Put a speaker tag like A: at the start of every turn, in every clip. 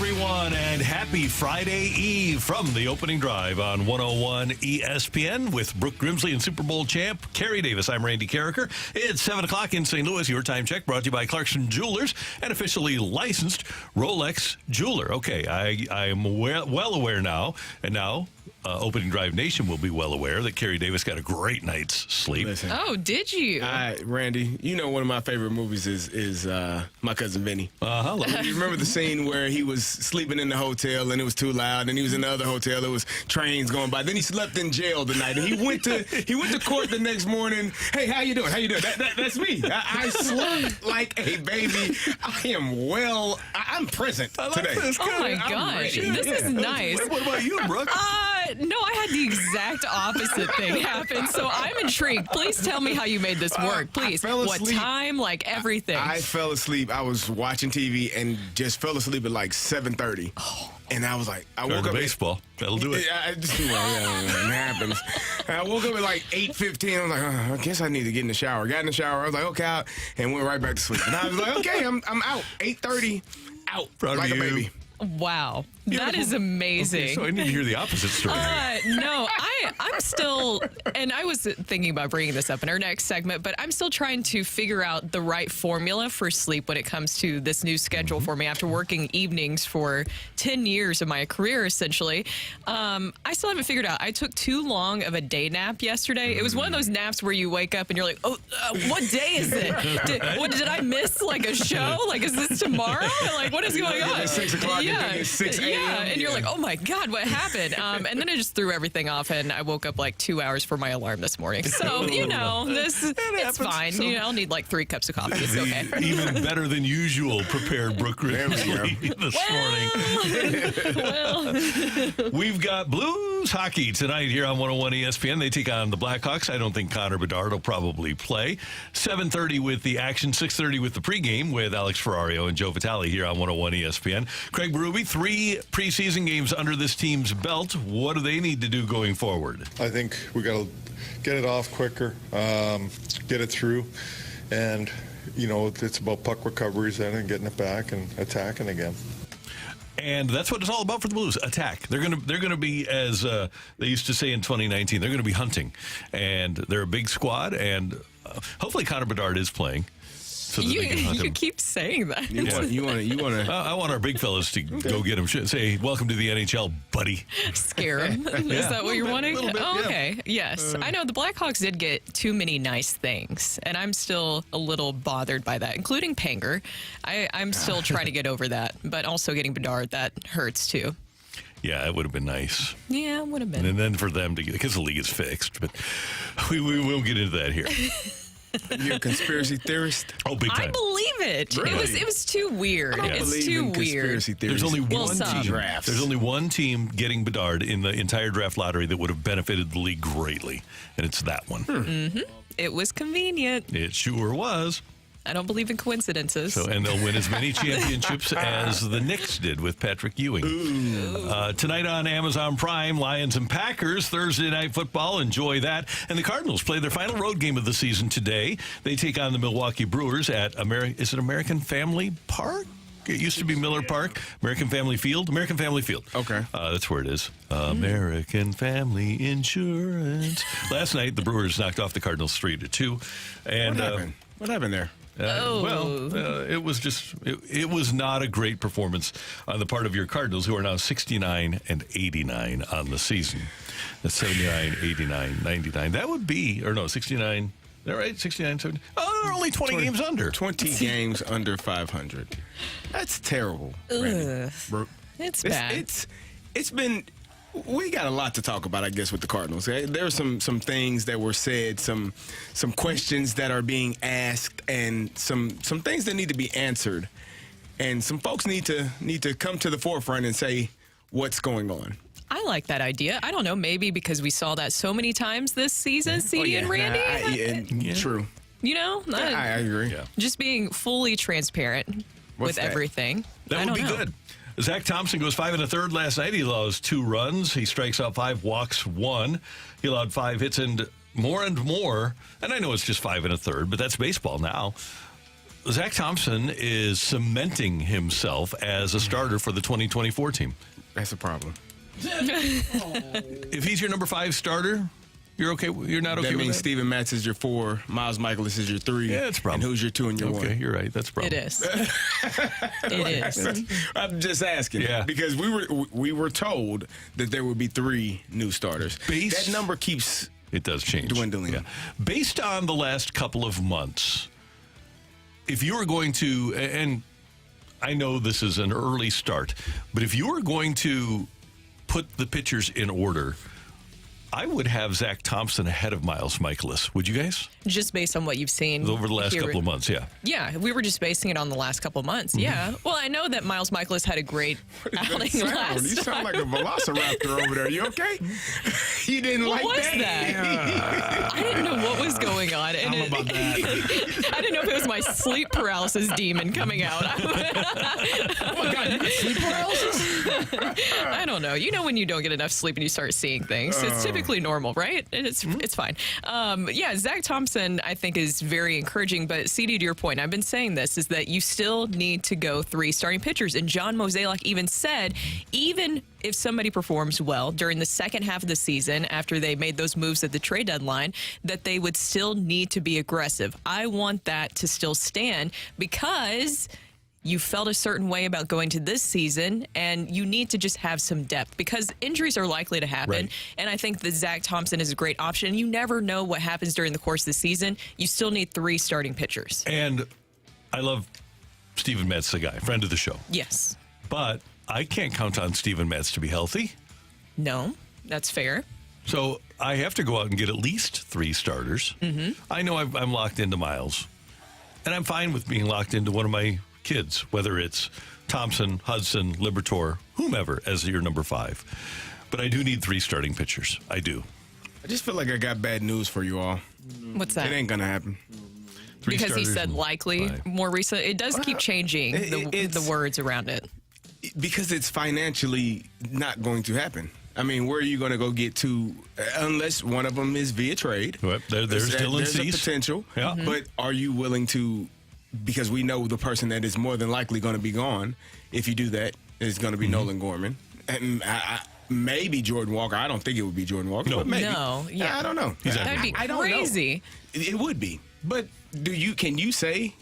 A: everyone, and happy Friday Eve from the opening drive on 101 ESPN with Brooke Grimsley and Super Bowl champ Carey Davis. I'm Randy Karraker. It's 7 o'clock in St. Louis. Your time check brought to you by Clarkson Jewelers, an officially licensed Rolex jeweler. Okay, I am well aware now, and now Opening Drive Nation will be well aware that Carey Davis got a great night's sleep.
B: Listen,
C: Oh, did you?
B: Randy, you know one of my favorite movies is My Cousin Vinny. You remember the scene where he was sleeping in the hotel and it was too loud, and he was in the other hotel, there was trains going by. Then he slept in jail the night, and he went to court the next morning. Hey, how you doing? How you doing? That's me. I slept like a baby. I'm present today.
C: Oh my gosh, this is nice.
A: What about you, Brooke?
C: No, I had the exact opposite thing happen, so I'm intrigued. Please tell me how you made this work, please. What time, like everything.
B: I fell asleep. I was watching TV and just fell asleep at like 7:30. And I was like, I woke up.
A: Baseball. That'll do it.
B: Yeah, it happens. And I woke up at like 8:15. I was like, I guess I need to get in the shower. Got in the shower. I was like, okay, out, and went right back to sleep. And I was like, okay, I'm out. 8:30, out
A: Proud
B: like
A: of
B: a
A: you.
B: baby.
C: Wow, that is amazing.
A: Okay, so I need to hear the opposite story.
C: No, I'm still, and I was thinking about bringing this up in our next segment, but I'm still trying to figure out the right formula for sleep when it comes to this new schedule for me after working evenings for 10 years of my career, essentially. I still haven't figured out. I took too long of a day nap yesterday. It was one of those naps where you wake up and you're like, oh, what day is it? Did I miss like a show? Like, is this tomorrow? Like, what is going on?
B: It's 6 o'clock.
C: Yeah,
B: 6 a.m.
C: Yeah, and you're like, oh my God, what happened? And then I just threw everything off, and I woke up like 2 hours for my alarm this morning. So, it's fine. So, I'll need like 3 cups of coffee. It's okay.
A: Even better than usual prepared Brooke Grimsley this morning. We've got Blues hockey tonight here on 101 ESPN. They take on the Blackhawks. I don't think Connor Bedard will probably play. 7:30 with the action, 6:30 with the pregame with Alex Ferrario and Joe Vitale here on 101 ESPN. Craig Berube, 3 preseason games under this team's belt. What do they need to do going forward?
D: I think we got to get it off quicker, get it through, and it's about puck recoveries then and getting it back and attacking again.
A: And that's what it's all about for the Blues. Attack. They're gonna be, as they used to say in 2019, they're gonna be hunting, and they're a big squad. And hopefully Connor Bedard is playing. So that they can hunt him.
C: You keep saying that.
B: You want to.
A: I want our big fellas to go get him. Say, welcome to the NHL, buddy.
C: Scare him. Is that what you're wanting?
A: Bit,
C: okay. Yes. I know the Blackhawks did get too many nice things, and I'm still a little bothered by that, including Panger. I'm still trying to get over that, but also getting Bedard, that hurts too.
A: Yeah, it would have been nice.
C: Yeah, it would have been.
A: And then for them to get, because the league is fixed, but we won't get into that here.
B: You're a conspiracy theorist?
A: Oh, big time.
C: I believe it.
A: Really?
C: It was too weird.
B: I don't
C: It's
B: believe
C: too
B: in
C: weird.
B: conspiracy theories.
A: There's only one
C: some.
A: team.
B: Drafts.
A: There's only one team getting Bedard in the entire draft lottery that would have benefited the league greatly, and it's that one.
C: It was convenient.
A: It sure was.
C: I don't believe in coincidences.
A: And they'll win as many championships as the Knicks did with Patrick Ewing. Tonight on Amazon Prime, Lions and Packers, Thursday Night Football. Enjoy that. And the Cardinals play their final road game of the season today. They take on the Milwaukee Brewers at American Family Park? It used to be Miller Park. American Family Field. American Family Field.
B: Okay.
A: That's where it is. American Family Insurance. Last night, the Brewers knocked off the Cardinals 3-2. And
B: What happened? What happened there?
A: It was just, it was not a great performance on the part of your Cardinals, who are now 69-89 on the season. That's 79, 89, 99. That would be, 69. Is that right? 69, 70. Oh, they're only 20 games under.
B: 20 games under 500. That's terrible. Randy.
C: It's bad.
B: It's been. We got a lot to talk about, I guess, with the Cardinals. There are some things that were said, some questions that are being asked, and some things that need to be answered. And some folks need to come to the forefront and say what's going on.
C: I like that idea. I don't know, maybe because we saw that so many times this season, CD and Randy.
B: True.
C: I
B: agree.
A: Yeah.
C: Just being fully transparent with everything.
A: That would be good. Zach Thompson goes 5 1/3 last night. He allows 2 runs. He strikes out 5, walks 1. He allowed 5 hits and more. And I know it's just 5 1/3, but that's baseball now. Zach Thompson is cementing himself as a starter for the 2024 team.
B: That's a problem.
A: If he's your number 5 starter, you're okay. You're not okay
B: That
A: with
B: means
A: that?
B: Steven Matz is your 4, Miles Michaelis is your 3.
A: Yeah, it's a problem.
B: And who's your 2 and your 1?
A: Okay, you're right. That's a problem.
C: It is. It is.
B: I'm just asking.
A: Yeah.
B: Because we were told that there would be 3 new starters. That number keeps
A: It does change.
B: dwindling.
A: Yeah. Based on the last couple of months, if you were going to, and I know this is an early start, but if you were going to put the pitchers in order, I would have Zach Thompson ahead of Miles Michaelis. Would you guys?
C: Just based on what you've seen
A: Over the last
C: here.
A: couple of months, yeah.
C: Yeah, we were just basing it on the last couple of months. Yeah. Well, I know that Miles Michaelis had a great outing
B: You
C: last
B: sound like a velociraptor over there. You okay? You didn't
C: What
B: like
C: was that? I didn't know what was going on. And
B: How about that?
C: I didn't know if it was my sleep paralysis demon coming out.
B: Oh my God, you got sleep paralysis?
C: I don't know. You know when you don't get enough sleep and you start seeing things. It's typically normal, right? And it's fine. Yeah, Zach Thompson, I think, is very encouraging. But CD, to your point, I've been saying this, is that you still need to go 3 starting pitchers. And John Mozeliak even said, even if somebody performs well during the second half of the season after they made those moves at the trade deadline, that they would still need to be aggressive. I want that to still stand because you felt a certain way about going to this season, and you need to just have some depth because injuries are likely to happen.
A: Right.
C: And I think that Zach Thompson is a great option. You never know what happens during the course of the season. You still need 3 starting pitchers.
A: And I love Steven Matz, the guy, friend of the show.
C: Yes.
A: But I can't count on Steven Matz to be healthy.
C: No, that's fair.
A: So I have to go out and get at least 3 starters. I know I'm locked into Miles, and I'm fine with being locked into one of my kids, whether it's Thompson, Hudson, Liberatore, whomever, as your number 5. But I do need 3 starting pitchers. I do.
B: I just feel like I got bad news for you all.
C: What's that?
B: It ain't going to happen.
A: 3
C: Because he
A: starters
C: said
A: and
C: likely
A: 5.
C: more recent. It does keep changing the words around it.
B: Because it's financially not going to happen. I mean, where are you going to go get 2 unless one of them is via trade?
A: Well, there's Dylan
B: There's a
A: Cease.
B: potential.
A: Yeah.
B: But are you willing to, because we know the person that is more than likely going to be gone, if you do that, is going to be Nolan Gorman. And maybe Jordan Walker. I don't think it would be Jordan Walker.
A: No.
B: But maybe.
C: No, yeah.
B: I don't know.
C: That'd be
B: I don't
C: crazy.
B: know. It would be. But can you say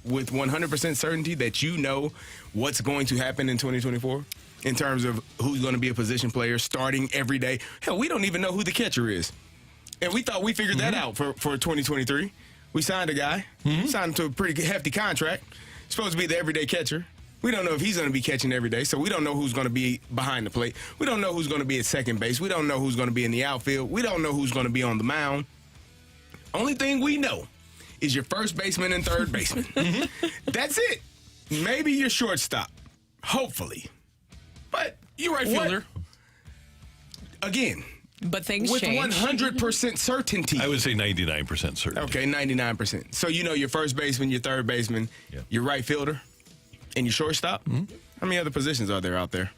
B: with 100% certainty that you know what's going to happen in 2024 in terms of who's going to be a position player starting every day? Hell, we don't even know who the catcher is. And we thought we figured that out for 2023. We signed a guy, signed him to a pretty hefty contract, supposed to be the everyday catcher. We don't know if he's going to be catching every day, so we don't know who's going to be behind the plate. We don't know who's going to be at second base. We don't know who's going to be in the outfield. We don't know who's going to be on the mound. Only thing we know is your first baseman and third baseman. That's it. Maybe your shortstop, hopefully. But
A: You right fielder.
B: Again,
C: But things
B: with
C: change.
B: 100% certainty.
A: I would say 99% certain.
B: Okay, 99%. So you know your first baseman, your third baseman, your right fielder, and your shortstop. How many other positions are there out there?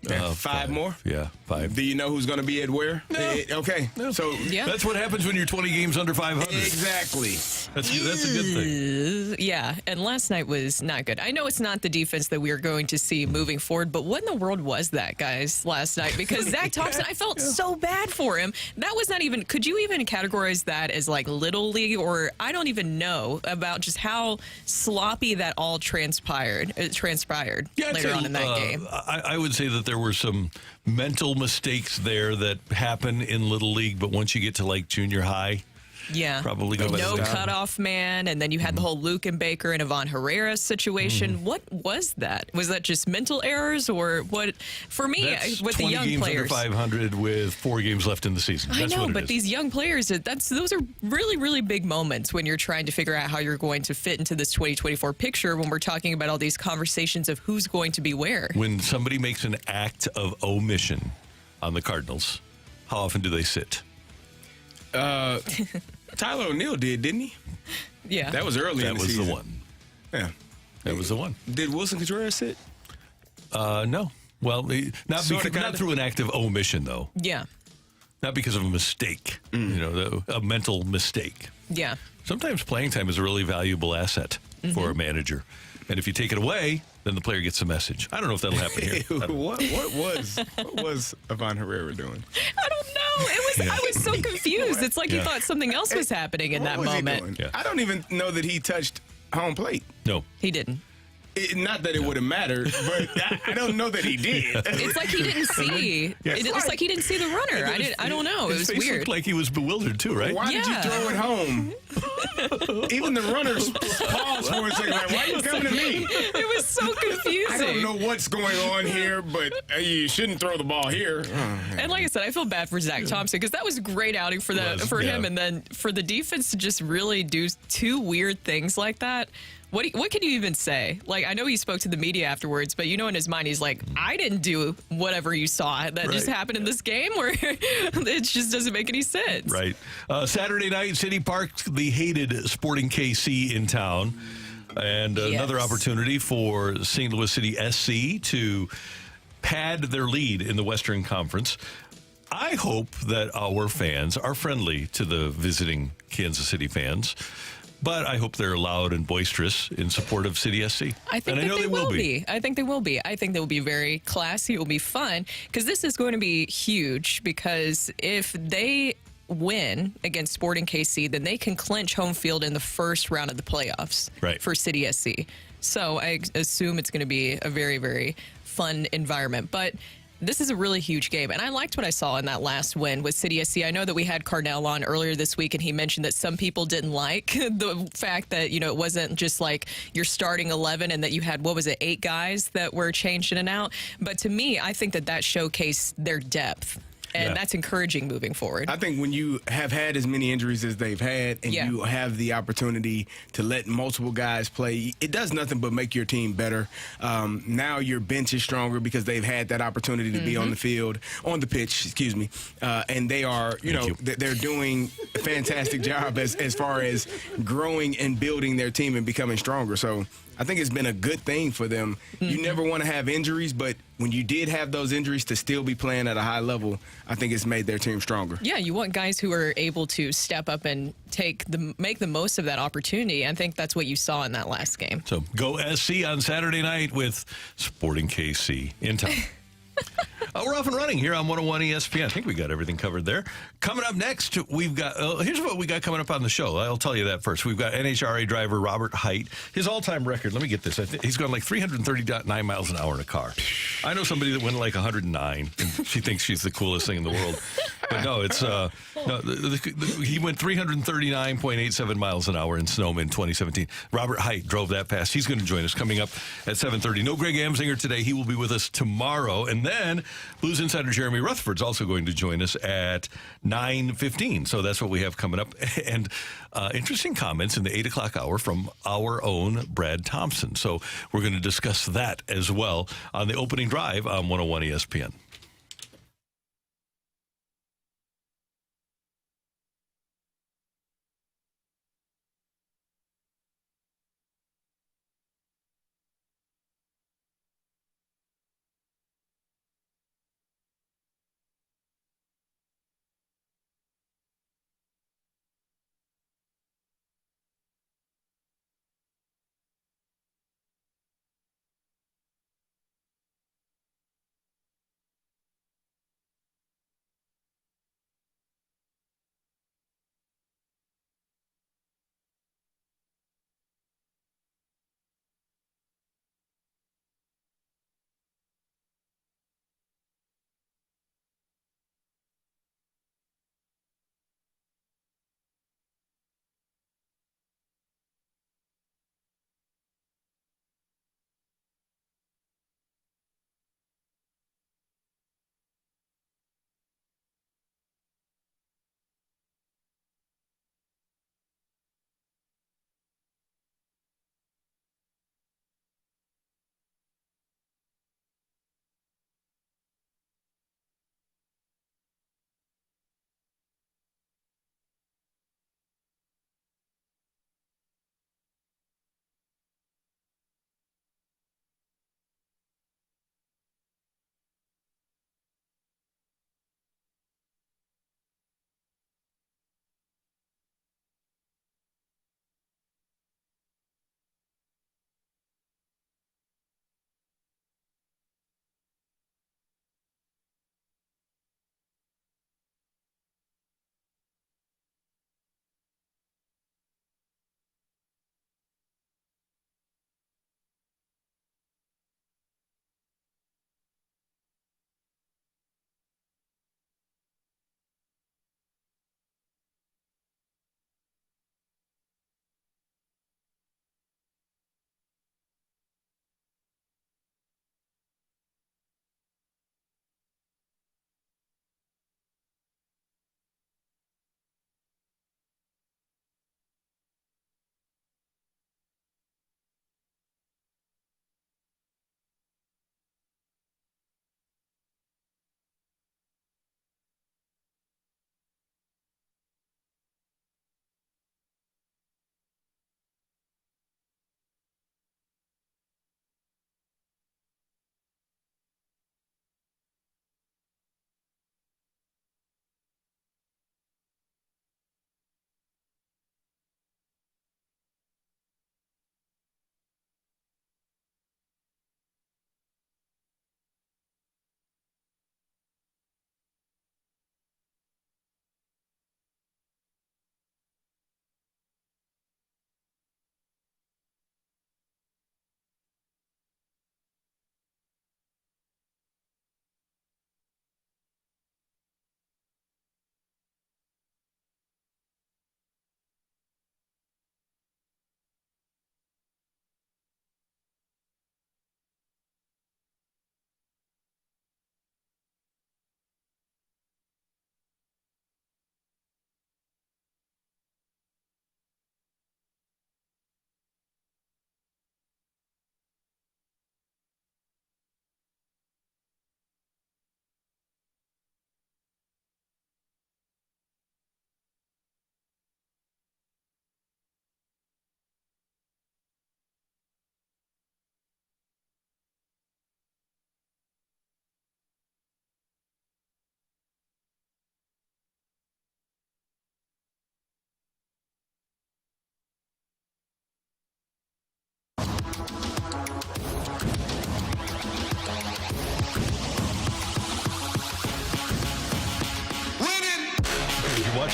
B: 5 more?
A: Yeah, 5.
B: Do you know who's going to be at where?
A: No.
B: Okay.
A: No.
B: So
C: Yeah.
A: That's what happens when you're 20 games under 500.
B: exactly.
A: That's a good thing.
C: Yeah, and last night was not good. I know it's not the defense that we are going to see moving forward, but what in the world was that, guys, last night? Because Zach Thompson, I felt so bad for him. That was not even, could you even categorize that as like Little League? Or I don't even know about just how sloppy that all transpired
A: Yeah, I'd
C: later
A: say,
C: on in that game.
A: I would say that there were some mental mistakes there that happen in Little League, but once you get to like junior high,
C: Yeah.
A: probably go by
C: No
A: the time.
C: cutoff man, and then you had the whole Luke and Baker and Ivan Herrera situation. What was that? Was that just mental errors, or what? For me,
A: That's
C: with the
A: 20
C: young
A: games
C: players,
A: under 500 with 4 games left in the season.
C: I
A: That's
C: know,
A: what it
C: but
A: is.
C: these young players, those are really, really big moments when you're trying to figure out how you're going to fit into this 2024 picture. When we're talking about all these conversations of who's going to be where.
A: When somebody makes an act of omission on the Cardinals, how often do they sit?
B: Tyler O'Neill did, didn't he?
C: Yeah,
B: That was early
A: That
B: in the
A: was
B: season.
A: the one.
B: Yeah.
A: That was the one.
B: Did Wilson Contreras sit?
A: No. Well, not
B: Sorta,
A: not
B: kinda.
A: through an act of omission, though.
C: yeah.
A: not because of a mistake, a mental mistake.
C: Yeah.
A: Sometimes playing time is a really valuable asset for a manager. And if you take it away, then the player gets a message. I don't know if that'll happen here.
B: What was Ivan Herrera doing?
C: I don't know. I was so confused. It's like he thought something else was happening in that
B: What was he
C: moment.
B: doing? I don't even know that he touched home plate.
A: No.
C: He didn't.
B: Not that it would have mattered, but I don't know that he did.
C: It's like he didn't see. It's like he didn't see the runner. I don't know. It
A: His
C: was
A: face
C: weird.
A: looked like he was bewildered too, right?
B: Why did you throw it home? Even the runners paused for a second. Like, why are you coming to me?
C: It was so confusing.
B: I don't know what's going on here, but you shouldn't throw the ball here.
C: And like I said, I feel bad for Zach Thompson because that was a great outing for him, and then for the defense to just really do two weird things like that. What can you even say? Like, I know he spoke to the media afterwards, but in his mind, he's like, I didn't do whatever you saw that just happened in this game where it just doesn't make any sense.
A: Right. Saturday night, City Park, the hated Sporting KC in town. And another opportunity for St. Louis City SC to pad their lead in the Western Conference. I hope that our fans are friendly to the visiting Kansas City fans. But I hope they're loud and boisterous in support of City SC.
C: I think they will be. I think they will be. I think they will be very classy. It will be fun because this is going to be huge because if they win against Sporting KC, then they can clinch home field in the first round of the playoffs for City SC. So I assume it's going to be a very, very fun environment. But this is a really huge game, and I liked what I saw in that last win with City SC. I know that we had Carnell on earlier this week, and he mentioned that some people didn't like the fact that, it wasn't just like your starting 11 and that you had, 8 guys that were changed in and out. But to me, I think that showcased their depth. And that's encouraging moving forward.
B: I think when you have had as many injuries as they've had and you have the opportunity to let multiple guys play, it does nothing but make your team better. Now your bench is stronger because they've had that opportunity to be on the pitch, and they are, they're doing a fantastic job as far as growing and building their team and becoming stronger. So I think it's been a good thing for them. You never want to have injuries, but when you did have those injuries to still be playing at a high level, I think it's made their team stronger.
C: Yeah, you want guys who are able to step up and make the most of that opportunity. I think that's what you saw in that last game.
A: So go SC on Saturday night with Sporting KC in town. We're off and running here on 101 ESPN. I think we got everything covered there. Coming up next, we've got, here's what we got coming up on the show. I'll tell you that first. We've got NHRA driver Robert Height. His all-time record, let me get this. He's gone like 330.9 miles an hour in a car. I know somebody that went like 109, and she thinks she's the coolest thing in the world. But no, it's he went 339.87 miles an hour in Snowman 2017. Robert Height drove that fast. He's going to join us coming up at 7:30. No Greg Amsinger today. He will be with us tomorrow. And then Blues insider Jeremy Rutherford's also going to join us at 9:15. So that's what we have coming up. And interesting comments in the 8 o'clock hour from our own Brad Thompson. So we're going to discuss that as well on the opening drive on 101 ESPN.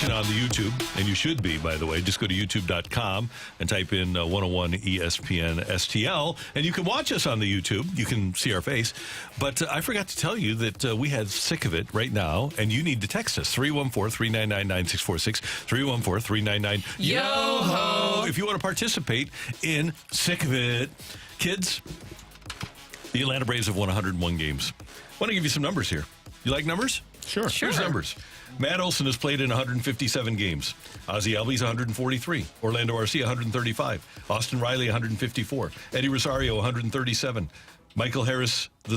A: watching on the YouTube, and you should be, by the way, just go to youtube.com and type in 101 ESPN STL, and you can watch us on the YouTube. You can see our face. But I forgot to tell you that we had Sick of It right now, and you need to text us, 314-399-9646, 314-399-YO-HO, if you want to participate in Sick of It. Kids, the Atlanta Braves have won 101 games. I want to give you some numbers here. You like numbers?
B: Sure.
A: Here's numbers. Matt Olson has played in 157 games. Ozzie Albies 143. Orlando Arcia 135. Austin Riley 154. Eddie Rosario 137. Michael Harris II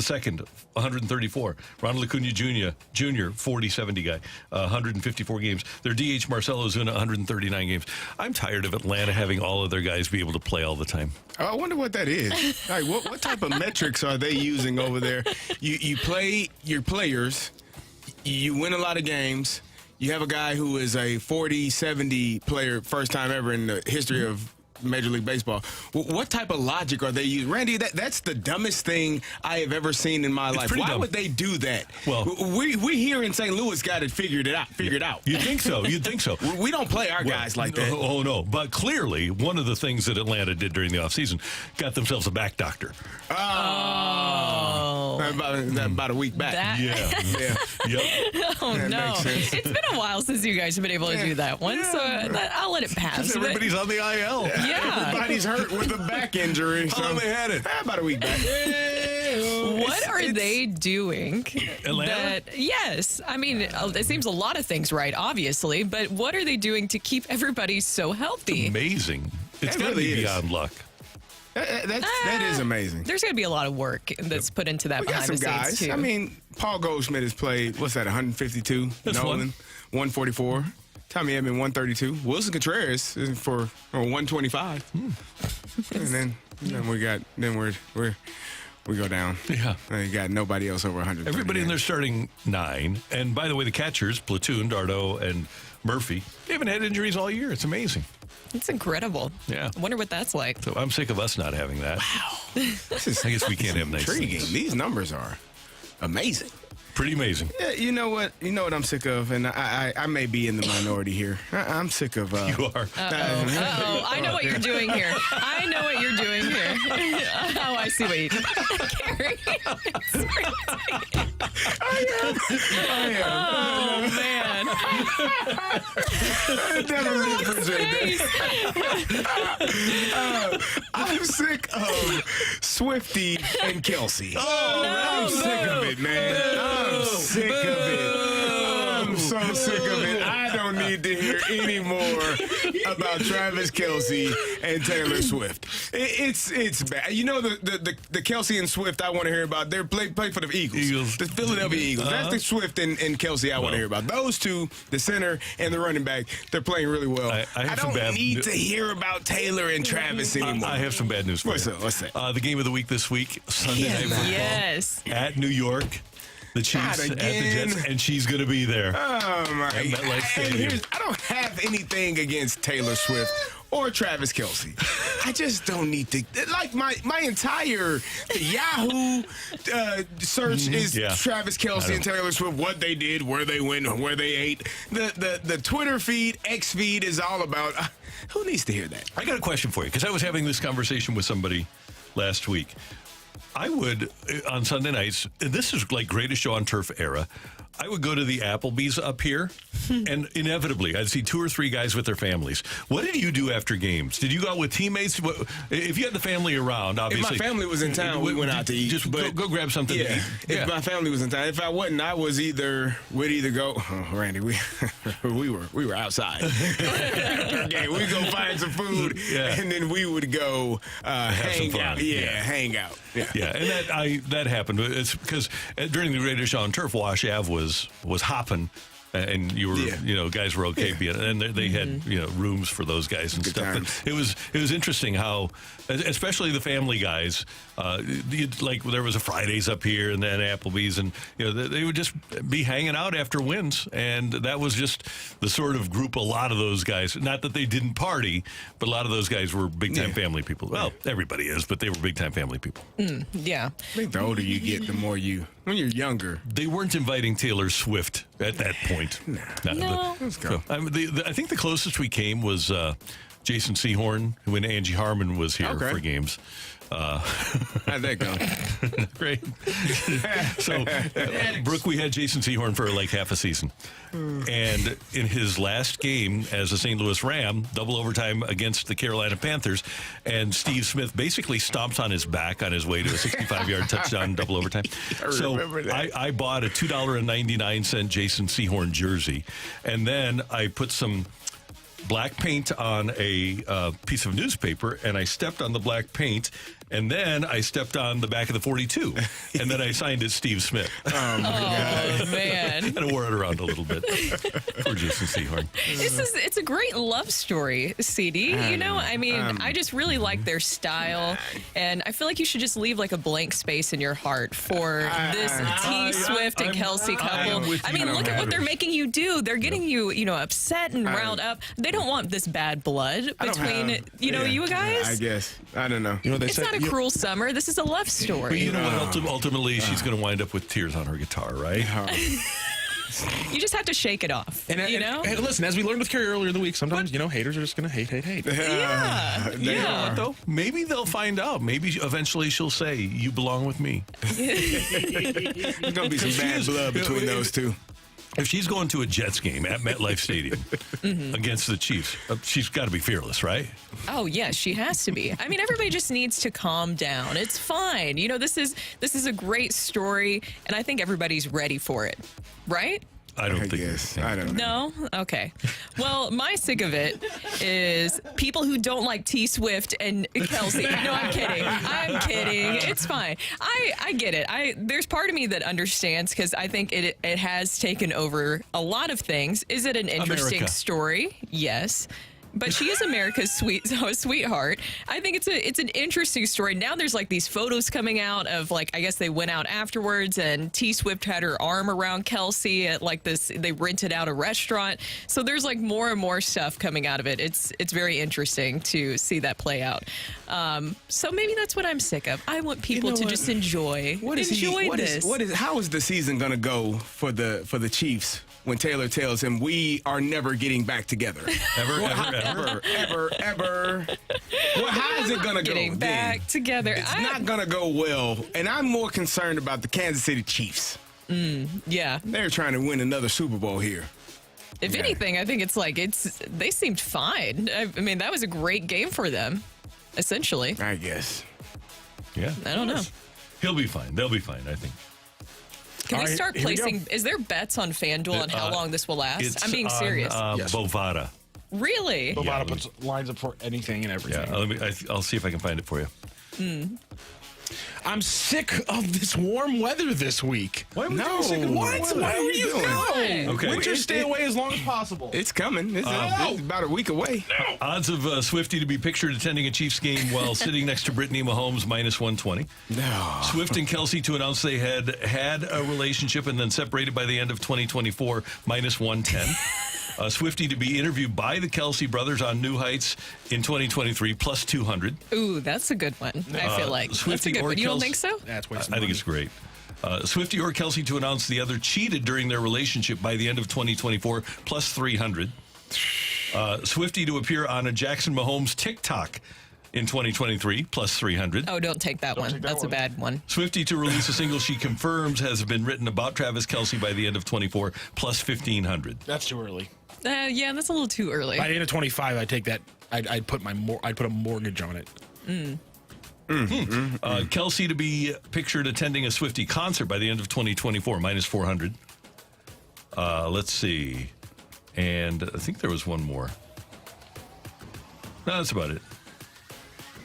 A: 134. Ronald Acuna Jr. 40-70 guy 154 games. Their DH Marcelo Zuna 139 games. I'm tired of Atlanta having all of their guys be able to play all the time.
B: I wonder what that is. Like, what type of metrics are they using over there? You play your players. You win a lot of games. You have a guy who is a 40-70 player, first time ever in the history of Major League Baseball. What type of logic are they using? Randy, that's the dumbest thing I have ever seen in my life. Why
A: dumb.
B: would they do that?
A: Well,
B: we here in St. Louis got it figured out.
A: You'd think so. You'd think so.
B: We don't play our guys like that.
A: Oh, no. But clearly, one of the things that Atlanta did during the offseason got themselves a back doctor.
C: Oh.
B: About a week back.
A: Yeah. Yep.
C: Oh,
B: That
C: no.
B: makes sense.
C: It's been a while since you guys have been able to do that one, so I'll let it pass.
A: Everybody's on the IL.
C: Yeah.
B: Everybody's hurt with a back injury.
A: How long they had it?
B: About a week back.
C: What are they doing?
A: Atlanta?
C: Yes. I mean, it seems a lot of things right, obviously, but what are they doing to keep everybody so healthy?
A: Amazing. It's
B: That
A: got to
B: really
A: be
B: is.
A: beyond luck.
B: That is amazing.
C: There's going to be a lot of work that's put into that
B: We got
C: behind
B: some
C: the scenes,
B: guys.
C: too.
B: I mean, Paul Goldschmidt has played, 152?
A: That's
B: Nolan, 144. Tommy Edman, 132. Wilson Contreras is for 125. And then we go down.
A: Yeah.
B: And you got nobody else over 100.
A: Everybody in their starting 9. And by the way, the catchers, Platoon, Dardo, and Murphy, they haven't had injuries all year. It's amazing.
C: It's incredible.
A: Yeah.
C: I wonder what that's like.
A: So I'm sick of us not having that.
B: Wow. This is
A: I guess we can't have nice
B: intriguing.
A: things.
B: These numbers are amazing.
A: Pretty amazing.
B: Yeah, you know what? You know what I'm sick of, and I may be in the minority here. I'm sick of.
A: You are.
C: Uh-oh. I know what you're doing here. I know what you're doing here. Oh, I see what you did. Carey.
B: I am.
C: Oh, man.
B: I definitely appreciate that. I'm sick of Swifty and Kelsey. I'm sick of it, man. I'm sick of it. I'm so sick of it. I don't need to hear any more about Travis Kelsey and Taylor Swift. It's bad. You know the Kelsey and Swift I want to hear about. They're play for the Eagles. The Philadelphia Eagles. That's the Swift and Kelsey I want to hear about. Those two, the center and the running back, they're playing really well. I don't need to hear about Taylor and Travis anymore.
A: I have some bad news for you.
B: What's that?
A: The game of the week this week, Sunday Night Football
C: Yes.
A: at New York. The Chiefs at the Jets, and she's going to be there.
B: Oh, my God. I don't have anything against Taylor Swift or Travis Kelsey. I just don't need to. Like, my entire Yahoo search is Travis Kelsey and Taylor Swift, what they did, where they went, where they ate. The Twitter feed, X feed is all about. Who needs to hear that?
A: I got a question for you, because I was having this conversation with somebody last week. I would, on Sunday nights, and this is like Greatest Show on Turf era, I would go to the Applebee's up here, and inevitably, I'd see 2 or 3 guys with their families. What did you do after games? Did you go out with teammates? If you had the family around, obviously.
B: If my family was in town, we went out to eat.
A: Just go grab something to eat.
B: If my family was in town. If I wasn't, we'd either go, Randy, we were outside. Okay, we'd go find some food, and then we would go hang out. Hang out.
A: Yeah, and that happened. It's because during the Greatest Show on Turf, Wash Ave was hopping, and you were, guys were okay being, and they had, rooms for those guys and stuff. But it was interesting how, especially the family guys, like there was a Fridays up here and then Applebee's, and they would just be hanging out after wins, and that was just the sort of group a lot of those guys. Not that they didn't party, but a lot of those guys were big time family people. Well, everybody is, but they were big time family people.
C: Yeah.
B: I think the older you get, the more when you're younger.
A: They weren't inviting Taylor Swift at that point. point.
C: No.
B: Let's go.
A: I think the closest we came was Jason Sehorn when Angie Harmon was here for games.
B: How'd that go?
A: Great. So, Brooke, we had Jason Sehorn for like half a season. And in his last game as a St. Louis Ram, double overtime against the Carolina Panthers, and Steve Smith basically stomped on his back on his way to a 65-yard touchdown double overtime. So I bought a $2.99 Jason Sehorn jersey, and then I put some black paint on a piece of newspaper, and I stepped on the black paint, and then I stepped on the back of the 42, and then I signed it Steve Smith.
B: Oh, my God.
C: Man.
A: And I wore it around a little bit for Jason Sehorn.
C: It's a great love story, CD. You know, I mean, I just really like their style, and I feel like you should just leave like a blank space in your heart for this T Swift and Kelsey couple. I mean, look at what they're making you do. They're getting you, upset and riled up. They don't want this bad blood between, you guys.
B: I guess. I don't know.
C: It's not a cruel summer. This is a love story.
A: But you know what? Ultimately, she's going to wind up with tears on her guitar, right?
C: You just have to shake it off. And
E: listen, as we learned with Carey earlier in the week, sometimes haters are just going to hate.
C: Yeah.
A: Though maybe they'll find out. Maybe eventually she'll say, "You belong with me."
B: There's going to be some bad blood between those two.
A: If she's going to a Jets game at MetLife Stadium against the Chiefs, she's got to be fearless, right?
C: Oh, yes, she has to be. I mean, everybody just needs to calm down. It's fine. This is a great story, and I think everybody's ready for it, right?
A: I don't think.
B: Yes, I don't know.
C: No? Okay. Well, my sick of it is people who don't like T Swift and Kelsey. No, I'm kidding. I'm kidding. It's fine. I get it. There's part of me that understands because I think it has taken over a lot of things. Is it an interesting story? Yes. But she is America's sweetheart. I think it's an interesting story. Now there's like these photos coming out of like, I guess they went out afterwards and T Swift had her arm around Kelsey at like this, they rented out a restaurant. So there's like more and more stuff coming out of it. It's very interesting to see that play out. So maybe that's what I'm sick of. I want people to just enjoy this.
B: How is the season going to go for the Chiefs? When Taylor tells him, we are never getting back together. Ever. Well, how is it going to go?
C: Getting back together.
B: It's not going to go well. And I'm more concerned about the Kansas City Chiefs.
C: Yeah.
B: They're trying to win another Super Bowl here.
C: If anything, I think they seemed fine. I mean, that was a great game for them, essentially.
B: I guess.
A: Yeah.
C: I don't know.
A: He'll be fine. They'll be fine, I think.
C: Can we start placing? Is there bets on FanDuel on how long this will last? I'm being serious.
E: Yes.
A: Bovada.
C: Really?
E: Bovada puts lines up for anything and everything.
A: Yeah, I'll see if I can find it for you.
E: I'm sick of this warm weather this week.
A: Why would
B: No.
A: you sick of
E: What? Why are you doing?
A: Okay.
E: Winter, stay away as long as possible.
B: It's coming. It's about a week away.
A: Odds of Swiftie to be pictured attending a Chiefs game while sitting next to Brittany Mahomes, minus 120.
B: No.
A: Swift and Kelsey to announce they had a relationship and then separated by the end of 2024, minus 110. Swiftie to be interviewed by the Kelsey brothers on New Heights in 2023, plus 200.
C: Ooh, that's a good one. I feel like that's a good one. You don't think so?
E: That's
A: I think it's great. Swiftie or Kelsey to announce the other cheated during their relationship by the end of 2024, plus 300. Swiftie to appear on a Jackson Mahomes TikTok in 2023, plus 300.
C: Oh, don't take that one. That's a bad one.
A: Swiftie to release a single she confirms has been written about Travis Kelsey by the end of 24, plus 1,500.
E: That's too early.
C: Yeah, that's a little too early.
E: By the end of 25, I'd take that. I'd put a mortgage on it.
A: Kelsey to be pictured attending a Swiftie concert by the end of 2024, minus 400. Let's see. And I think there was one more. No, that's about it.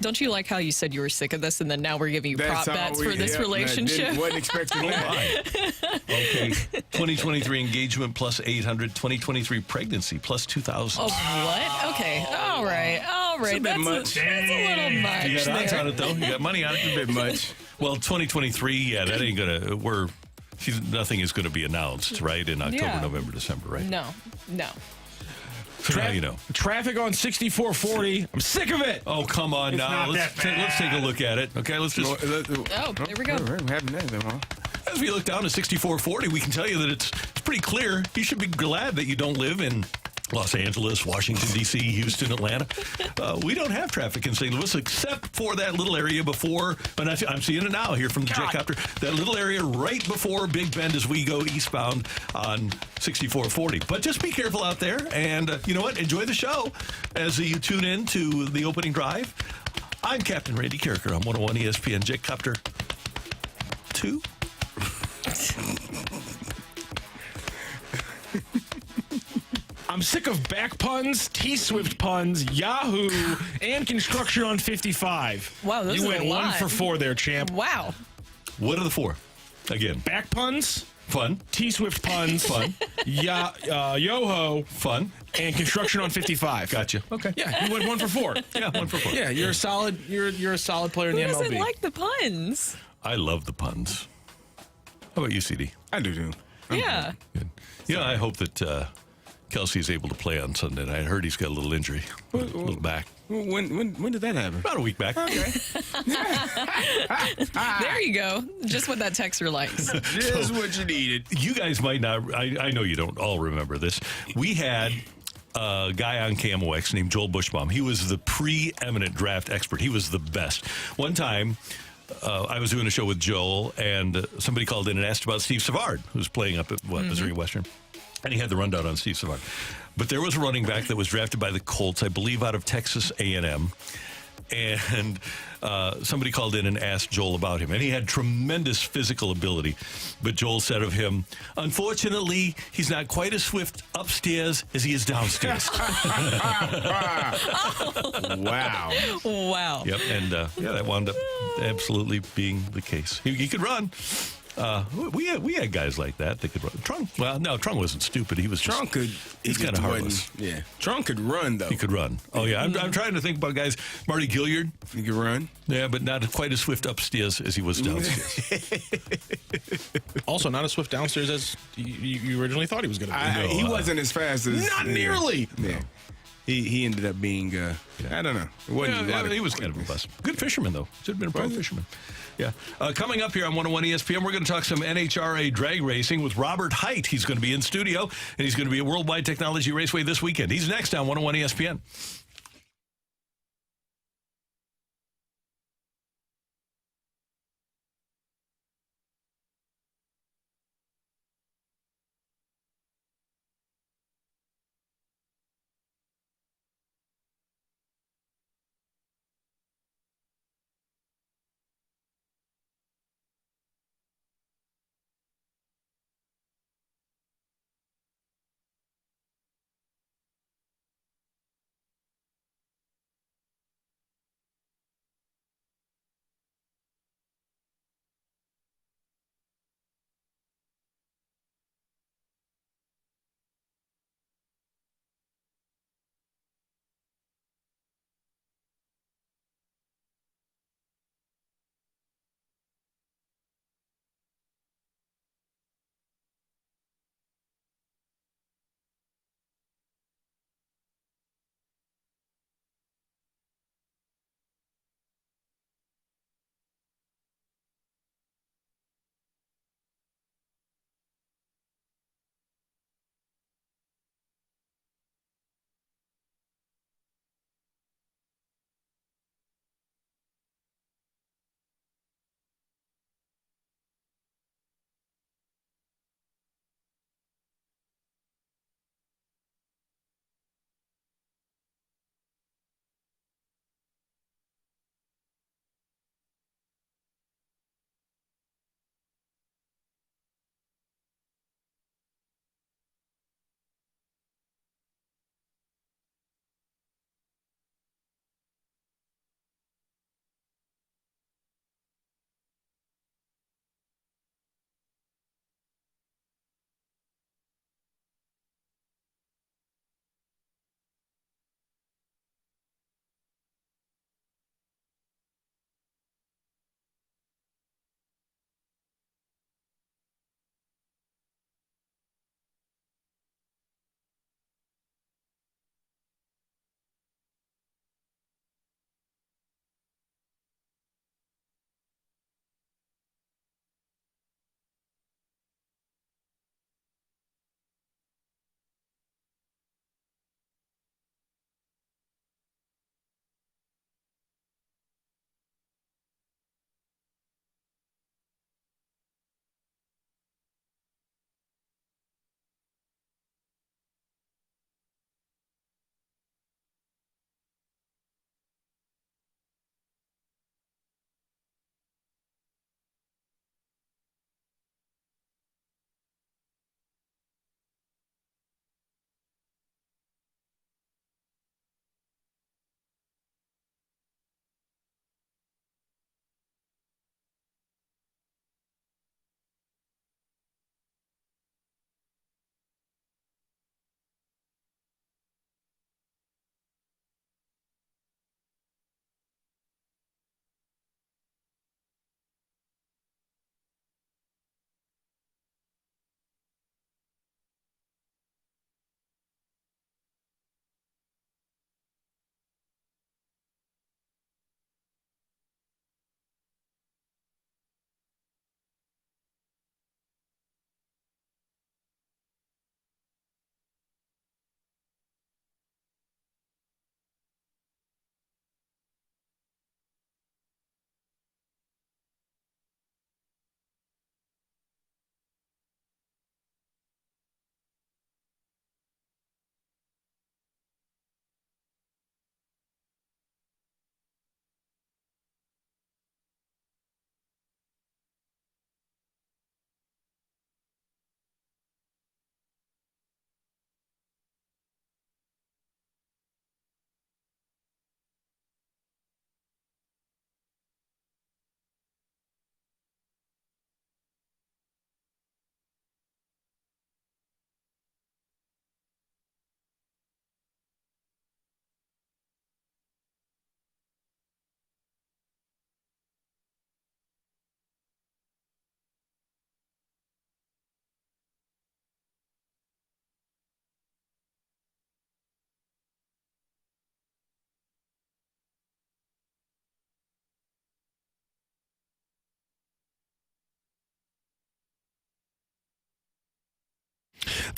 C: Don't you like how you said you were sick of this and then now we're giving you prop bets for this relationship?
B: Wasn't expecting that.
A: Okay. 2023 engagement, plus 800. 2023 pregnancy, plus 2,000.
C: Oh, what? Okay. All right.
B: bit much.
C: That's a little much.
A: You got odds
C: there.
A: on it, though. You got money on it.
B: A bit much.
A: Well, 2023, yeah, that ain't going to... Nothing is going to be announced, right, in October, November, December, right?
C: No.
A: So now you know.
E: Traffic on 6440. I'm sick of it.
A: Oh, come on now. Let's take a look at it. Okay, let's just...
C: Oh, there we go.
B: We're having that, huh?
A: As we look down at 6440, we can tell you that it's pretty clear. You should be glad that you don't live in Los Angeles, Washington, D.C., Houston, Atlanta. We don't have traffic in St. Louis except for that little area before, and I'm seeing it now here from the Jetcopter, that little area right before Big Bend as we go eastbound on 6440. But just be careful out there, and you know what? Enjoy the show as you tune in to the opening drive. I'm Captain Randy Karraker on 101 ESPN Jetcopter 2.
E: I'm sick of back puns, T-Swift puns, Yahoo, and construction on 55.
C: Wow, those
E: you
C: are
E: went
C: a lot.
E: 1 for 4 there, champ.
C: Wow.
A: What are the 4? Again.
E: Back puns,
A: Fun.
E: T-Swift puns,
A: Fun.
E: Yo-ho,
A: Fun.
E: and construction on 55.
A: Gotcha. Okay.
E: Yeah, you went 1 for 4.
A: Yeah, 1 for 4.
E: Yeah, you're a solid. You're a solid player in
C: Who
E: the
C: doesn't
E: MLB.
C: like the puns?
A: I love the puns. How about you, CD?
B: I do too.
C: Yeah.
A: Good. You know, I hope that Kelsey is able to play on Sunday night. I heard he's got a little injury, a little back.
B: When did that happen?
A: About a week back. Okay.
C: There you go. Just what that texter likes.
B: Just what you needed.
A: You guys might not, I know you don't all remember this. We had a guy on KMOX named Joel Bushbaum. He was the preeminent draft expert. He was the best. One time, I was doing a show with Joel, and somebody called in and asked about Steve Savard, who's playing up at Missouri Western. And he had the rundown on Steve Savard. But there was a running back that was drafted by the Colts, I believe, out of Texas A&M. And somebody called in and asked Joel about him. And he had tremendous physical ability. But Joel said of him, unfortunately, he's not quite as swift upstairs as he is downstairs.
B: Wow.
C: Wow.
A: Yep. And that wound up absolutely being the case. He could run. We had guys like that could run. Trunk, well, no, Trunk wasn't stupid. He was
B: Trunk could.
A: He's kind of harmless.
B: Yeah. Trunk could run though.
A: He could run. Oh yeah, I'm trying to think about guys. Marty Gilliard.
B: He could run.
A: Yeah, but not quite as swift upstairs as he was downstairs.
E: Also, not as swift downstairs as you originally thought he was going to be.
B: He wasn't as fast as.
E: Not nearly.
B: Yeah. He ended up being. I don't know. It wasn't a lot of-
A: he was kind of a bust. Good fisherman though. Should have been a pro fisherman. Yeah. Coming up here on 101 ESPN, we're going to talk some NHRA drag racing with Robert Height. He's going to be in studio, and he's going to be at Worldwide Technology Raceway this weekend. He's next on 101 ESPN.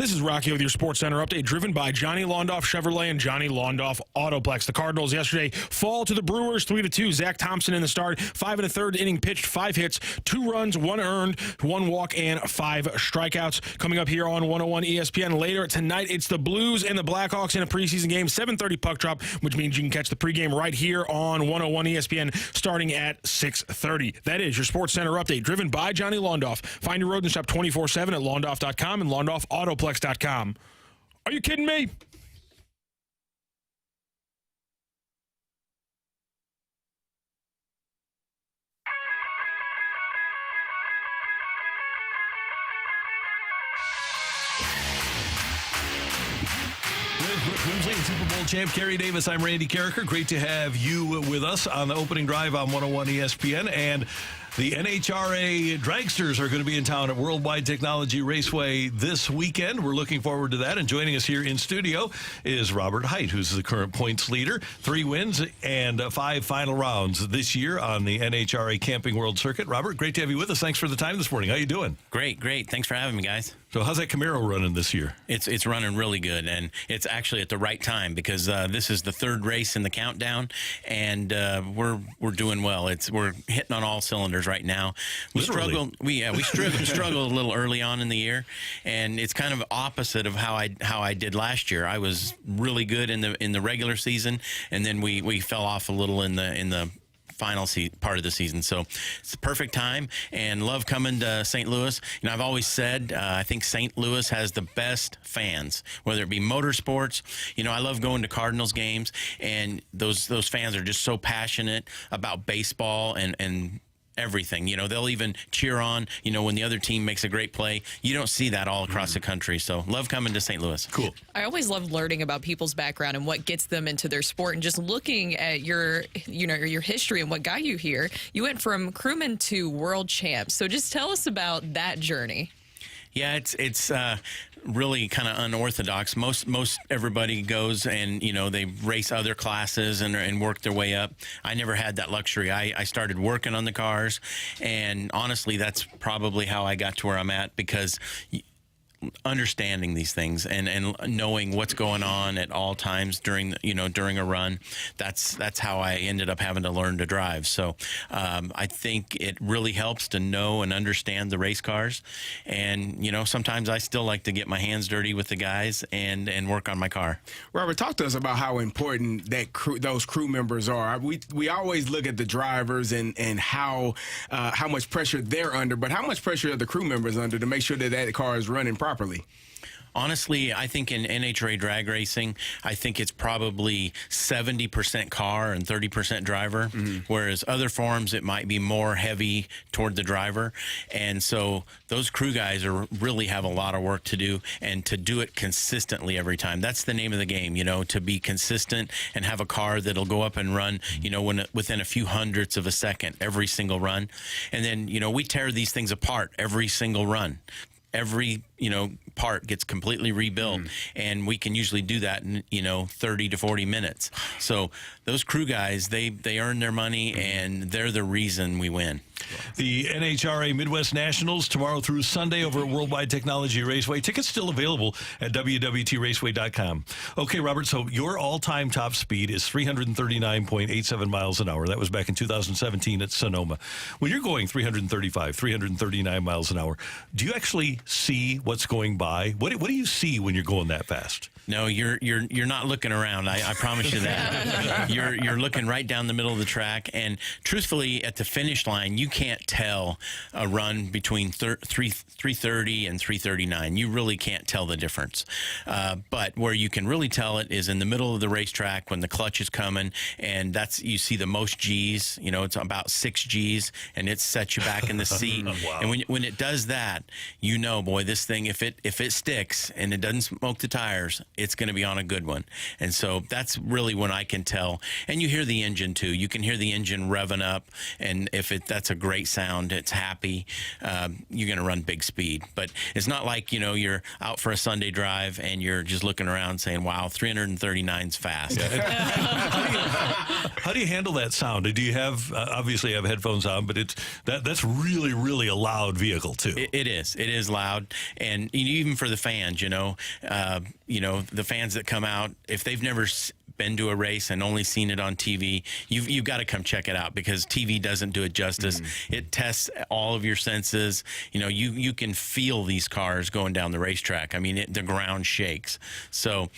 E: This is Rocky with your Sports Center update, driven by Johnny Londoff Chevrolet and Johnny Londoff Autoplex. The Cardinals yesterday fall to the Brewers 3-2. Zach Thompson in the start, 5 1/3 inning pitched, 5 hits, 2 runs, 1 earned, 1 walk, and 5 strikeouts. Coming up here on 101 ESPN later tonight, it's the Blues and the Blackhawks in a preseason game, 7:30 puck drop, which means you can catch the pregame right here on 101 ESPN starting at 6:30. That is your Sports Center update, driven by Johnny Londoff. Find your road and shop 24/7 at londoff.com and londoffautoplex.com. Are you kidding me?
A: With Brooke Grimsley and Super Bowl champ Carey Davis, I'm Randy Karraker. Great to have you with us on the opening drive on 101 ESPN. And the NHRA Dragsters are going to be in town at Worldwide Technology Raceway this weekend. We're looking forward to that. And joining us here in studio is Robert Height, who's the current points leader. 3 wins and 5 final rounds this year on the NHRA Camping World Circuit. Robert, great to have you with us. Thanks for the time this morning. How you doing?
F: Great. Thanks for having me, guys.
A: So how's that Camaro running this year?
F: It's running really good, and it's actually at the right time because this is the 3rd race in the countdown, and we're doing well. We're hitting on all cylinders right now. We struggled a little early on in the year, and it's kind of opposite of how I did last year. I was really good in the regular season, and then we fell off a little in the final part of the season. So it's the perfect time, and love coming to St. Louis. You know, I've always said I think St. Louis has the best fans, whether it be motorsports. You know, I love going to Cardinals games, and those fans are just so passionate about baseball and everything. You know, they'll even cheer on, when the other team makes a great play. You don't see that all across the country. So love coming to St. Louis.
A: Cool.
C: I always love learning about people's background and what gets them into their sport, and just looking at your history and what got you here. You went from crewman to world champ. So just tell us about that journey.
F: Yeah, it's really kind of unorthodox. Most everybody goes and they race other classes and work their way up. I never had that luxury. I started working on the cars, and honestly, that's probably how I got to where I'm at, because understanding these things and knowing what's going on at all times during a run, that's how I ended up having to learn to drive. So I think it really helps to know and understand the race cars, and sometimes I still like to get my hands dirty with the guys and work on my car.
B: Robert, talk to us about how important those crew members are. We always look at the drivers and how much pressure they're under, but how much pressure are the crew members under to make sure that car is running properly?
F: Honestly, I think in NHRA drag racing, I think it's probably 70% car and 30% driver, whereas other forms it might be more heavy toward the driver. And so those crew guys really have a lot of work to do, and to do it consistently every time. That's the name of the game, to be consistent and have a car that'll go up and run, within a few hundredths of a second every single run. And then, we tear these things apart every single run. Every part gets completely rebuilt, and we can usually do that in 30 to 40 minutes. So those crew guys, they earn their money, and they're the reason we win.
A: The NHRA Midwest Nationals tomorrow through Sunday over at Worldwide Technology Raceway. Tickets still available at www.raceway.com. Okay, Robert, so your all-time top speed is 339.87 miles an hour. That was back in 2017 at Sonoma. When you're going 335, 339 miles an hour, do you actually see what's going by? What do you see when you're going that fast?
F: No, you're not looking around. I promise you that. You're looking right down the middle of the track, and truthfully, at the finish line, you can't tell a run between 330 and 339. You really can't tell the difference. But where you can really tell it is in the middle of the racetrack when the clutch is coming, and you see the most G's. It's about 6 G's, and it sets you back in the seat.
A: Wow.
F: And when it does that, boy, this thing, if it sticks and it doesn't smoke the tires, it's going to be on a good one. And so that's really when I can tell. And you hear the engine too. You can hear the engine revving up, and that's a great sound, it's happy, you're going to run big speed. But it's not like you're out for a Sunday drive and you're just looking around saying, wow, 339's fast.
A: How do you handle that sound? Do you have obviously you have headphones on, but that's really a loud vehicle too.
F: It is loud, and even for the fans, the fans that come out, if they've never been to a race and only seen it on TV, you've got to come check it out, because TV doesn't do it justice. It tests all of your senses. You can feel these cars going down the racetrack. I mean, the ground shakes. So,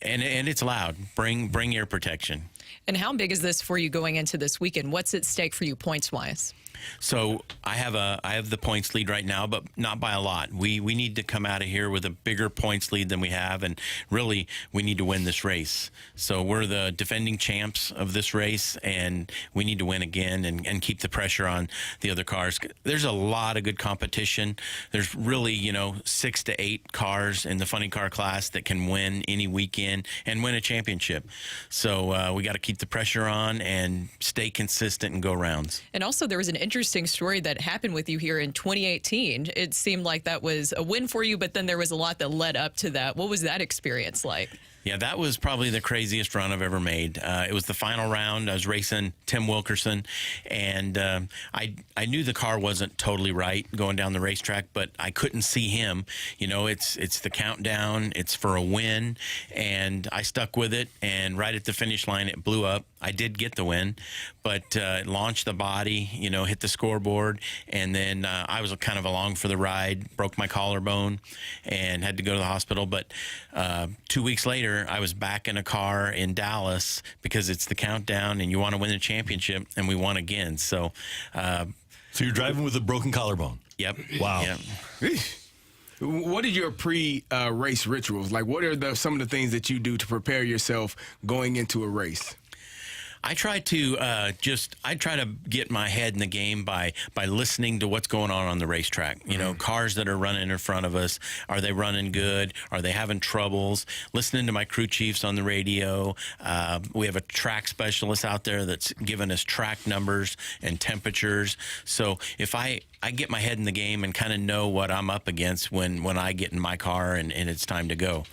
F: and it's loud. Bring ear protection.
C: And how big is this for you going into this weekend? What's at stake for you points wise?
F: So I have the points lead right now, but not by a lot. We need to come out of here with a bigger points lead than we have, and really we need to win this race. So we're the defending champs of this race, and we need to win again and keep the pressure on the other cars. There's a lot of good competition. There's really 6 to 8 cars in the funny car class that can win any weekend and win a championship. So we got to keep the pressure on and stay consistent and go rounds.
C: And also there was an interesting story that happened with you here in 2018. It seemed like that was a win for you, but then there was a lot that led up to that. What was that experience like?
F: Yeah, that was probably the craziest run I've ever made. It was the final round. I was racing Tim Wilkerson, and I knew the car wasn't totally right going down the racetrack, but I couldn't see him. It's the countdown. It's for a win, and I stuck with it, and right at the finish line, it blew up. I did get the win, but it launched the body, hit the scoreboard, and then I was kind of along for the ride, broke my collarbone, and had to go to the hospital. But 2 weeks later, I was back in a car in Dallas, because it's the countdown and you want to win the championship, and we won again. So
A: you're driving with a broken collarbone?
F: Yep.
A: Wow.
F: Yep.
B: What are your pre-race rituals? Like, what are some of the things that you do to prepare yourself going into a race?
F: I try to get my head in the game by listening to what's going on the racetrack. Cars that are running in front of us, are they running good? Are they having troubles? Listening to my crew chiefs on the radio. We have a track specialist out there that's giving us track numbers and temperatures. So if I get my head in the game and kind of know what I'm up against when I get in my car and it's time to go.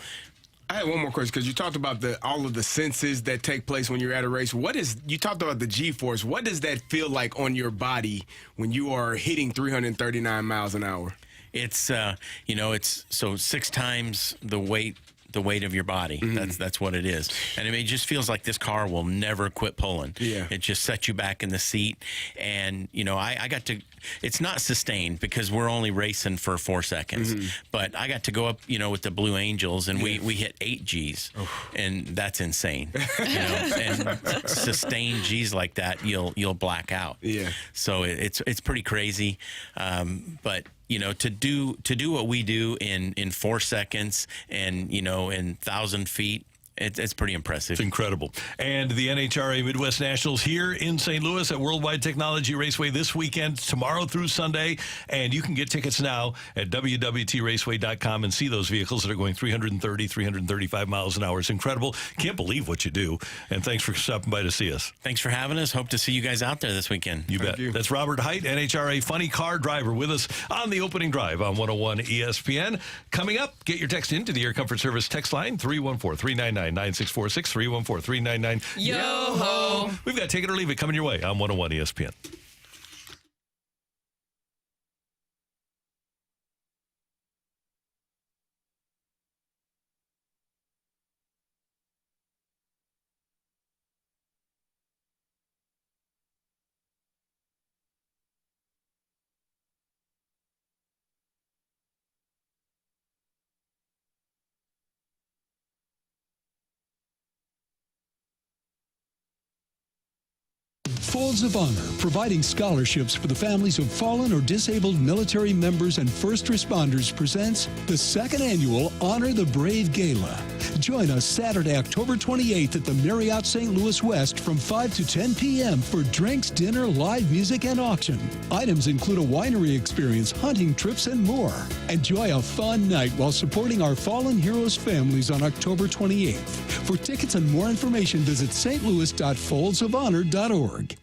B: I had one more question, because you talked about all of the senses that take place when you're at a race. You talked about the G-force. What does that feel like on your body when you are hitting 339 miles an hour?
F: It's it's 6 times the weight of your body. That's what it is. And it just feels like this car will never quit pulling.
B: Yeah.
F: It just sets you back in the seat. And, I got to, it's not sustained because we're only racing for 4 seconds. But I got to go up, with the Blue Angels, and we hit 8 Gs. And that's insane. And sustained Gs like that, you'll black out.
B: Yeah.
F: So it's pretty crazy. But to do what we do in 4 seconds and, in 1,000 feet, it's pretty impressive.
A: It's incredible. And the NHRA Midwest Nationals here in St. Louis at Worldwide Technology Raceway this weekend, tomorrow through Sunday. And you can get tickets now at www.raceway.com and see those vehicles that are going 330, 335 miles an hour. It's incredible. Can't believe what you do. And thanks for stopping by to see us.
F: Thanks for having us. Hope to see you guys out there this weekend.
A: You bet. That's Robert Height, NHRA funny car driver, with us on the opening drive on 101 ESPN. Coming up, get your text into the Air Comfort Service text line, 314-399-9646, 314-399.
C: Yo-ho!
A: We've got Take It or Leave It coming your way on 101 ESPN.
G: Folds of Honor, providing scholarships for the families of fallen or disabled military members and first responders, presents the second annual Honor the Brave Gala. Join us Saturday, October 28th at the Marriott St. Louis West from 5 to 10 p.m. for drinks, dinner, live music, and auction. Items include a winery experience, hunting trips, and more. Enjoy a fun night while supporting our fallen heroes' families on October 28th. For tickets and more information, visit stlouis.foldsofhonor.org.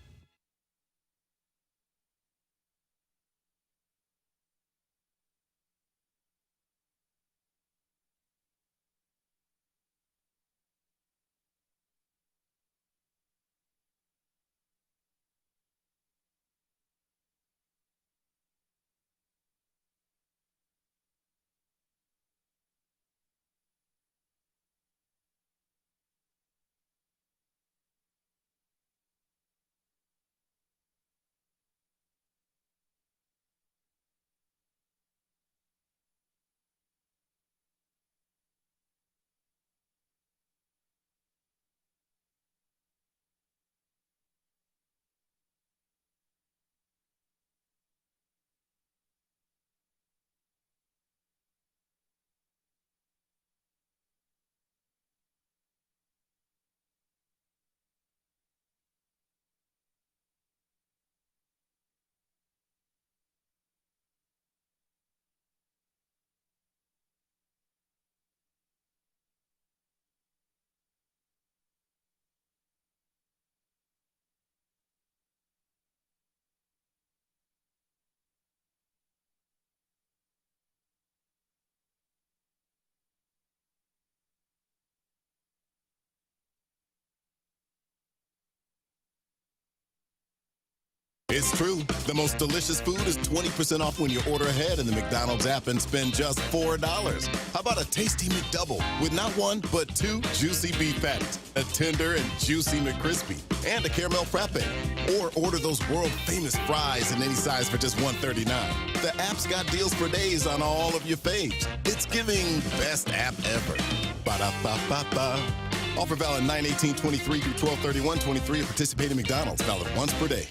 H: It's true. The most delicious food is 20% off when you order ahead in the McDonald's app and spend just $4. How about a tasty McDouble with not one, but 2 juicy beef patties, a tender and juicy McCrispy, and a caramel frappe? Or order those world-famous fries in any size for just $1.39. The app's got deals for days on all of your faves. It's giving best app ever. Ba-da-ba-ba-ba. Offer valid 9/18/23 through 12/31/23 at participating McDonald's. Valid once per day.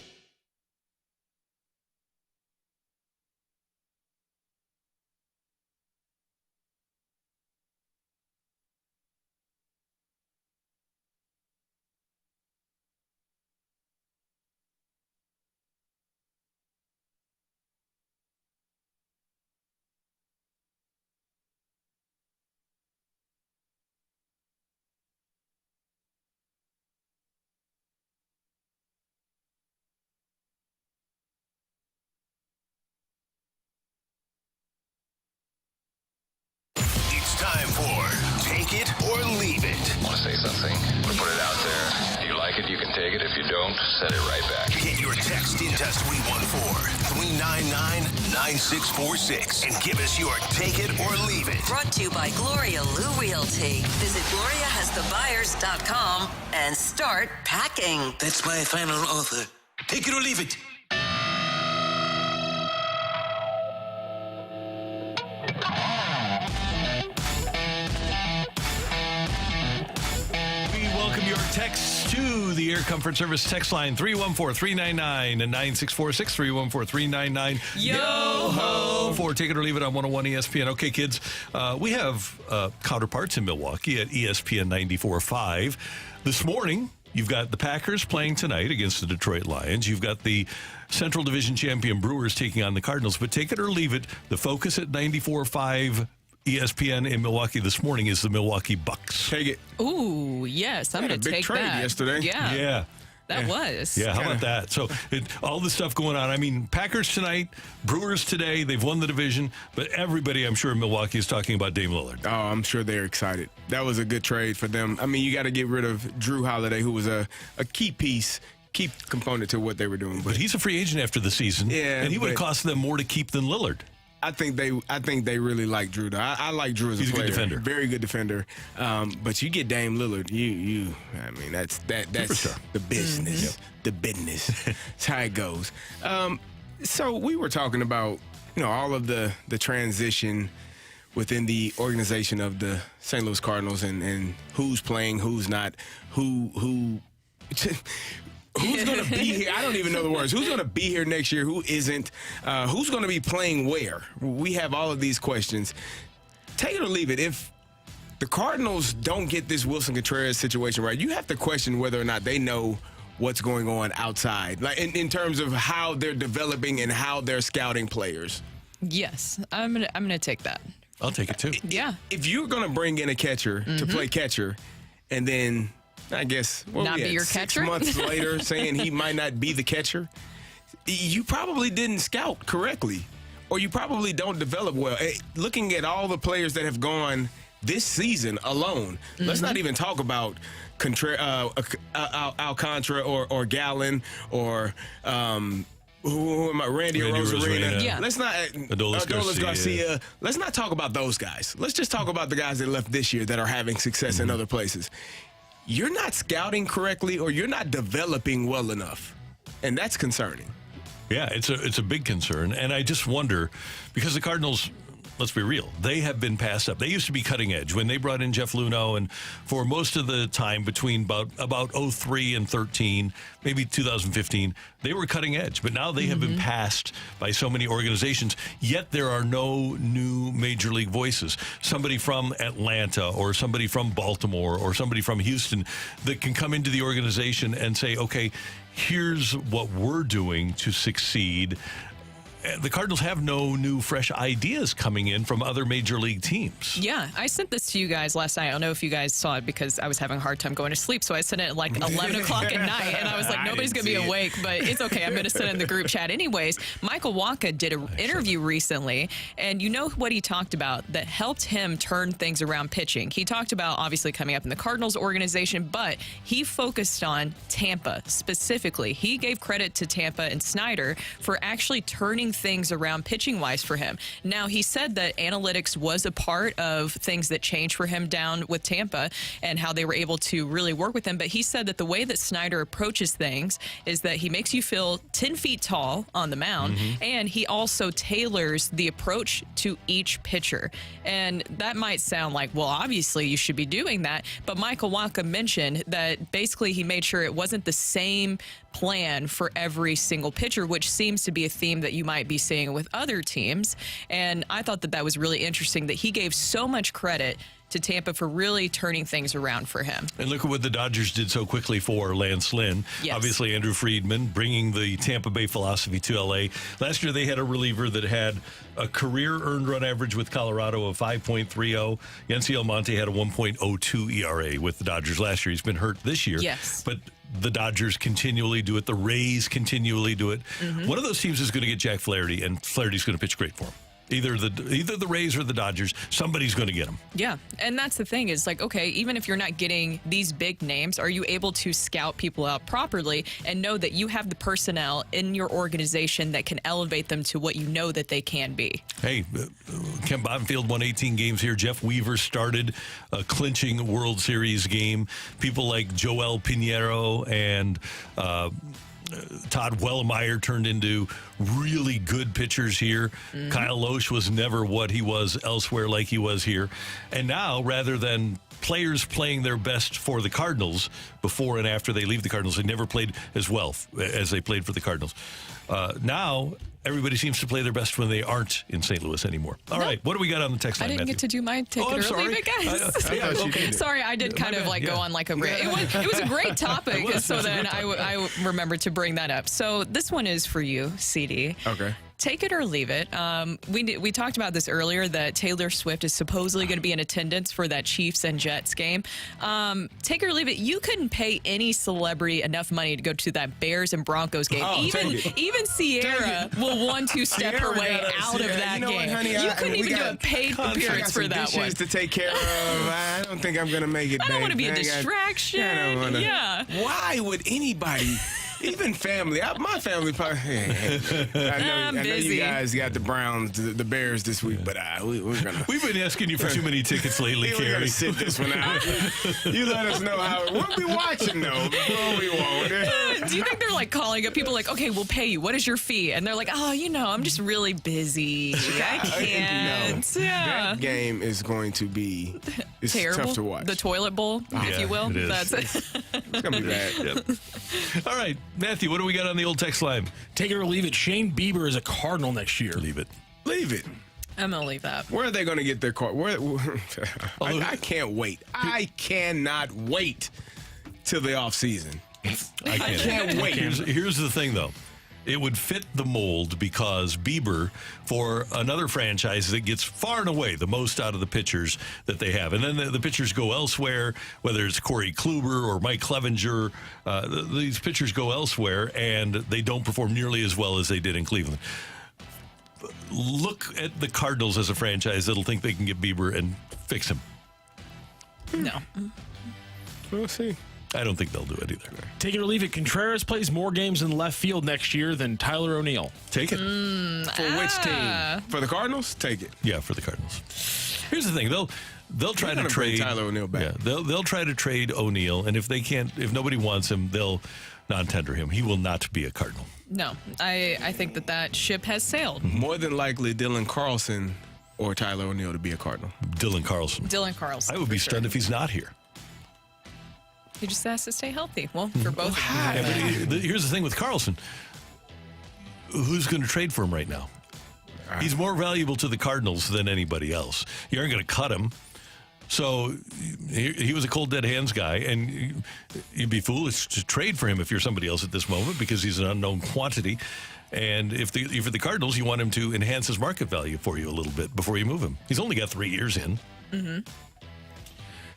I: Time for Take It or Leave It.
J: Want to say something? Put it out there. If you like it, you can take it. If you don't, set it right back.
I: Get your text into 314-399-9646 and give us your Take It or Leave It.
K: Brought to you by Gloria Lou Realty. Visit GloriaHasTheBuyers.com and start packing.
I: That's my final offer. Take it or leave it.
A: Text to the Air Comfort Service text line 314-399-9646 314-399-YO-HO for Take It or Leave It on 101 ESPN. Okay, kids, we have counterparts in Milwaukee at ESPN 94.5. This morning, you've got the Packers playing tonight against the Detroit Lions. You've got the Central Division champion Brewers taking on the Cardinals. But take it or leave it, the focus at 94.5 ESPN in Milwaukee this morning is the Milwaukee Bucks.
B: Take it.
C: Ooh, yes, I'm going to take
B: trade
C: that.
B: yesterday.
C: Yeah. That was.
A: Yeah, how about that? So all the stuff going on. I mean, Packers tonight, Brewers today. They've won the division, but everybody, I'm sure, in Milwaukee is talking about Dame Lillard.
B: Oh, I'm sure they're excited. That was a good trade for them. I mean, you got to get rid of Drew Holiday, who was a key piece, key component to what they were doing.
A: But he's a free agent after the season, and he would have cost them more to keep than Lillard.
B: I think they really like Drew. Though. I like Drew as a player.
A: Good defender,
B: very good defender. But you get Dame Lillard, I mean, that's
A: Superstar.
B: The business.
A: Mm-hmm.
B: The business. That's how it goes. So we were talking about all of the transition within the organization of the St. Louis Cardinals and who's playing, who's not, who. Who's going to be here? I don't even know the words. Who's going to be here next year? Who isn't? Who's going to be playing where? We have all of these questions. Take it or leave it. If the Cardinals don't get this Wilson Contreras situation right, you have to question whether or not they know what's going on outside, like in terms of how they're developing and how they're scouting players.
C: Yes, I'm gonna take that.
A: I'll take it too.
C: Yeah.
B: If you're going to bring in a catcher to play catcher, and then I guess
C: not be your
B: 6
C: catcher?
B: months later saying he might not be the catcher, you probably didn't scout correctly, or you probably don't develop well. Looking at all the players that have gone this season alone, let's not even talk about Alcantara or Gallen or who am I? Randy Arozarena.
C: Yeah.
B: Let's not
A: Adolis
B: Garcia. Let's not talk about those guys. Let's just talk about the guys that left this year that are having success in other places. You're not scouting correctly, or you're not developing well enough, and that's concerning.
A: Yeah, it's a big concern, and I just wonder, because the Cardinals, let's be real, they have been passed up. They used to be cutting edge when they brought in Jeff Luhnow, and for most of the time between about 03 and 13, maybe 2015, they were cutting edge. But now they have been passed by so many organizations, yet there are no new major league voices. Somebody from Atlanta or somebody from Baltimore or somebody from Houston that can come into the organization and say, okay, here's what we're doing to succeed. the Cardinals have no new fresh ideas coming in from other major league teams.
C: Yeah, I sent this to you guys last night. I don't know if you guys saw it because I was having a hard time going to sleep. So I sent it at like 11 o'clock at night. And I was like, nobody's going to be awake, but it's okay. I'm going to send it in the group chat anyways. Michael Wacha did an interview recently. And you know what he talked about that helped him turn things around pitching? He talked about obviously coming up in the Cardinals organization, but he focused on Tampa specifically. He gave credit to Tampa and Snyder for actually turning things around pitching-wise for him. Now, he said that analytics was a part of things that changed for him down with Tampa and how they were able to really work with him. But he said that the way that Snyder approaches things is that he makes you feel 10 feet tall on the mound, and he also tailors the approach to each pitcher. And that might sound like, well, obviously you should be doing that. But Michael Wacha mentioned that basically he made sure it wasn't the same plan for every single pitcher, which seems to be a theme that you might be seeing with other teams. And I thought that that was really interesting that he gave so much credit to Tampa for really turning things around for him.
A: And look at what the Dodgers did so quickly for Lance Lynn.
C: Yes.
A: Obviously, Andrew Friedman bringing the Tampa Bay philosophy to L.A. Last year, they had a reliever that had a career earned run average with Colorado of 5.30. Yency Almonte had a 1.02 ERA with the Dodgers last year. He's been hurt this year.
C: Yes.
A: But the Dodgers continually do it. The Rays continually do it. One of those teams is going to get Jack Flaherty, and Flaherty's going to pitch great for him. Either the Rays or the Dodgers, somebody's going to get them.
C: Yeah, and that's the thing is like, okay, even if you're not getting these big names, are you able to scout people out properly and know that you have the personnel in your organization that can elevate them to what you know that they can be?
A: Hey, Kent Bonfield won 18 games here. Jeff Weaver started a clinching World Series game. People like Joel Pinheiro and Todd Wellemeyer turned into really good pitchers here. Kyle Loesch was never what he was elsewhere like he was here. And now, rather than players playing their best for the Cardinals before and after they leave the Cardinals, they never played as well as they played for the Cardinals. Now, everybody seems to play their best when they aren't in St. Louis anymore. All right, what do we got on the text line,
C: I didn't
A: Matthew?
C: get to do my take it or leave it, guys.
A: Okay.
C: Sorry, I did kind of like go on like a rant. It was a great topic, so then I remembered to bring that up. So this one is for you, CD.
B: Okay.
C: Take it or leave it. We talked about this earlier that Taylor Swift is supposedly going to be in attendance for that Chiefs and Jets game. Take it or leave it. You couldn't pay any celebrity enough money to go to that Bears and Broncos game. Even Sierra will want to step her way out of that game.
B: Honey,
C: you couldn't even do a paid appearance for that one.
B: To take care of. I don't think I'm going to make it.
C: I don't want to be a distraction. Yeah.
B: Why would anybody? Even family. My family probably. I know you guys got the Browns, the Bears this week, but we're gonna.
A: We've been asking you for too many tickets lately,
B: We're
A: Carey.
B: gonna sit this one out. You let us know how. We'll be watching though. Well, we won't.
C: Do you think they're like calling up people like, okay, we'll pay you. What is your fee? And they're like, oh, I'm just really busy. I can't. Yeah.
B: That game is going to be
C: terrible.
B: Tough to watch.
C: The toilet bowl, if you will.
A: It is.
C: That's it.
B: It's gonna be bad.
A: Yep. All right, Matthew, what do we got on the old text line?
E: Take it or leave it. Shane Bieber is a Cardinal next year.
A: Leave it.
B: Leave it.
C: I'm gonna leave that.
B: Where are they going to get their car? I can't wait. I cannot wait till the off season. I can't wait.
A: Here's the thing, though. It would fit the mold because Bieber, for another franchise that gets far and away the most out of the pitchers that they have. And then the pitchers go elsewhere, whether it's Corey Kluber or Mike Clevenger. These pitchers go elsewhere, and they don't perform nearly as well as they did in Cleveland. Look at the Cardinals as a franchise that'll think they can get Bieber and fix him.
C: No.
B: We'll see.
A: I don't think they'll do it either.
E: Take it or leave it. Contreras plays more games in left field next year than Tyler O'Neill.
A: Take it.
B: For which team? For the Cardinals? Take it.
A: Yeah, for the Cardinals. Here's the thing. They'll try to trade
B: Tyler O'Neill back.
A: Yeah, they'll try to trade O'Neill, and if nobody wants him, they'll non-tender him. He will not be a Cardinal.
C: No, I think that ship has sailed.
B: More than likely, Dylan Carlson or Tyler O'Neill to be a Cardinal.
A: Dylan Carlson.
C: I
A: would be stunned if he's not here.
C: He just has to stay healthy. Well, for both of them.
A: Yeah, but here's the thing with Carlson. Who's going to trade for him right now? He's more valuable to the Cardinals than anybody else. You aren't going to cut him. So he was a cold dead hands guy, and you'd be foolish to trade for him if you're somebody else at this moment because he's an unknown quantity. And if you're the Cardinals, you want him to enhance his market value for you a little bit before you move him. He's only got 3 years in.
C: Mm-hmm.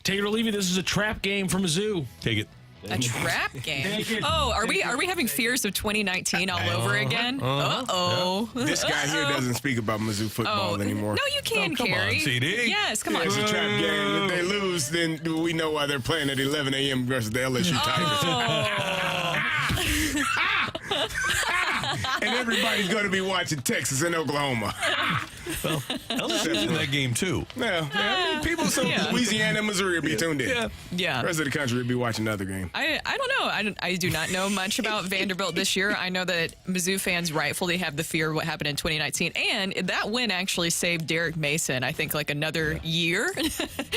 E: Take it or leave it. This is a trap game from Mizzou.
A: Take it.
C: A trap game. Oh, are we having fears of 2019 all over again? Uh-oh.
B: This guy here doesn't speak about Mizzou football anymore.
C: No, you can,
A: come
C: Carey.
A: on, CD.
C: Yes, come on.
B: It's a trap game. If they lose, then we know why they're playing at 11 a.m. versus the LSU Tigers. And everybody's going to be watching Texas and Oklahoma.
A: Well, LSU's in that game, too.
B: Yeah, people from Louisiana and Missouri will be tuned in.
C: Yeah.
B: The rest of the country will be watching other game.
C: I don't know. I do not know much about Vanderbilt this year. I know that Mizzou fans rightfully have the fear of what happened in 2019. And that win actually saved Derek Mason, I think, like another year,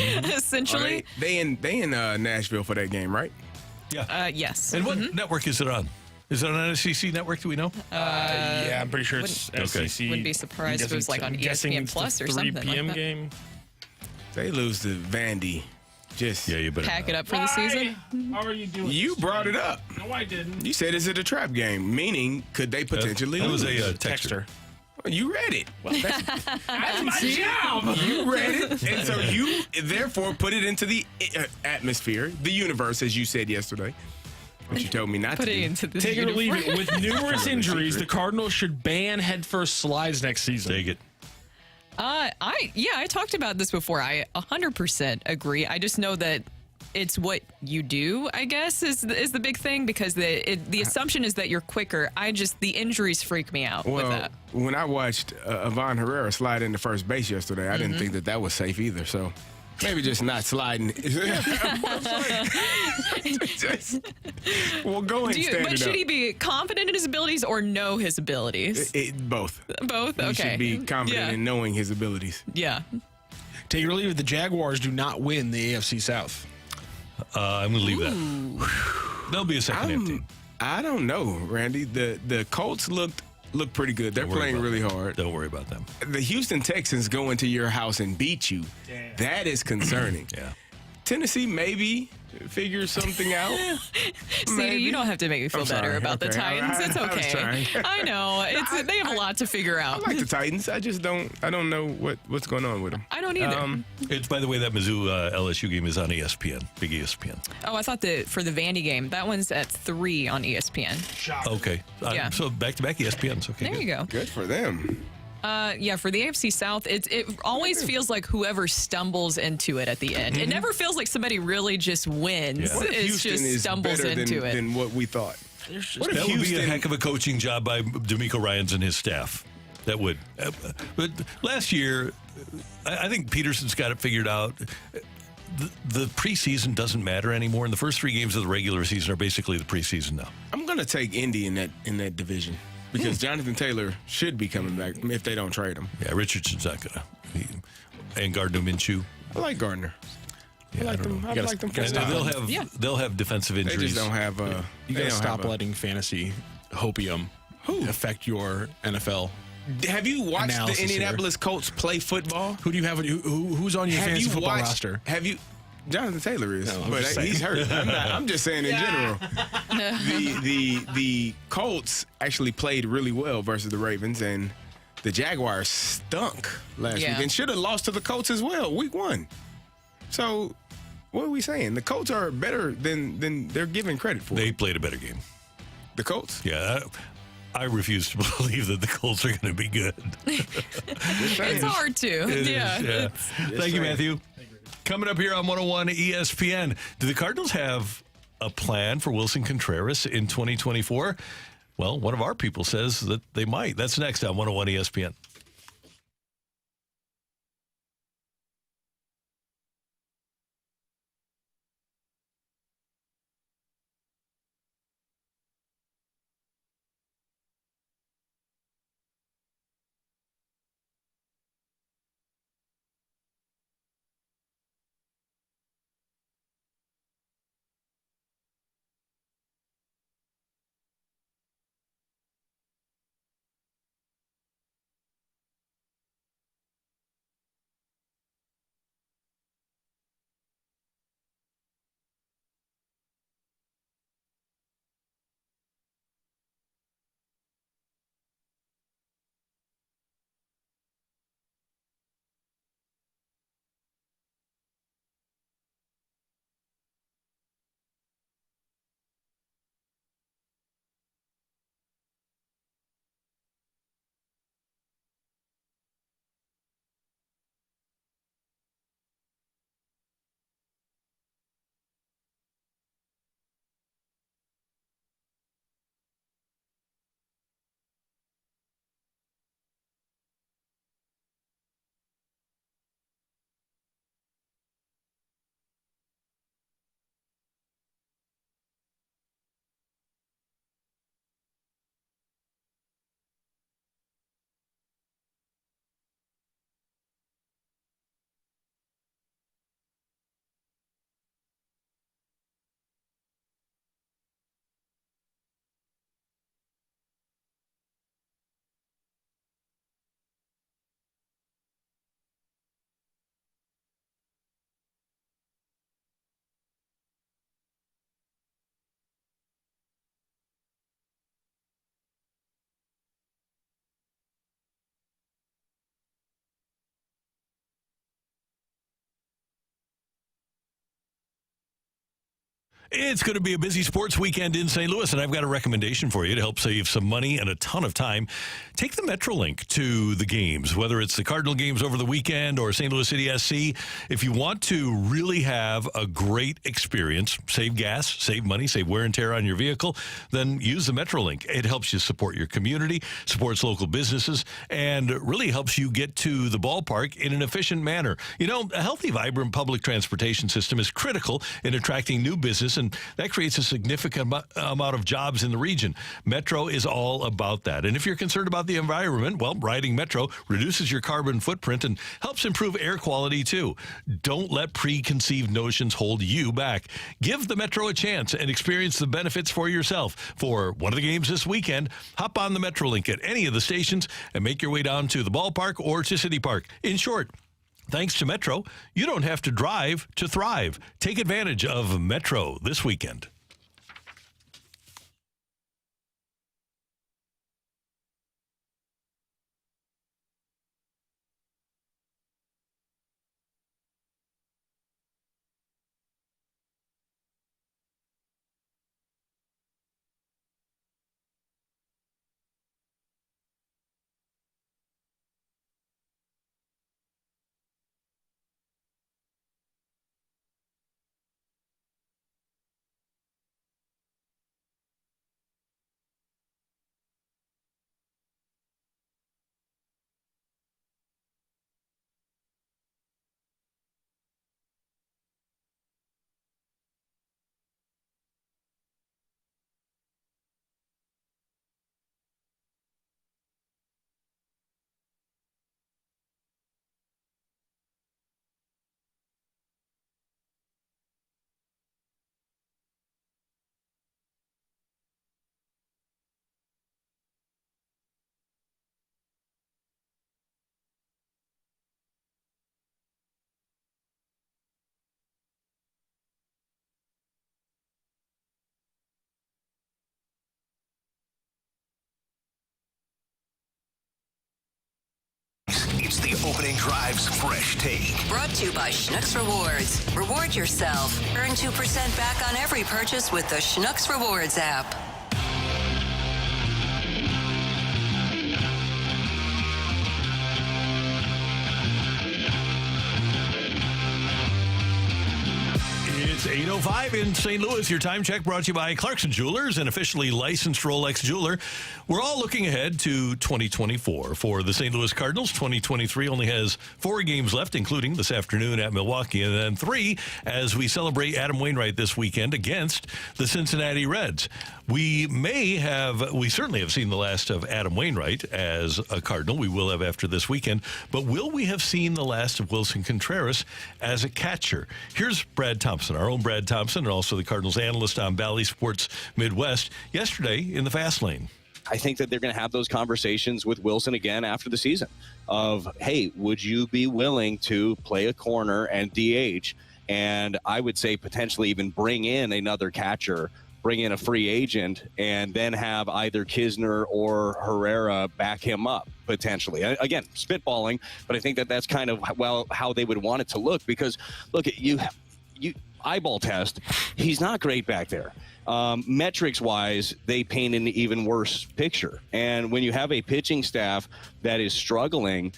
C: essentially.
B: They in Nashville for that game, right?
A: Yeah.
C: Yes.
A: And what network is it on? Is it on an SEC network? Do we know?
E: Yeah, I'm pretty sure it's SEC.
C: Wouldn't be surprised if it was like on ESPN Plus or something
E: 3 p.m.
C: like that.
E: game.
B: They lose to Vandy.
A: You better
C: pack it up for the season.
E: How are you doing?
B: You brought it up.
E: No, I didn't.
B: You said, is it a trap game? Meaning, could they potentially
A: That was
B: lose?
A: a texter.
B: You read it.
E: Well, that's my job.
B: You read it. And so you, therefore, put it into the atmosphere, the universe, as you said yesterday. Which you told me not
C: Put
B: to
C: it
B: do.
C: into the
E: Take it or leave it.
C: universe.
E: With numerous injuries, the Cardinals should ban headfirst slides next season.
A: Take it.
C: I talked about this before. I 100% agree. I just know that it's what you do, I guess, is the big thing because the assumption is that you're quicker. The injuries freak me out with that.
B: When I watched Ivan Herrera slide into first base yesterday, I didn't think that was safe either. So maybe just not sliding. Well, go ahead and stand
C: But
B: it
C: should
B: up.
C: he be confident in his abilities or know his abilities?
B: Both.
C: Both?
B: He
C: Okay.
B: should be confident in knowing his abilities.
C: Yeah.
E: Take it or leave it. The Jaguars do not win the AFC South.
A: I'm going to leave that. They'll be a second-half team.
B: I don't know, Randy. The Colts look pretty good. They're playing really hard.
A: Don't worry about them.
B: The Houston Texans go into your house and beat you.
E: Damn.
B: That is concerning.
A: Yeah.
B: Tennessee maybe figure something out.
C: See, you don't have to make me feel better about the Titans. It's
B: I was
C: okay.
B: trying.
C: I know. They have a lot to figure out.
B: I like the Titans. I just don't know what's going on with them.
C: I don't either.
A: It's, by the way, that Mizzou LSU game is on ESPN, big ESPN.
C: Oh, I thought for the Vandy game, that one's at 3 on ESPN.
A: Okay.
C: Yeah.
A: So back-to-back ESPNs. Okay.
C: There you go.
B: Good for them.
C: For the AFC South, it always feels like whoever stumbles into it at the end. It never feels like somebody really just wins.
A: Yeah.
B: What if
C: It's
B: Houston
C: just
B: is
C: stumbles
B: better
C: into it.
B: than what we thought? What if
A: That would be a
B: Houston-
A: heck of a coaching job by D'Amico Ryans and his staff. That would. But last year, I think Peterson's got it figured out. The preseason doesn't matter anymore, and the first 3 games of the regular season are basically the preseason now.
B: I'm going to take Indy in that division because Jonathan Taylor should be coming back if they don't trade him.
A: Yeah, Richardson's not going to. And Gardner Minshew.
B: I like Gardner.
A: Yeah,
B: I like them. I like them.
A: They'll have defensive
B: They
A: injuries.
B: just don't have.
E: You
B: they
E: gotta
B: don't
E: stop
B: have
E: letting fantasy hopium affect your NFL.
B: Have you watched the
E: analysis
B: Indianapolis Colts play football?
E: Who do you have? Who's on your fantasy football roster?
B: Have you? Jonathan Taylor is,
E: No, I'm
B: but
E: just saying.
B: he's hurt. I'm just saying in general. The Colts actually played really well versus the Ravens, and the Jaguars stunk last week and should have lost to the Colts as well, week 1. So, what are we saying? The Colts are better than they're given credit for.
A: They played a better game.
B: The Colts?
A: Yeah. I refuse to believe that the Colts are going to be good.
C: It's hard to.
A: It
C: Yeah.
A: is, yeah. Thank you, Matthew. Coming up here on 101 ESPN, do the Cardinals have a plan for Wilson Contreras in 2024? Well, one of our people says that they might. That's next on 101 ESPN. It's going to be a busy sports weekend in St. Louis, and I've got a recommendation for you to help save some money and a ton of time. Take the Metrolink to the games, whether it's the Cardinal games over the weekend or St. Louis City SC. If you want to really have a great experience, save gas, save money, save wear and tear on your vehicle, then use the Metrolink. It helps you support your community, supports local businesses, and really helps you get to the ballpark in an efficient manner. You know, a healthy, vibrant public transportation system is critical in attracting new business, and that creates a significant amount of jobs in the region. Metro is all about that. And if you're concerned about the environment, well, riding Metro reduces your carbon footprint and helps improve air quality too. Don't let preconceived notions hold you back. Give the Metro a chance and experience the benefits for yourself. For one of the games this weekend, hop on the Metrolink at any of the stations and make your way down to the ballpark or to City Park. In short, thanks to Metro, you don't have to drive to thrive. Take advantage of Metro this weekend.
I: It's the Opening Drive's Fresh Take.
K: Brought to you by Schnucks Rewards. Reward yourself. Earn 2% back on every purchase with the Schnucks Rewards app.
A: It's 8:05 in St. Louis. Your time check brought to you by Clarkson Jewelers, an officially licensed Rolex jeweler. We're all looking ahead to 2024 for the St. Louis Cardinals. 2023 only has 4 games left, including this afternoon at Milwaukee, and then 3 as we celebrate Adam Wainwright this weekend against the Cincinnati Reds. We certainly have seen the last of Adam Wainwright as a Cardinal. We will have after this weekend. But will we have seen the last of Wilson Contreras as a catcher? Here's Brad Thompson, our own Brad Thompson, and also the Cardinals analyst on Bally Sports Midwest, yesterday in the Fast Lane.
L: I think that they're going to have those conversations with Wilson again after the season of, hey, would you be willing to play a corner and DH? And I would say potentially even bring in another catcher, bring in a free agent, and then have either Kisner or Herrera back him up potentially. Again, spitballing, but I think that that's kind of how they would want it to look, because look at you eyeball test, he's not great back there. Metrics wise, they paint an even worse picture. And when you have a pitching staff that is struggling,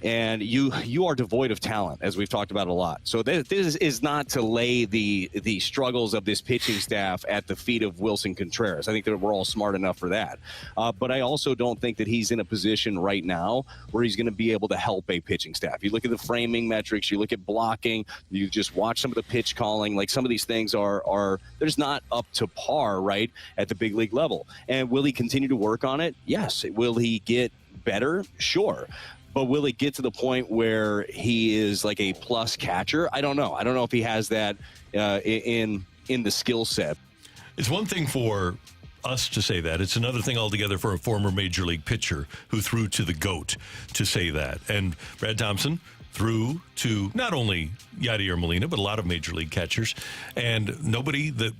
L: and you are devoid of talent, as we've talked about a lot. So this is not to lay the struggles of this pitching staff at the feet of Wilson Contreras. I think that we're all smart enough for that. But I also don't think that he's in a position right now where he's going to be able to help a pitching staff. You look at the framing metrics, you look at blocking, you just watch some of the pitch calling. Like, some of these things are they're just not up to par, right, at the big league level. And will he continue to work on it? Yes. Will he get better? Sure. But will it get to the point where he is like a plus catcher? I don't know. I don't know if he has that in the skill set.
A: It's one thing for us to say that. It's another thing altogether for a former major league pitcher who threw to the GOAT to say that. And Brad Thompson threw to not only Yadier Molina, but a lot of major league catchers. And nobody that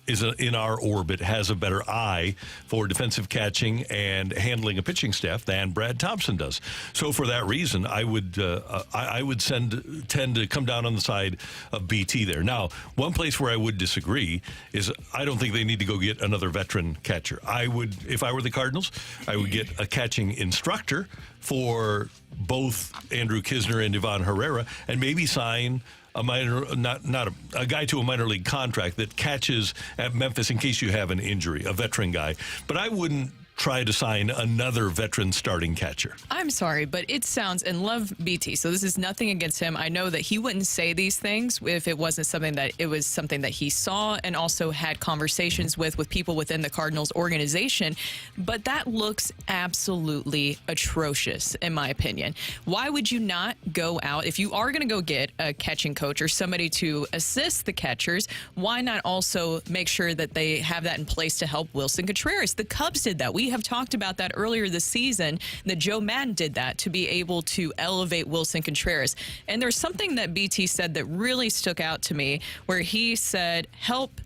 A: is in our orbit has a better eye for defensive catching and handling a pitching staff than Brad Thompson does. So for that reason, I would tend to come down on the side of BT there. Now, one place where I would disagree is I don't think they need to go get another veteran catcher. I would, if I were the Cardinals, I would get a catching instructor for both Andrew Kisner and Ivan Herrera, and maybe sign a a guy to a minor league contract that catches at Memphis in case you have an injury, a veteran guy. But I wouldn't try to sign another veteran starting catcher.
C: I'm sorry, but it sounds, and love BT, so this is nothing against him. I know that he wouldn't say these things if it wasn't something that he saw and also had conversations with people within the Cardinals organization. But that looks absolutely atrocious, in my opinion. Why would you not go out, if you are going to go get a catching coach or somebody to assist the catchers, why not also make sure that they have that in place to help Wilson Contreras? The Cubs did that. We have talked about that earlier this season, that Joe Madden did that to be able to elevate Wilson Contreras. And there's something that BT said that really stuck out to me, where he said, help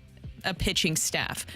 C: a pitching staff.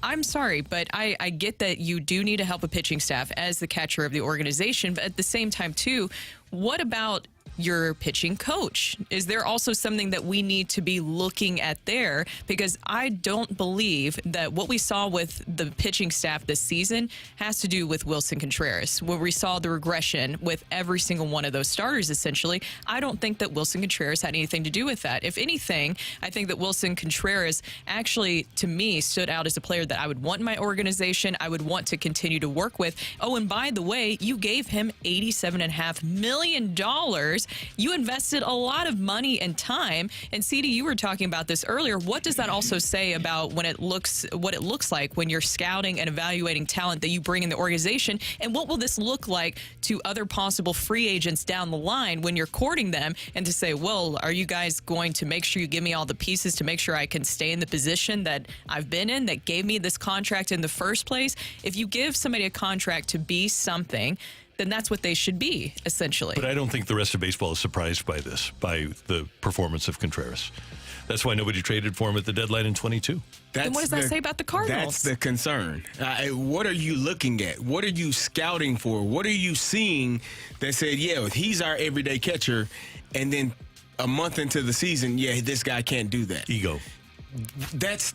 C: I'm sorry, but I get that you do need to help a pitching staff as the catcher of the organization. But at the same time, too, what about your pitching coach? Is there also something that we need to be looking at there? Because I don't believe that what we saw with the pitching staff this season has to do with Wilson Contreras, where we saw the regression with every single one of those starters, essentially. I don't think that Wilson Contreras had anything to do with that. If anything, I think that Wilson Contreras actually, to me, stood out as a player that I would want in my organization, I would want to continue to work with. Oh, and by the way, you gave him $87.5 million. You invested a lot of money and time. And CD, you were talking about this earlier. What does that also say about what it looks like when you're scouting and evaluating talent that you bring in the organization? And what will this look like to other possible free agents down the line when you're courting them, and to say, well, are you guys going to make sure you give me all the pieces to make sure I can stay in the position that I've been in, that gave me this contract in the first place? If you give somebody a contract to be something, then that's what they should be, essentially. But
A: I don't think the rest of baseball is surprised by this, by the performance of Contreras. That's why nobody traded for him at the deadline in 22.
C: Then what does that say about the Cardinals?
B: That's the concern. What are you looking at? What are you scouting for? What are you seeing that said, yeah, he's our everyday catcher, and then a month into the season, yeah, this guy can't do that?
A: Ego.
B: That's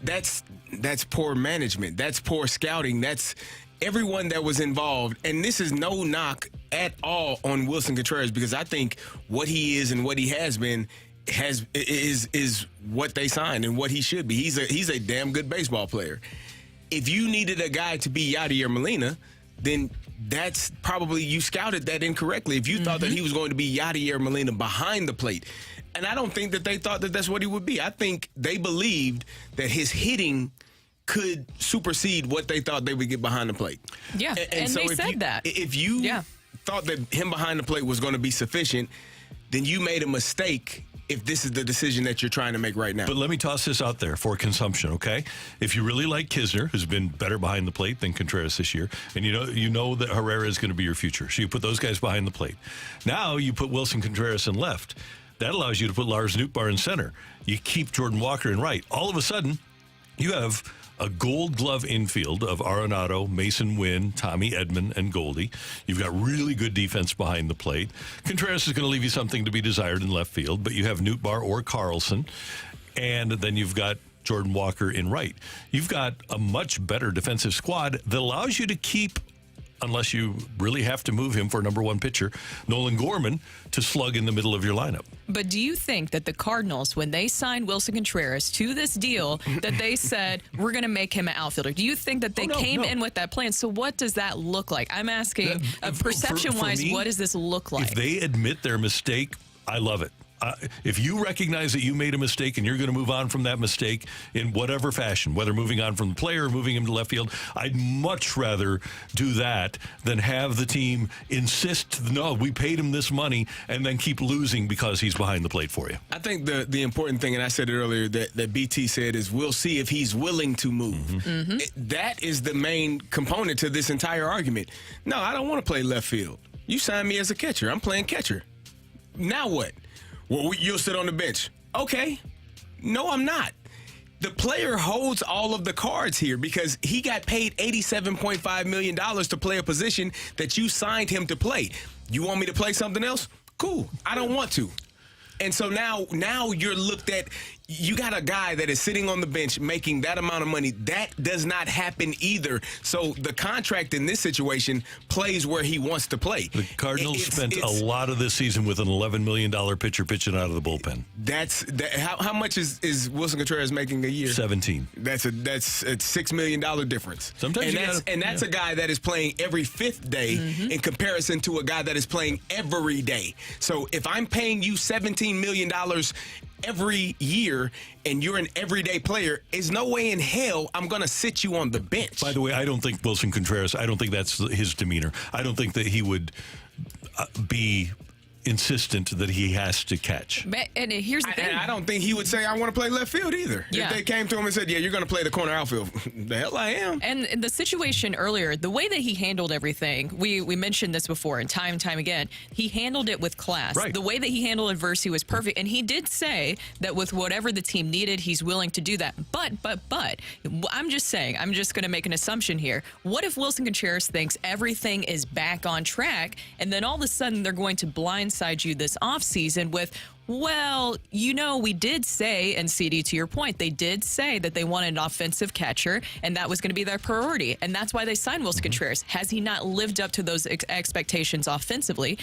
B: poor management. That's poor scouting. That's everyone that was involved. And this is no knock at all on Wilson Contreras, because I think what he is and what he has been is what they signed and what he should be. He's a damn good baseball player. If you needed a guy to be Yadier Molina, then that's probably, you scouted that incorrectly. If you thought that he was going to be Yadier Molina behind the plate. And I don't think that they thought that that's what he would be. I think they believed that his hitting could supersede what they thought they would get behind the plate.
C: Yeah, and so they said that.
B: If you thought that him behind the plate was going to be sufficient, then you made a mistake if this is the decision that you're trying to make right now.
A: But let me toss this out there for consumption, okay? If you really like Kisner, who's been better behind the plate than Contreras this year, and you know that Herrera is going to be your future, so you put those guys behind the plate. Now you put Wilson Contreras in left. That allows you to put Lars Nootbaar in center. You keep Jordan Walker in right. All of a sudden, you have a gold glove infield of Arenado, Mason Wynn, Tommy Edman, and Goldie. You've got really good defense behind the plate. Contreras is going to leave you something to be desired in left field, but you have Nootbaar or Carlson, and then you've got Jordan Walker in right. You've got a much better defensive squad that allows you to keep, unless you really have to move him for number one pitcher, Nolan Gorman, to slug in the middle of your lineup.
C: But do you think that the Cardinals, when they signed Wilson Contreras to this deal, that they said, we're going to make him an outfielder? Do you think that they came in with that plan? So what does that look like? I'm asking, perception-wise, what does this look like?
A: If they admit their mistake, I love it. If you recognize that you made a mistake and you're going to move on from that mistake in whatever fashion, whether moving on from the player or moving him to left field, I'd much rather do that than have the team insist, no, we paid him this money, and then keep losing because he's behind the plate for you.
B: I think the important thing, and I said it earlier, that BT said is we'll see if he's willing to move. That is the main component to this entire argument. No, I don't want to play left field. You signed me as a catcher. I'm playing catcher. Now what? Well, you'll sit on the bench. Okay. No, I'm not. the player holds all of the cards here because he got paid $87.5 million to play a position that you signed him to play. You want me to play something else? Cool. I don't want to. And so now you're looked at. You got a guy that is sitting on the bench making that amount of money. That does not happen either. So the contract in this situation plays where he wants to play.
A: The Cardinals spent a lot of this season with an $11 million pitcher pitching out of the bullpen.
B: How much is Wilson Contreras making a year?
A: 17.
B: That's a $6 million difference.
A: Sometimes
B: that's a guy that is playing every fifth day in comparison to a guy that is playing every day. So if I'm paying you $17 million every year and you're an everyday player, there's no way in hell I'm going to sit you on the bench.
A: By the way, I don't think Wilson Contreras, I don't think that's his demeanor. I don't think that he would be insistent that he has to catch.
C: And here's the thing.
B: And I don't think he would say, I want to play left field either.
C: Yeah.
B: If they came to him and said, yeah, you're going to play the corner outfield. The hell I am.
C: And the situation earlier, the way that he handled everything, we mentioned this before and time again, he handled it with class.
A: Right.
C: The way that he handled adversity was perfect. And he did say that with whatever the team needed, he's willing to do that. But, I'm just saying, I'm just going to make an assumption here. What if Wilson Contreras thinks everything is back on track, and then all of a sudden they're going to blindside you this offseason with, well, we did say, and CD, to your point, they did say that they wanted an offensive catcher, and that was going to be their priority. And that's why they signed Wilson Contreras. Has he not lived up to those expectations offensively?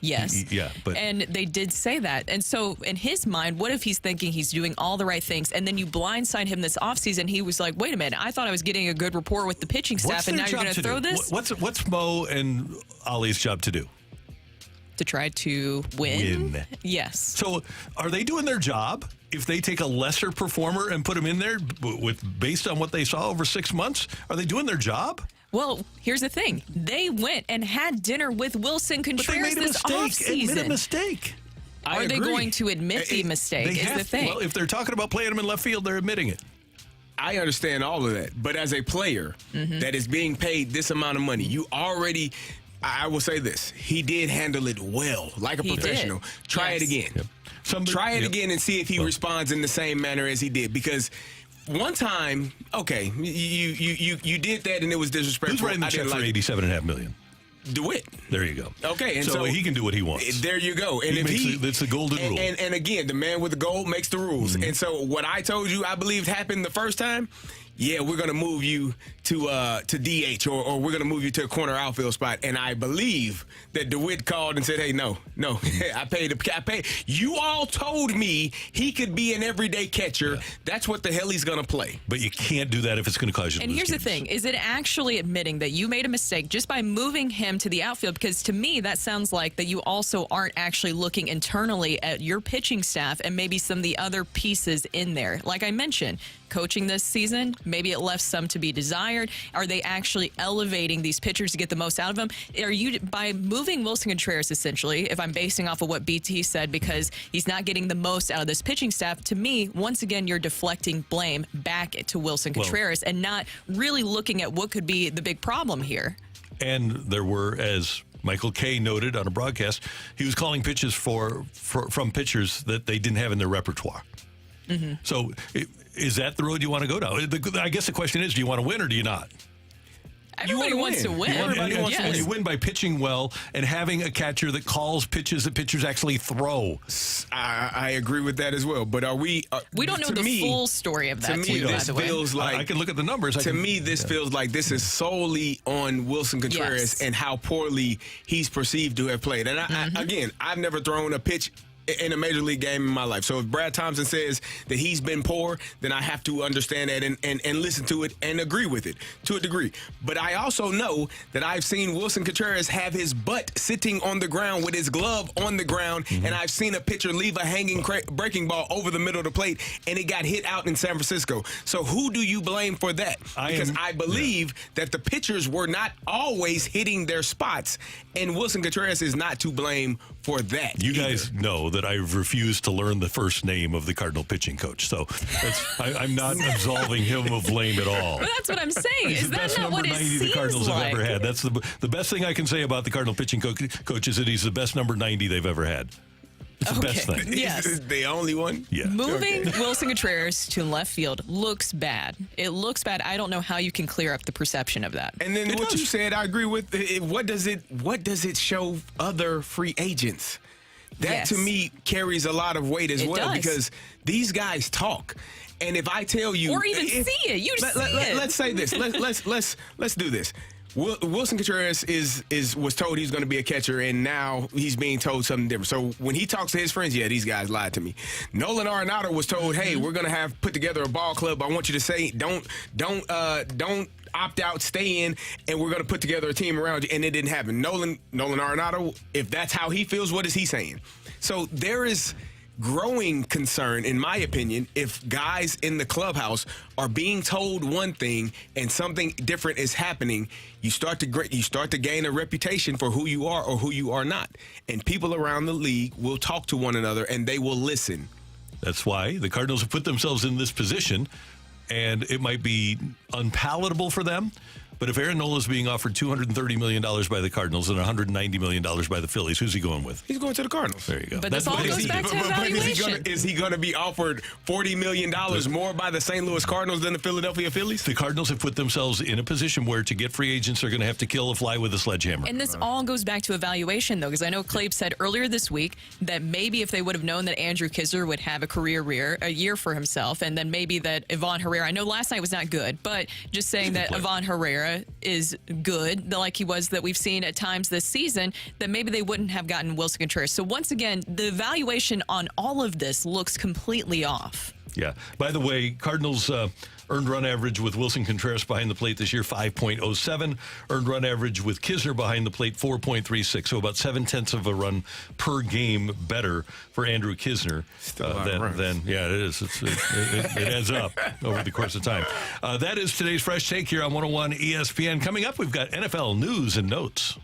C: Yes.
A: Yeah, but
C: and they did say that. And so in his mind, what if he's thinking he's doing all the right things, and then you blindside him this offseason? He was like, wait a minute, I thought I was getting a good rapport with the pitching staff, and now you're going to throw this?
A: What's Mo and Ollie's job to do?
C: To try to win? Yes.
A: So are they doing their job if they take a lesser performer and put him in there based on what they saw over 6 months? Are they doing their job?
C: Well, here's the thing. They went and had dinner with Wilson Contreras this offseason.
A: Admit a mistake.
C: Are they going to admit the mistake is the thing.
A: Well, if they're talking about playing him in left field, they're admitting it.
B: I understand all of that. But as a player that is being paid this amount of money, you already... I will say this. He did handle it well, like a professional. Try it again. Yep. Try it again and see if he responds in the same manner as he did. Because one time, okay, you did that and it was disrespectful.
A: Who's writing the check for $87.5 million?
B: DeWitt.
A: There you go.
B: Okay, and
A: so he can do what he wants.
B: There you go. And
A: it's the golden rule.
B: And again, the man with the gold makes the rules. And so what I told you I believed happened the first time, yeah, we're going to move you to DH or we're going to move you to a corner outfield spot. And I believe that DeWitt called and said, hey, no, I paid. You all told me he could be an everyday catcher. Yeah. That's what the hell he's going to play.
A: But you can't do that if it's going to cause you to lose
C: here's
A: games.
C: The thing. Is it actually admitting that you made a mistake just by moving him to the outfield? Because to me, that sounds like that you also aren't actually looking internally at your pitching staff and maybe some of the other pieces in there. Like I mentioned, coaching this season, maybe it left some to be desired. Are they actually elevating these pitchers to get the most out of them? Are you, by moving Wilson Contreras, essentially, if I'm basing off of what BT said, because he's not getting the most out of this pitching staff, to me, once again, you're deflecting blame back to Wilson Contreras and not really looking at what could be the big problem here.
A: And there were, as Michael Kay noted on a broadcast, he was calling pitches from pitchers that they didn't have in their repertoire. Mm-hmm. So is that the road you want to go down? I guess the question is, do you want to win or do you not?
C: Everybody wants to win.
A: Everybody wants to win. You win by pitching well and having a catcher that calls pitches that pitchers actually throw.
B: I agree with that as well. But are we?
C: We don't know the full story of that.
B: To me, this feels like
A: I can look at the numbers.
B: To me, this feels like this is solely on Wilson Contreras and how poorly he's perceived to have played. And again, I've never thrown a pitch in a major league game in my life. So if Brad Thompson says that he's been poor, then I have to understand that and listen to it and agree with it to a degree. But I also know that I've seen Wilson Contreras have his butt sitting on the ground with his glove on the ground, and I've seen a pitcher leave a hanging breaking ball over the middle of the plate, and it got hit out in San Francisco. So who do you blame for that? Because I believe that the pitchers were not always hitting their spots, and Wilson Contreras is not to blame for that.
A: You guys know that I've refused to learn the first name of the Cardinal pitching coach, so I'm not absolving him of blame at all.
C: But that's what I'm saying.
A: He's
C: is
A: the
C: that
A: best
C: not
A: number
C: what it
A: 90
C: seems
A: the Cardinals
C: like?
A: have ever had. That's the best thing I can say about the Cardinal pitching coach is that he's the best number 90 they've ever had. It's the best thing.
C: Yes.
B: The only one?
A: Yeah.
C: Moving Wilson Contreras to left field looks bad. It looks bad. I don't know how you can clear up the perception of that.
B: And then what you said, I agree with. What does it show other free agents? That to me carries a lot of weight as well because these guys talk. And if I tell you,
C: or even see it, you see it.
B: Let's say this. Let's do this. Wilson Contreras was told he's going to be a catcher, and now he's being told something different. So when he talks to his friends, these guys lied to me. Nolan Arenado was told, hey, we're going to have put together a ball club. I want you to say don't opt out, stay in, and we're going to put together a team around you. And it didn't happen. Nolan Arenado, if that's how he feels, what is he saying? So there is growing concern, in my opinion, if guys in the clubhouse are being told one thing and something different is happening. You start to gain a reputation for who you are or who you are not, and people around the league will talk to one another and they will listen.
A: That's why the Cardinals have put themselves in this position, and it might be unpalatable for them. But if Aaron Nola is being offered $230 million by the Cardinals and $190 million by the Phillies, who's he going with?
B: He's going to the Cardinals.
A: There you go.
C: But this all goes back to evaluation.
B: Is he going to be offered $40 million more by the St. Louis Cardinals than the Philadelphia Phillies?
A: The Cardinals have put themselves in a position where to get free agents, they're going to have to kill a fly with a sledgehammer.
C: And this all goes back to evaluation, though, because I know Clabe said earlier this week that maybe if they would have known that Andrew Kisner would have a year for himself, and then maybe that Ivan Herrera, I know last night was not good, but just saying that Ivan Herrera is good, like he was that we've seen at times this season, that maybe they wouldn't have gotten Wilson Contreras. So once again, the evaluation on all of this looks completely off.
A: Yeah. By the way, Cardinals earned run average with Wilson Contreras behind the plate this year, 5.07. Earned run average with Kisner behind the plate, 4.36. So about 0.7 of a run per game better for Andrew Kisner than it is. It adds up over the course of time. That is today's Fresh Take here on 101 ESPN. Coming up, we've got NFL news and notes.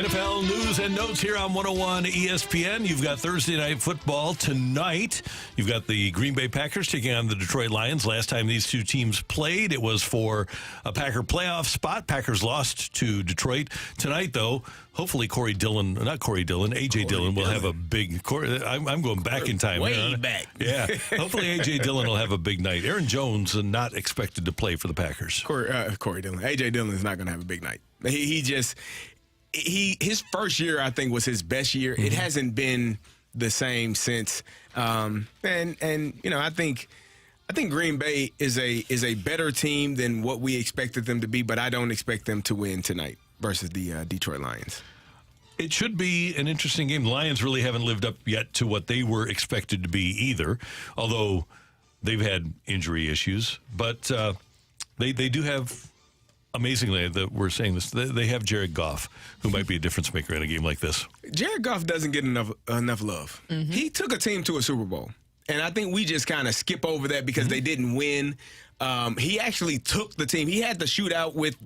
A: NFL news and notes here on 101 ESPN. You've got Thursday night football tonight. You've got the Green Bay Packers taking on the Detroit Lions. Last time these two teams played, it was for a Packer playoff spot. Packers lost to Detroit. Tonight, though, hopefully AJ Dillon will have a big... I'm going back in time.
B: Way back.
A: Yeah. Hopefully AJ Dillon will have a big night. Aaron Jones not expected to play for the Packers.
B: Corey Dillon. AJ Dillon is not going to have a big night. His first year, I think, was his best year. It hasn't been the same since. I think Green Bay is a better team than what we expected them to be, but I don't expect them to win tonight versus the Detroit Lions.
A: It should be an interesting game. The Lions really haven't lived up yet to what they were expected to be either, although they've had injury issues. But they do have... Amazingly, that we're saying this, they have Jared Goff, who might be a difference maker in a game like this.
B: Jared Goff doesn't get enough love. Mm-hmm. He took a team to a Super Bowl, and I think we just kind of skip over that because they didn't win. He actually took the team. He had the shootout with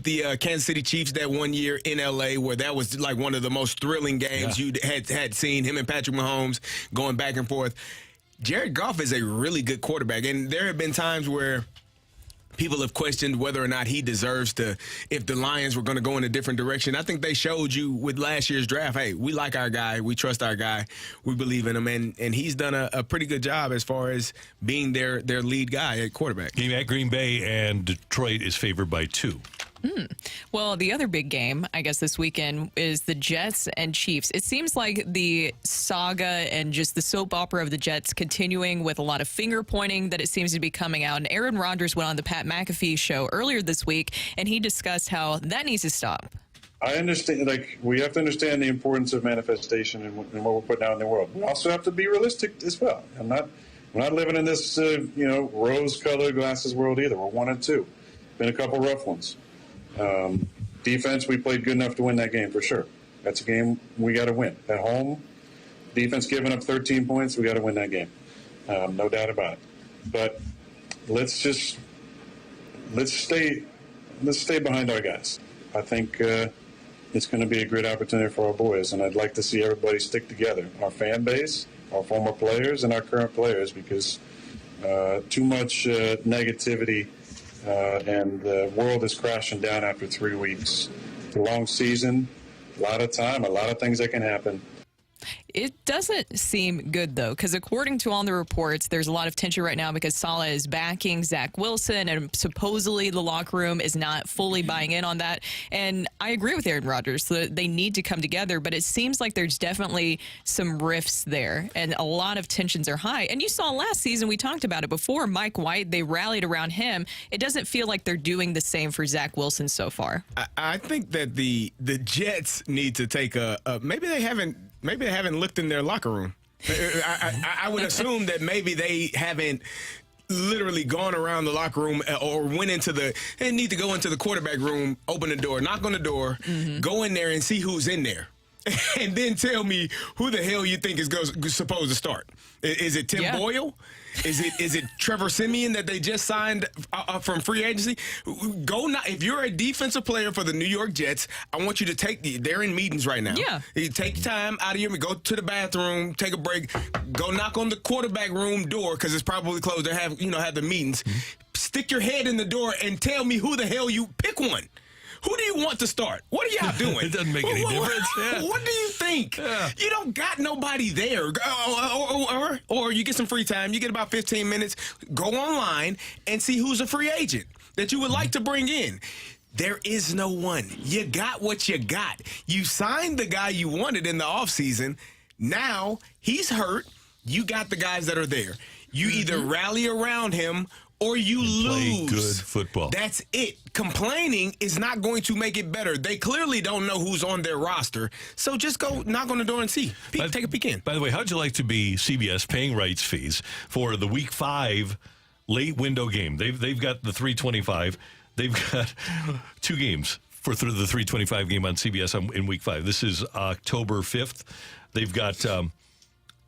B: the Kansas City Chiefs that one year in L.A., where that was like one of the most thrilling games you had seen, him and Patrick Mahomes going back and forth. Jared Goff is a really good quarterback, and there have been times where people have questioned whether or not he deserves to, if the Lions were going to go in a different direction. I think they showed you with last year's draft, hey, we like our guy, we trust our guy, we believe in him, and he's done a pretty good job as far as being their lead guy at quarterback.
A: Game at Green Bay, and Detroit is favored by 2.
C: Well, the other big game, I guess, this weekend is the Jets and Chiefs. It seems like the saga and just the soap opera of the Jets continuing with a lot of finger pointing that it seems to be coming out. And Aaron Rodgers went on the Pat McAfee show earlier this week, and he discussed how that needs to stop.
M: I understand, we have to understand the importance of manifestation and what we're putting out in the world. We also have to be realistic as well. We're not living in this, rose-colored glasses world either. We're 1-2. Been a couple rough ones. Defense, we played good enough to win that game for sure. That's a game we got to win. At home, defense giving up 13 points, we got to win that game. No doubt about it. But let's stay behind our guys. I think it's going to be a great opportunity for our boys, and I'd like to see everybody stick together. Our fan base, our former players, and our current players, because too much negativity. And the world is crashing down after 3 weeks. It's a long season, a lot of time, a lot of things that can happen.
C: It doesn't seem good, though, because according to all the reports, there's a lot of tension right now because Saleh is backing Zach Wilson, and supposedly the locker room is not fully buying in on that. And I agree with Aaron Rodgers that they need to come together, but it seems like there's definitely some rifts there, and a lot of tensions are high. And you saw last season, we talked about it before, Mike White, they rallied around him. It doesn't feel like they're doing the same for Zach Wilson so far.
B: I think that the Jets need to take maybe they haven't looked in their locker room. I would assume that maybe they haven't literally gone around the locker room or went into they need to go into the quarterback room, open the door, knock on the door, go in there and see who's in there. And then tell me who the hell you think is supposed to start. Is it Tim Boyle? Is it Trevor Siemian that they just signed from free agency? If you're a defensive player for the New York Jets, I want you to they're in meetings right now. Yeah. You take time out of your, go to the bathroom, take a break, go knock on the quarterback room door because it's probably closed. They have the meetings. Stick your head in the door and tell me who the hell you pick one. Who do you want to start? What are y'all doing?
A: It doesn't make any difference. Yeah.
B: What do you think? Yeah. You don't got nobody there. Or you get some free time. You get about 15 minutes. Go online and see who's a free agent that you would like to bring in. There is no one. You got what you got. You signed the guy you wanted in the offseason. Now he's hurt. You got the guys that are there. You either rally around him or you lose.
A: Play good football.
B: That's it. Complaining is not going to make it better. They clearly don't know who's on their roster. So just go knock on the door and see. Take a peek in.
A: By the way, how'd you like to be CBS paying rights fees for the Week 5 late window game? They've got the 325. They've got 2 games for the 325 game on CBS in Week 5. This is October 5th. They've got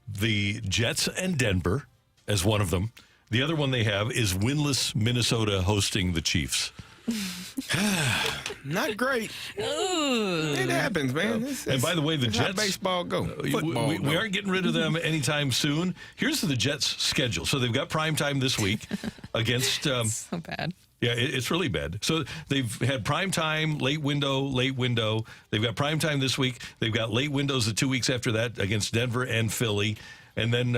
A: the Jets and Denver as one of them. The other one they have is winless Minnesota hosting the Chiefs.
B: Not great.
C: Ooh.
B: It happens, man.
A: And by the way, the Jets
B: baseball go. Football
A: we aren't getting rid of them anytime soon. Here's the Jets' schedule. So they've got prime time this week against.
C: So bad.
A: Yeah, it's really bad. So they've had prime time, late window. They've got prime time this week. They've got late windows the 2 weeks after that against Denver and Philly. And then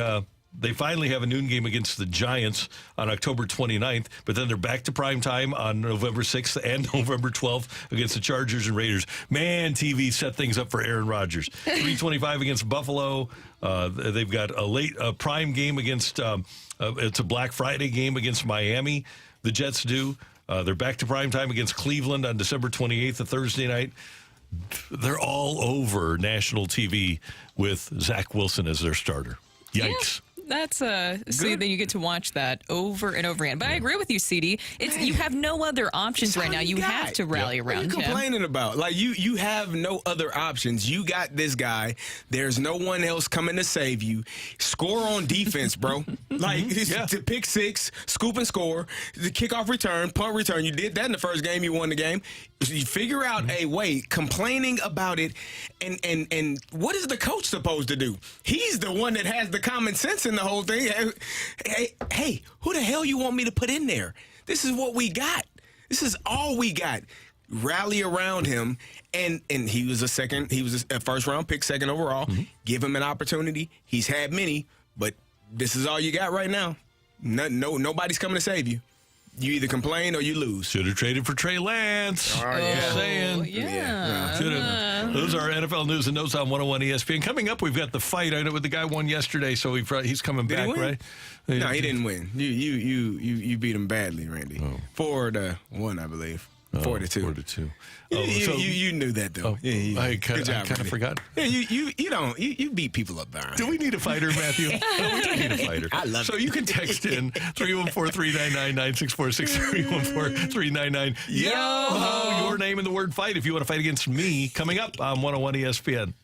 A: they finally have a noon game against the Giants on October 29th. But then they're back to prime time on November 6th and November 12th against the Chargers and Raiders. Man, TV set things up for Aaron Rodgers. 3:25 against Buffalo. They've got a prime game against, it's a Black Friday game against Miami. The Jets do. They're back to prime time against Cleveland on December 28th, a Thursday night. They're all over national TV with Zach Wilson as their starter. Yikes.
C: Yeah. That's so then you get to watch that over and over again. But I agree with you, CD. You have no other options right now. You have to rally around him.
B: What are you complaining about? Like you have no other options. You got this guy. There's no one else coming to save you. Score on defense, bro. Like to pick six, scoop and score, the kickoff return, punt return. You did that in the first game. You won the game. You figure out a way. Complaining about it, and what is the coach supposed to do? He's the one that has the common sense in the whole thing. Hey, who the hell you want me to put in there? This is what we got. This is all we got. Rally around him, and he was a first round pick, second overall. Give him an opportunity. He's had many, but this is all you got right now. Nobody's coming to save you. You either complain or you lose.
A: Should have traded for Trey Lance.
B: Just
A: saying.
C: Yeah.
A: Those are NFL news and notes on 101 ESPN. Coming up, we've got the fight. I know the guy won yesterday, so he's coming back, right?
B: No, he didn't win. You beat him badly, Randy. 4-1, I believe. 4-2.
A: 4-2.
B: You knew that though.
A: I kind of forgot.
B: Yeah, you beat people up there.
A: Do we need a fighter, Matthew? We do need a fighter.
B: I love it.
A: So you can text in 314-399-9646, 314-399. Yo! Your name and the word fight if you want to fight against me. Coming up on 101 ESPN.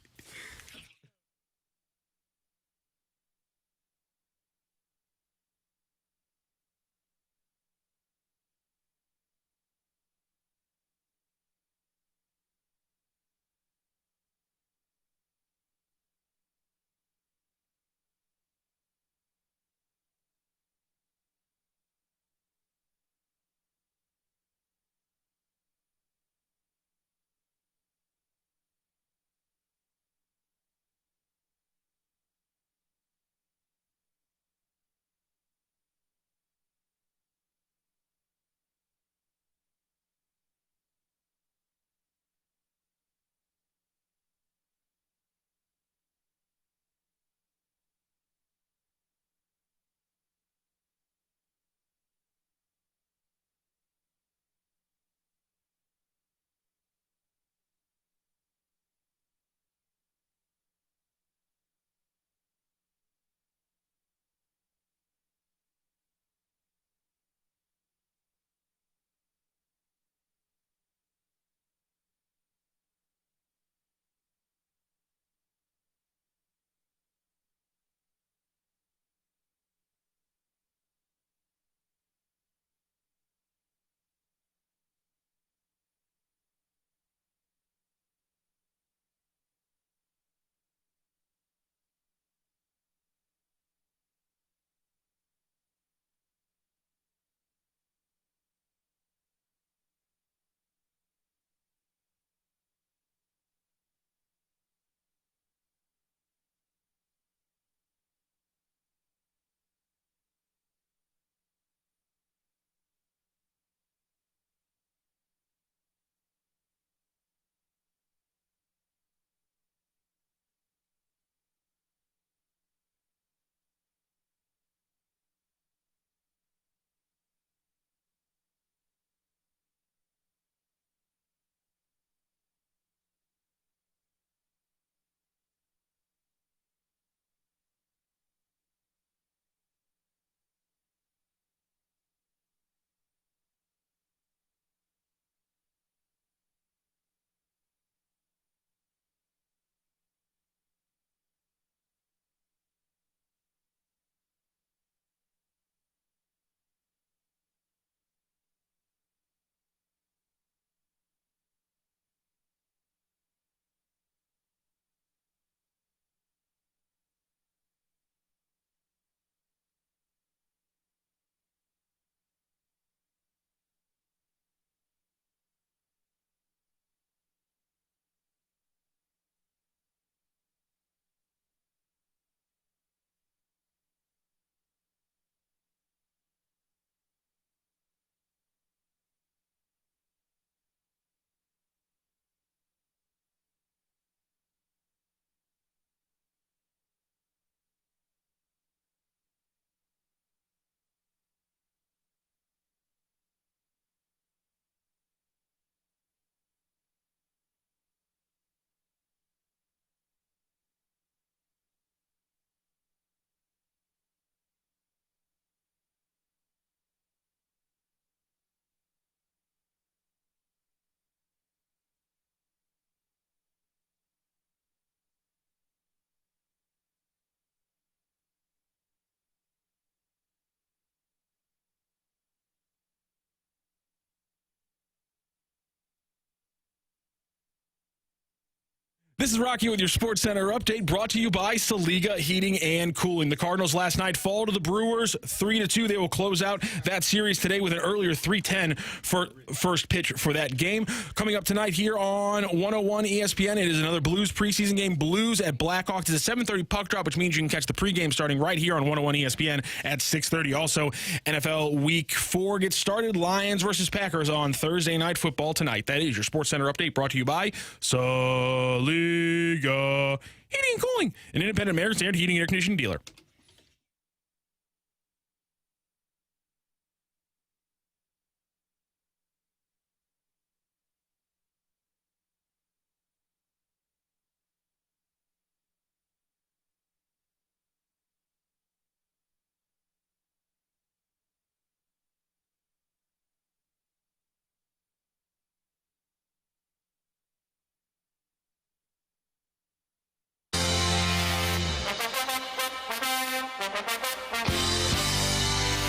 E: This is Rocky with your Sports Center update, brought to you by Saliga Heating and Cooling. The Cardinals last night fall to the Brewers 3-2. They will close out that series today with an earlier 3:10 for first pitch for that game. Coming up tonight here on 101 ESPN, it is another Blues preseason game. Blues at Blackhawks. It's a 7:30 puck drop, which means you can catch the pregame starting right here on 101 ESPN at 6:30. Also, NFL Week 4 gets started. Lions versus Packers on Thursday Night Football tonight. That is your Sports Center update, brought to you by Saliga Heating and Cooling, an independent American Standard heating and air conditioning dealer.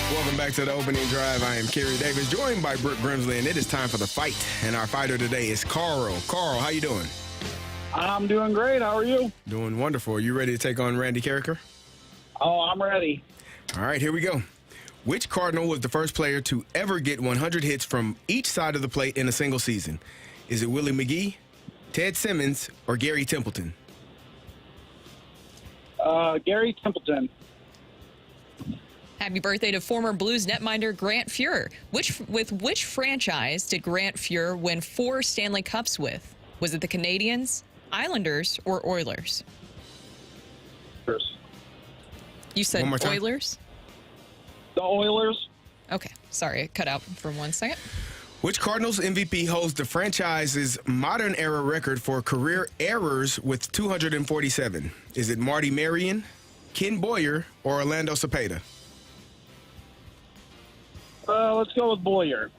B: Welcome back to the opening drive. I am Carey Davis, joined by Brooke Grimsley, and it is time for the fight. And our fighter today is Carl. Carl, how you doing?
N: I'm doing great. How are you?
B: Doing wonderful. Are you ready to take on Randy Karraker?
N: Oh, I'm ready.
B: All right, here we go. Which Cardinal was the first player to ever get 100 hits from each side of the plate in a single season? Is it Willie McGee, Ted Simmons, or Gary Templeton?
N: Gary Templeton.
C: Happy birthday to former Blues netminder Grant Fuhr. With which franchise did Grant Fuhr win 4 Stanley Cups with? Was it the Canadiens, Islanders, or Oilers? You said
B: One more time.
C: Oilers?
N: The Oilers.
C: Okay, sorry, it cut out for 1 second.
B: Which Cardinals MVP holds the franchise's modern era record for career errors with 247? Is it Marty Marion, Ken Boyer, or Orlando Cepeda?
N: Let's go with Boyer.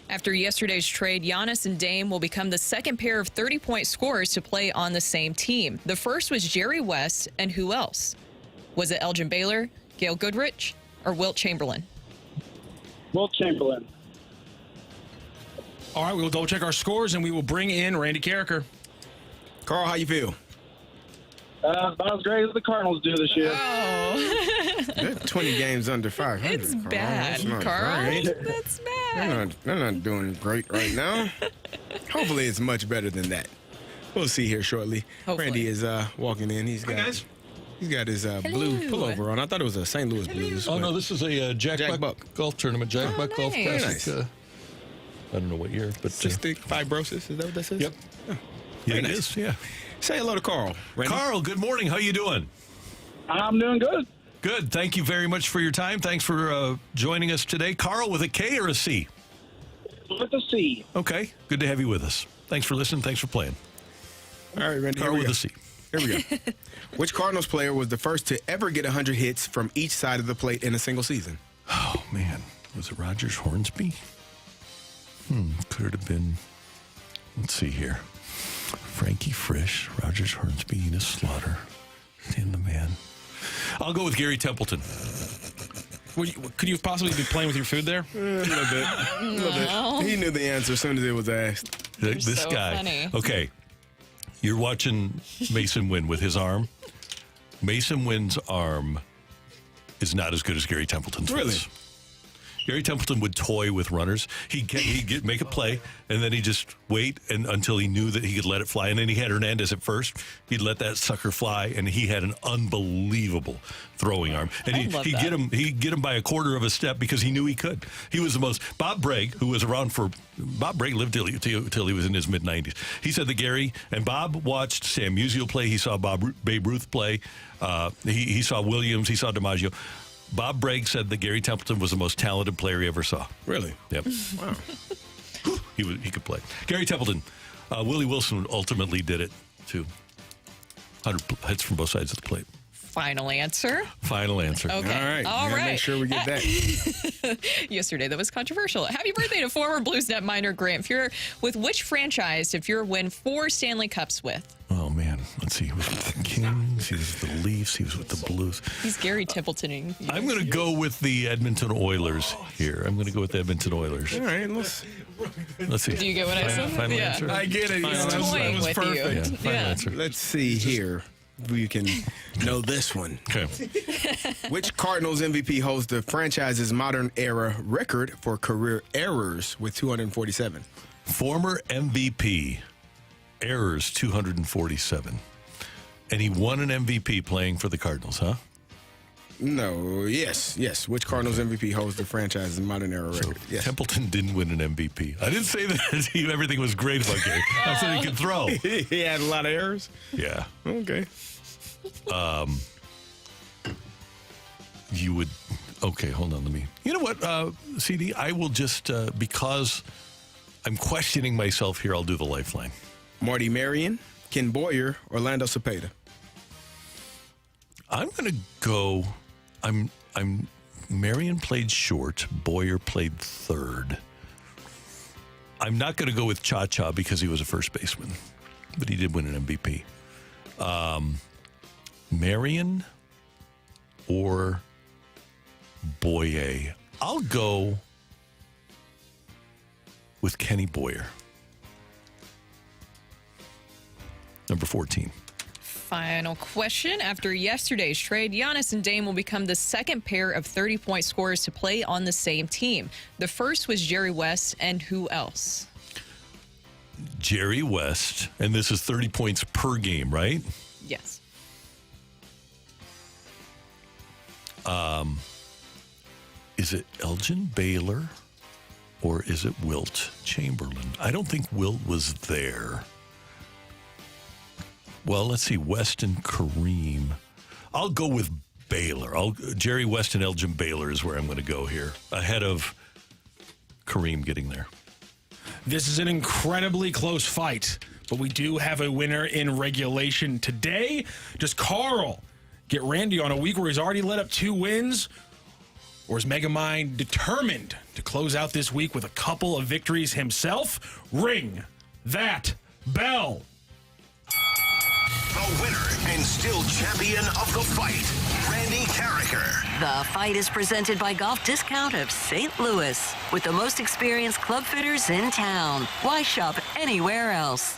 C: After yesterday's trade, Giannis and Dame will become the second pair of 30-point scorers to play on the same team. The first was Jerry West, and who else? Was it Elgin Baylor, Gail Goodrich, or Wilt Chamberlain?
N: Wilt Chamberlain.
E: All right, we will double check our scores, and we will bring in Randy Karraker.
B: Carl, how you feel?
N: About as great as the Cardinals do this year.
C: Oh.
B: They're 20 games under 500.
C: It's
B: Carl.
C: bad,
B: That's not
C: Carl.
B: great.
C: That's bad.
B: They're not doing great right now. Hopefully it's much better than that. We'll see here shortly.
C: Hopefully.
B: Randy is walking in. He's got his blue pullover on. I thought it was a St. Louis Blues.
A: Oh, no, this is a Jack Buck golf tournament. Jack Buck Golf
C: nice.
A: Classic.
B: Nice.
A: I don't know what year, but
B: Cystic fibrosis, is that what that says?
A: Yep.
B: Oh,
A: Yeah,
B: very
A: it
B: nice.
A: is. Yeah.
B: Say hello to Carl. Randy.
A: Carl, good morning. How you doing?
N: I'm doing good.
A: Good. Thank you very much for your time. Thanks for joining us today. Carl, with a K or a C?
N: With a C.
A: Okay. Good to have you with us. Thanks for listening. Thanks for playing.
B: All right, Randy.
A: Carl
B: Here we
A: with
B: go.
A: a C.
B: Here we go. Which Cardinals player was the first to ever get 100 hits from each side of the plate in a single season?
A: Oh, man. Was it Rogers Hornsby? Could it have been, let's see here. Frankie Frisch, Rogers Hornsby, Enos Slaughter, Stan the Man. I'll go with Gary Templeton.
E: Could you have possibly been playing with your food there?
B: A little bit. A little bit. He knew the answer as soon as it was asked.
A: This
C: so
A: guy.
C: funny.
A: Okay. You're watching Mason Wynn with his arm. Mason Wynn's arm is not as good as Gary Templeton's.
B: Really?
A: was. Gary Templeton would toy with runners. He'd make a play, and then he'd just wait until he knew that he could let it fly. And then he had Hernandez at first. He'd let that sucker fly, and he had an unbelievable throwing arm. And he'd get him by a quarter of a step because he knew he could. He was the most. Bob Bragg, who was around Bob Bragg lived till he was in his mid-90s. He said that Gary and Bob watched Sam Musial play. He saw Babe Ruth play. He saw Williams. He saw DiMaggio. Bob Bragg said that Gary Templeton was the most talented player he ever saw.
B: Really?
A: Yep.
B: Wow.
A: He could play. Gary Templeton. Willie Wilson ultimately did it, too. 100 hits from both sides of the plate.
C: Final answer.
A: Final answer.
C: Okay.
B: All right. Make sure we get that.
C: Yesterday, that was controversial. Happy birthday to former Blues netminder Grant Fuhr. With which franchise did Fuhr win 4 Stanley Cups with?
A: Oh, man. Let's see. Was it the Kings? Kings. He was with the Leafs. He was with the Blues.
C: He's Gary Templeton.
A: I'm going to go with the Edmonton Oilers here. I'm going to go with the Edmonton Oilers.
B: All right, let's
A: see.
C: Do you get what I said?
A: Final
C: Yeah.
A: answer?
B: I get it.
C: He's toying with
B: perfect.
C: you.
A: Final answer.
B: Let's see here. We can know this one.
A: Okay.
B: Which Cardinals MVP holds the franchise's modern era record for career errors with 247?
A: Former MVP, errors 247. And he won an MVP playing for the Cardinals, huh?
B: No, yes. Which Cardinals MVP holds the franchise's modern era record? Yes.
A: Templeton didn't win an MVP. I didn't say that everything was great about Gary. I said he could throw.
B: He had a lot of errors?
A: Yeah.
B: Okay.
A: You would... Okay, hold on. You know what, CD? I will just... because I'm questioning myself here, I'll do the lifeline.
B: Marty Marion, Ken Boyer, Orlando Cepeda.
A: I'm going to go... Marion played short. Boyer played third. I'm not going to go with Cha-Cha because he was a first baseman, but he did win an MVP. Marion or Boyer. I'll go with Kenny Boyer. Number 14.
C: Final question. After yesterday's trade, Giannis and Dame will become the second pair of 30-point scorers to play on the same team. The first was Jerry West, and who else?
A: Jerry West, and this is 30 points per game, right?
C: Yes.
A: Is it Elgin Baylor or is it Wilt Chamberlain? I don't think Wilt was there. Well, let's see. West and Kareem. I'll go with Baylor. Jerry West and Elgin Baylor is where I'm going to go here, ahead of Kareem getting there.
E: This is an incredibly close fight, but we do have a winner in regulation today. Does Carl get Randy on a week where he's already let up 2 wins? Or is Megamind determined to close out this week with a couple of victories himself? Ring that bell.
I: The winner and still champion of the fight, Randy Karraker.
K: The fight is presented by Golf Discount of St. Louis, with the most experienced club fitters in town. Why shop anywhere else?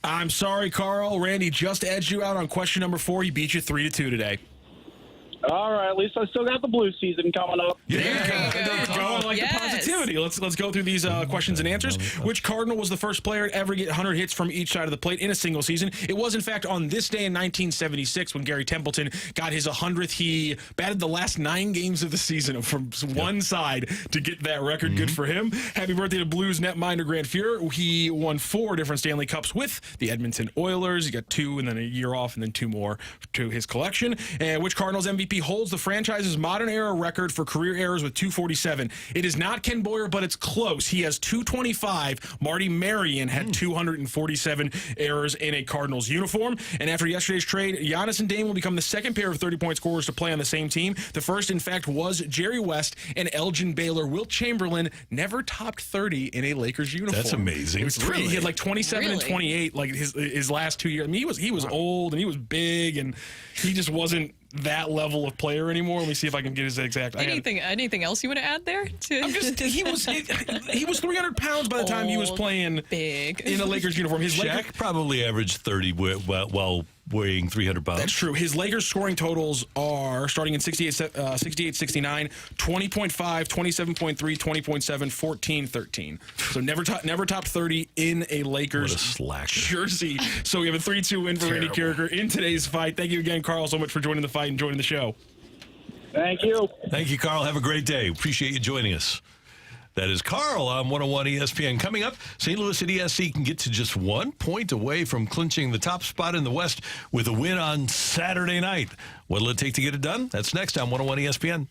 E: I'm sorry, Carl. Randy just edged you out on question number 4. He beat you 3-2 today.
N: All right, at least I still got the blue season coming up.
E: There you go. I like the positivity. Let's go through these questions and answers. Which Cardinal was the first player to ever get 100 hits from each side of the plate in a single season? It was, in fact, on this day in 1976 when Gary Templeton got his 100th. He batted the last 9 games of the season from one side to get that record. Good for him. Happy birthday to Blues netminder Grant Fuhrer. He won 4 different Stanley Cups with the Edmonton Oilers. He got 2 and then a year off and then 2 more to his collection. And which Cardinals MVP holds the franchise's modern era record for career errors with 247? It is not Ken Boyer, but it's close. He has 225. Marty Marion had 247 errors in a Cardinals uniform. And after yesterday's trade, Giannis and Dame will become the second pair of 30-point scorers to play on the same team. The first, in fact, was Jerry West and Elgin Baylor. Wilt Chamberlain never topped 30 in a Lakers uniform.
A: That's amazing.
E: It was He had like 27 and 28 like his last 2 years. I mean, he was old and he was big and he just wasn't that level of player anymore. Let me see if I can get his exact.
C: Anything else you want to add there?
E: He was 300 pounds by the time he was playing
C: big
E: in a Lakers uniform.
A: Shaq probably averaged 30 while weighing 300 pounds.
E: That's true. His Lakers scoring totals are starting in 68, 69, 20.5, 27.3, 20.7, 14, 13. So never topped 30 in a Lakers jersey. So we have a 3-2 win for Randy Karraker in today's fight. Thank you again, Carl, so much for joining the fight and joining the show.
N: Thank you.
A: Thank you, Carl. Have a great day. Appreciate you joining us. That is Carl on 101 ESPN. Coming up, St. Louis City SC can get to just 1 point away from clinching the top spot in the West with a win on Saturday night. What'll it take to get it done? That's next on 101 ESPN.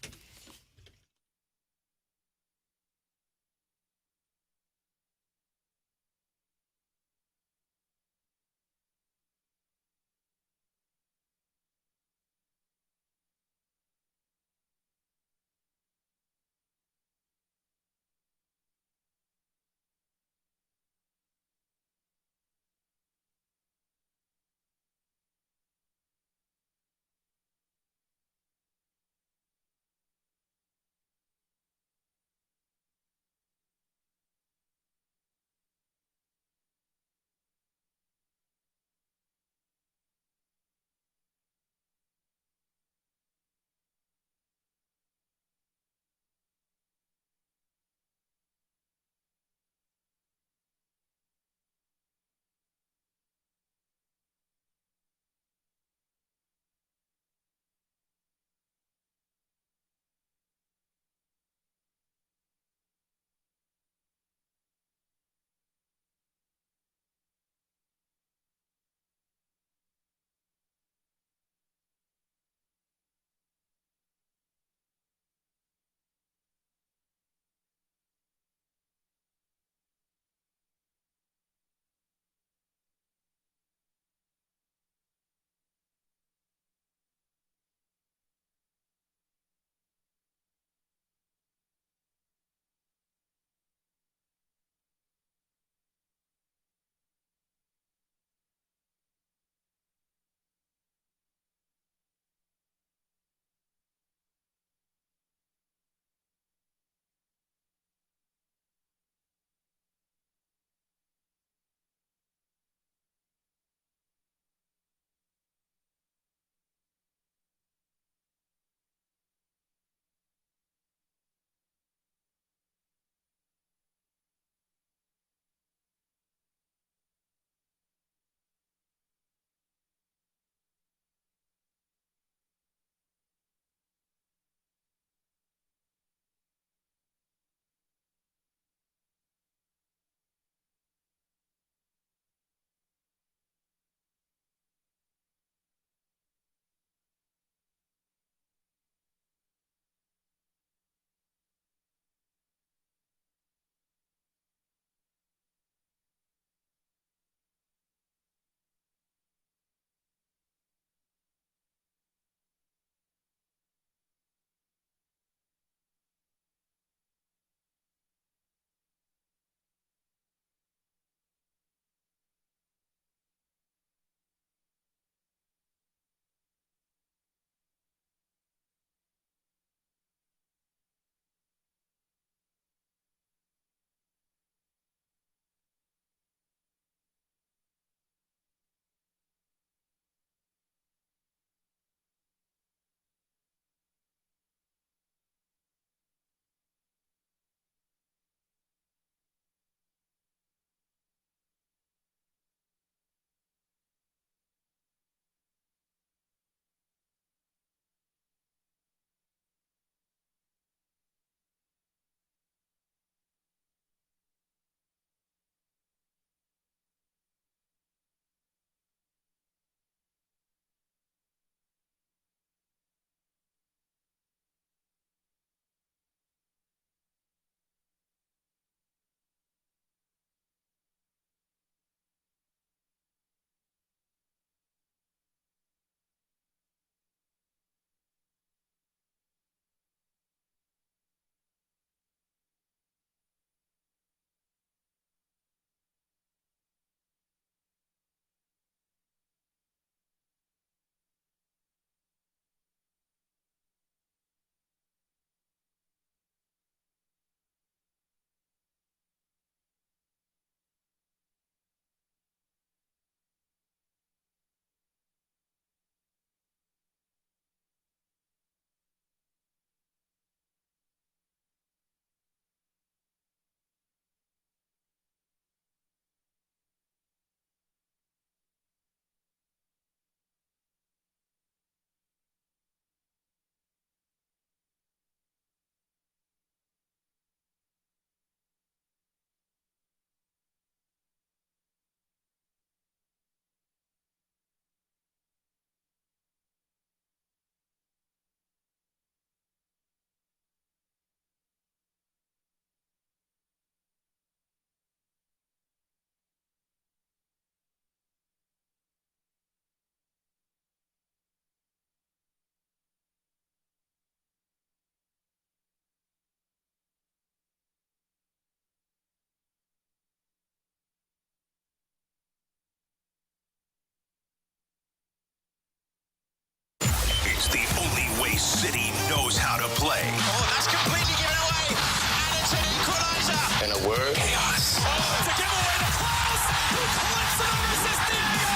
I: way City knows how to play.
O: Oh, that's completely given away. And it's an equalizer.
J: In a word,
I: chaos.
O: Oh, it's a giveaway to Klaus, who clips it over Diego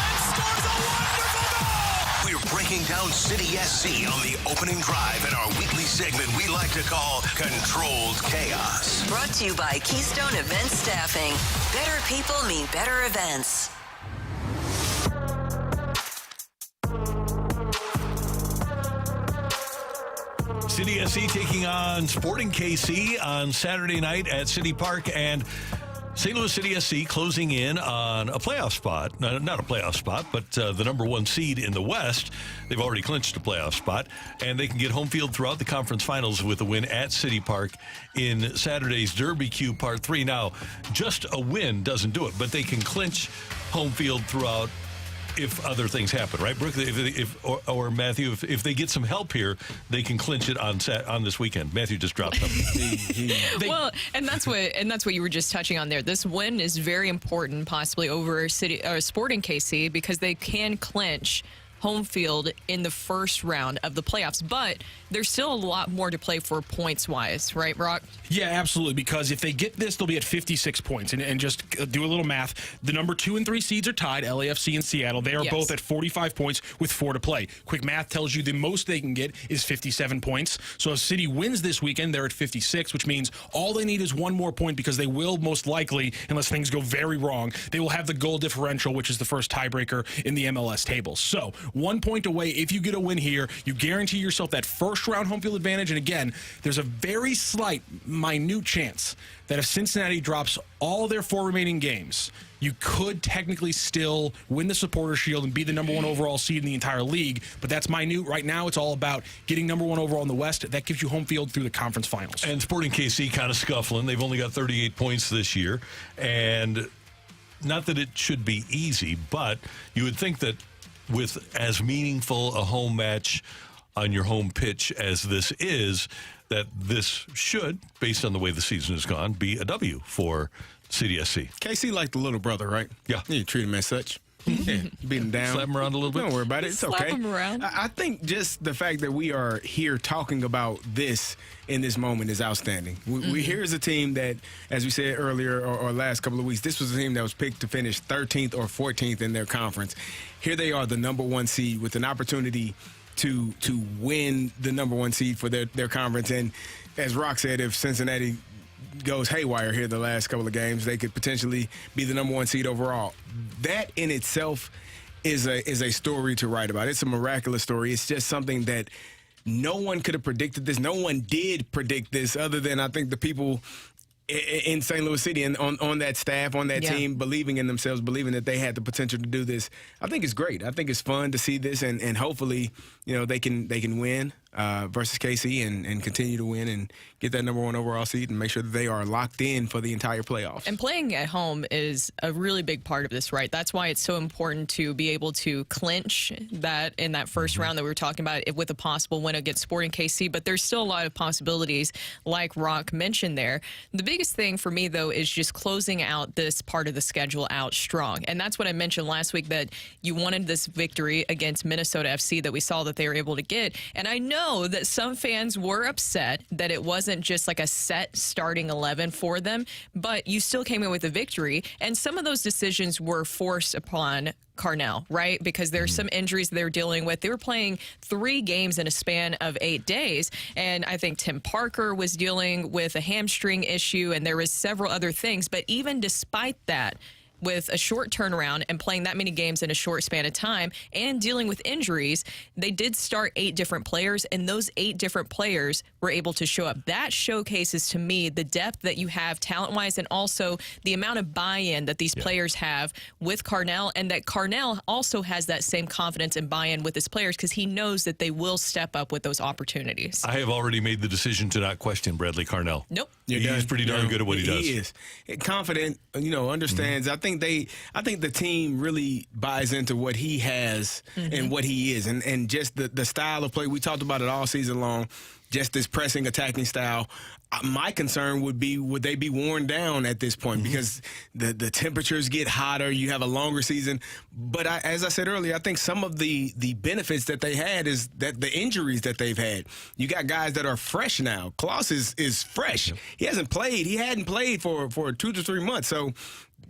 O: and scores a wonderful goal.
I: We're breaking down City SC on the opening drive in our weekly segment we like to call Controlled Chaos.
K: Brought to you by Keystone Event Staffing. Better people mean better events.
A: City SC taking on Sporting KC on Saturday night at City Park, and St. Louis City SC closing in on a playoff spot. Not a playoff spot, but the number one seed in the West. They've already clinched a playoff spot, and they can get home field throughout the conference finals with a win at City Park in Saturday's Derby Q Part 3. Now, just a win doesn't do it, but they can clinch home field throughout if other things happen, right, Brooke? Or Matthew, if they get some help here, they can clinch it on this weekend. Matthew just dropped something.
C: Well, and that's what you were just touching on there. This win is very important, possibly over Sporting KC, because they can clinch home field in the first round of the playoffs, but there's still a lot more to play for points-wise, right, Brock?
E: Yeah, absolutely, because if they get this, they'll be at 56 points. And just do a little math. The number 2 and 3 seeds are tied, LAFC and Seattle. They are both at 45 points with 4 to play. Quick math tells you the most they can get is 57 points. So if City wins this weekend, they're at 56, which means all they need is one more point, because they will most likely, unless things go very wrong, they will have the goal differential, which is the first tiebreaker in the MLS table. So 1 point away. If you get a win here, you guarantee yourself that first round home field advantage. And again, there's a very slight, minute chance that if Cincinnati drops all their 4 remaining games, you could technically still win the Supporters Shield and be the number 1 overall seed in the entire league. But that's minute. Right now, it's all about getting number 1 overall in the West. That gives you home field through the conference finals.
A: And Sporting KC kind of scuffling. They've only got 38 points this year. And not that it should be easy, but you would think that with as meaningful a home match on your home pitch as this is, that this should, based on the way the season has gone, be a W for CDSC.
B: KC like the little brother, right?
A: Yeah.
B: You treat him as such. Yeah, beat him down.
A: Slap him around a little bit.
B: Don't worry about it. It's
C: Slap
B: okay.
C: him around.
B: I think just the fact that we are here talking about this in this moment is outstanding. Here's a team that, as we said earlier or last couple of weeks, this was a team that was picked to finish 13th or 14th in their conference. Here they are, the number 1 seed, with an opportunity to win the number 1 seed for their conference. And as Rock said, if Cincinnati goes haywire here the last couple of games, they could potentially be the number 1 seed overall. That in itself is a story to write about. It's a miraculous story. It's just something that no one could have predicted this. No one did predict this, other than I think the people in St. Louis City and on that staff, on that team, believing in themselves, believing that they had the potential to do this. I think it's great. I think it's fun to see this, and hopefully, they can win versus KC and continue to win and get that number 1 overall seed and make sure that they are locked in for the entire playoffs.
C: And playing at home is a really big part of this, right? That's why it's so important to be able to clinch that in that first round that we were talking about with a possible win against Sporting KC. But there's still a lot of possibilities, like Rock mentioned there. The biggest thing for me, though, is just closing out this part of the schedule out strong. And that's what I mentioned last week, that you wanted this victory against Minnesota FC that we saw that they were able to get. And I know that some fans were upset that it wasn't just like a set starting 11 for them, but you still came in with a victory. And some of those decisions were forced upon Carnell, right? Because there's some injuries they're dealing with. They were playing 3 games in a span of 8 days. And I think Tim Parker was dealing with a hamstring issue, and there was several other things. But even despite that, with a short turnaround and playing that many games in a short span of time and dealing with injuries, they did start 8 different players, and those 8 different players were able to show up. That showcases to me the depth that you have talent-wise, and also the amount of buy-in that these players have with Carnell, and that Carnell also has that same confidence and buy-in with his players because he knows that they will step up with those opportunities.
A: I have already made the decision to not question Bradley Carnell.
C: Nope.
A: He's pretty darn good at what he does.
B: He is confident, understands. I think think the team really buys into what he has and what he is, and just the style of play. We talked about it all season long. Just this pressing, attacking style. My concern would they be worn down at this point because the temperatures get hotter. You have a longer season. But as I said earlier, I think some of the benefits that they had is that the injuries that they've had. You got guys that are fresh now. Klaus is fresh. Yep. He hadn't played for 2 to 3 months. So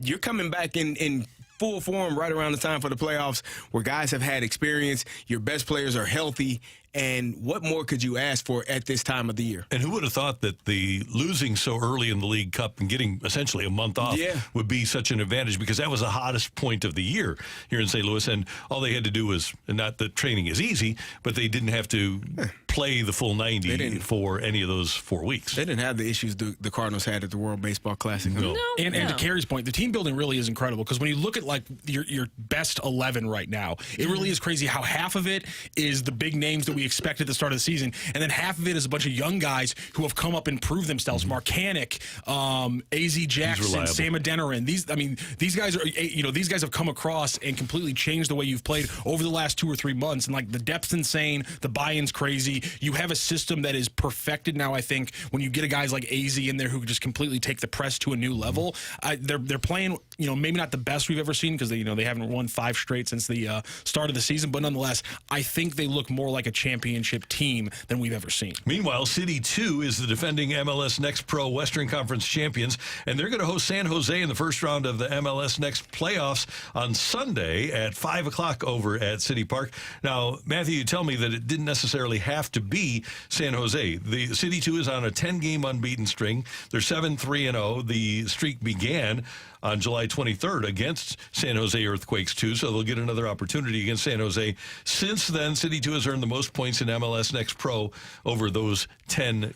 B: you're coming back in full form right around the time for the playoffs where guys have had experience. Your best players are healthy. And what more could you ask for at this time of the year?
A: And who would have thought that the losing so early in the League Cup and getting essentially a month off would be such an advantage, because that was the hottest point of the year here in St. Louis. And all they had to do was, not that training is easy, but they didn't have to play the full 90 for any of those 4 weeks.
B: They didn't have the issues the Cardinals had at the World Baseball Classic.
A: No.
E: And to Carey's point, the team building really is incredible, because when you look at like your best 11 right now, it really is crazy how half of it is the big names that we expected at the start of the season, and then half of it is a bunch of young guys who have come up and proved themselves. Mark Hannick, A.Z. Jackson, Sam Adeniran. These guys are, these guys have come across and completely changed the way you've played over the last 2 or 3 months. And like the depth's insane, the buy-in's crazy. You have a system that is perfected now. I think when you get a guys like AZ in there who can just completely take the press to a new level, they're playing. Maybe not the best we've ever seen, because they haven't won 5 straight since the start of the season, but nonetheless, I think they look more like a championship team than we've ever seen.
A: Meanwhile, City 2 is the defending MLS Next Pro Western Conference champions, and they're going to host San Jose in the first round of the MLS Next playoffs on Sunday at 5 o'clock over at City Park. Now, Matthew, you tell me that it didn't necessarily have to be San Jose. The City 2 is on a 10-game unbeaten string. They're 7-3-0. The streak began on July 23rd against San Jose Earthquakes 2, so they'll get another opportunity against San Jose. Since then, City 2 has earned the most points in MLS Next Pro over those 10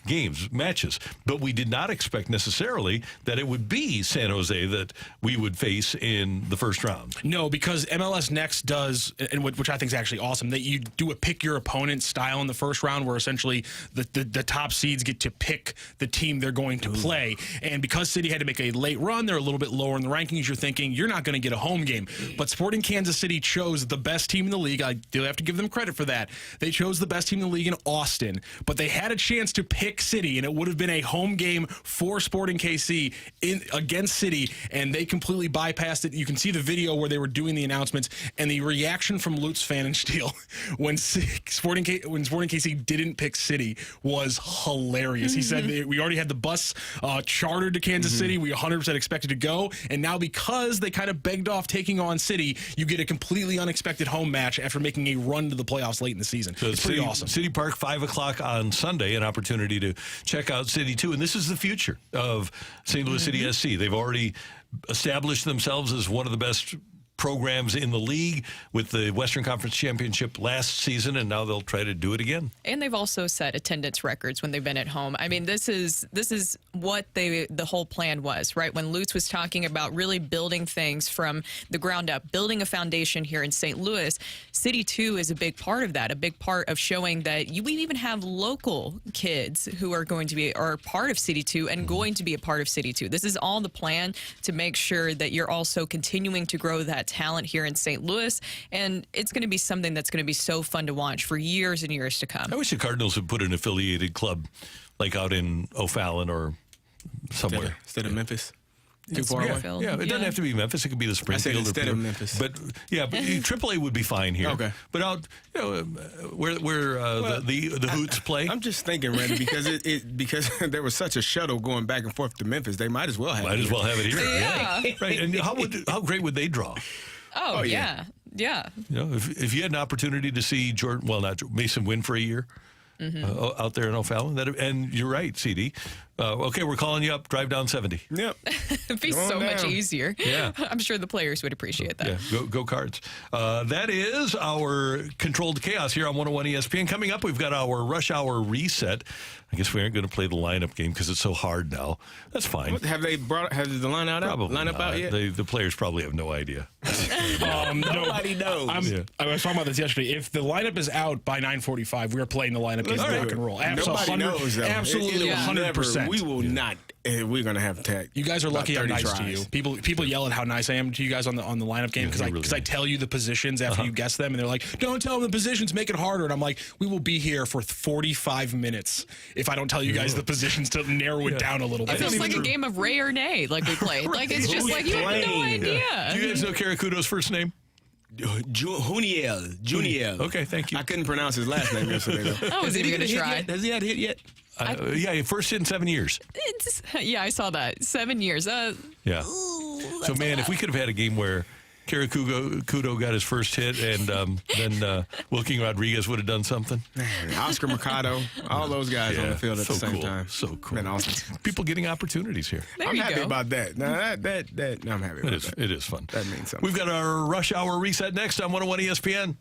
A: matches. But we did not expect necessarily that it would be San Jose that we would face in the first round.
E: No, because MLS Next does, and which I think is actually awesome, that you do a pick your opponent style in the first round, where essentially the top seeds get to pick the team they're going to play. And because City had to make a late run, they're a little bit lower in the rankings. You're thinking you're not going to get a home game. But Sporting Kansas City chose the best team in the league. I do have to give them credit for that. They chose the best team in the league in Austin, but they had a chance to pick City, and it would have been a home game for Sporting KC against City, and they completely bypassed it. You can see the video where they were doing the announcements, and the reaction from Lutz Pfannenstiel when Sporting KC didn't pick City was hilarious. He said, we already had the bus chartered to Kansas City. We 100% expected to go, and now because they kind of begged off taking on City, you get a completely unexpected home match after making a run to the playoffs late in the season. So it's pretty awesome.
A: City Park, 5 o'clock on Sunday, an opportunity to check out City 2. And this is the future of St. Louis City SC. They've already established themselves as one of the best programs in the league with the Western Conference Championship last season, and now they'll try to do it again.
C: And they've also set attendance records when they've been at home. I mean, this is what the whole plan was, right? When Lutz was talking about really building things from the ground up, building a foundation here in St. Louis, City 2 is a big part of that, a big part of showing that we even have local kids who are going to be part of City 2 and going to be a part of City 2. This is all the plan to make sure that you're also continuing to grow that talent here in St. Louis, and it's going to be something that's going to be so fun to watch for years and years to come.
A: I wish the Cardinals would put an affiliated club like out in O'Fallon or somewhere.
B: Instead of Memphis.
A: Too far away. Yeah, it doesn't have to be Memphis. It could be the Springfield.
B: Instead of Memphis.
A: But AAA would be fine here.
B: Okay.
A: But out, where the Hoots play.
B: I'm just thinking, Randy, because there was such a shuttle going back and forth to Memphis, they might as well have it.
A: Here. Yeah. Right. And how great would they draw?
C: Oh yeah.
A: If you had an opportunity to see Mason win for a year. Out there in O'Fallon. And you're right, CD. Okay, we're calling you up. Drive down 70.
B: Yep.
C: It'd be so much easier.
A: Yeah.
C: I'm sure the players would appreciate that.
A: Yeah, go Cards. That is our Controlled Chaos here on 101 ESPN. Coming up, we've got our Rush Hour Reset. I guess we aren't going to play the lineup game because it's so hard now. That's fine.
B: Have the lineup out yet?
A: The players probably have no idea.
B: Nobody knows.
E: I was talking about this yesterday. If the lineup is out by 9:45, we are playing the lineup game rock and roll.
B: Nobody knows, though.
E: Absolutely, 100%.
B: We will not. We're gonna have tech.
E: You guys are lucky I'm nice
B: tries.
E: to you. People yell at how nice I am to you guys on the lineup game because I tell you the positions after you guess them, and they're like, "Don't tell them the positions, make it harder." And I'm like, "We will be here for 45 minutes if I don't tell you guys the positions to narrow it down a little bit."
C: It feels like a game of Ray or Nay, like we played. Like it's just like you have no idea.
A: Do you guys know Carrakuto's first name?
B: Juniel.
A: Okay, thank you.
B: I couldn't pronounce his last name yesterday, though.
C: I wasn't even going to try.
B: Has he had a hit yet?
A: Yeah, first hit in 7 years.
C: Yeah, I saw that. 7 years.
A: Yeah. So, man, if we could have had a game where Carrakuto got his first hit and then Wilking Rodriguez would have done something.
B: Oscar Mercado, all those guys on the field at the same
A: cool.
B: time.
A: So cool.
B: Been awesome.
A: People getting opportunities here.
B: I'm happy about that. No, I'm happy about that.
A: It is fun.
B: That means something.
A: We've got our rush hour reset next on 101 ESPN.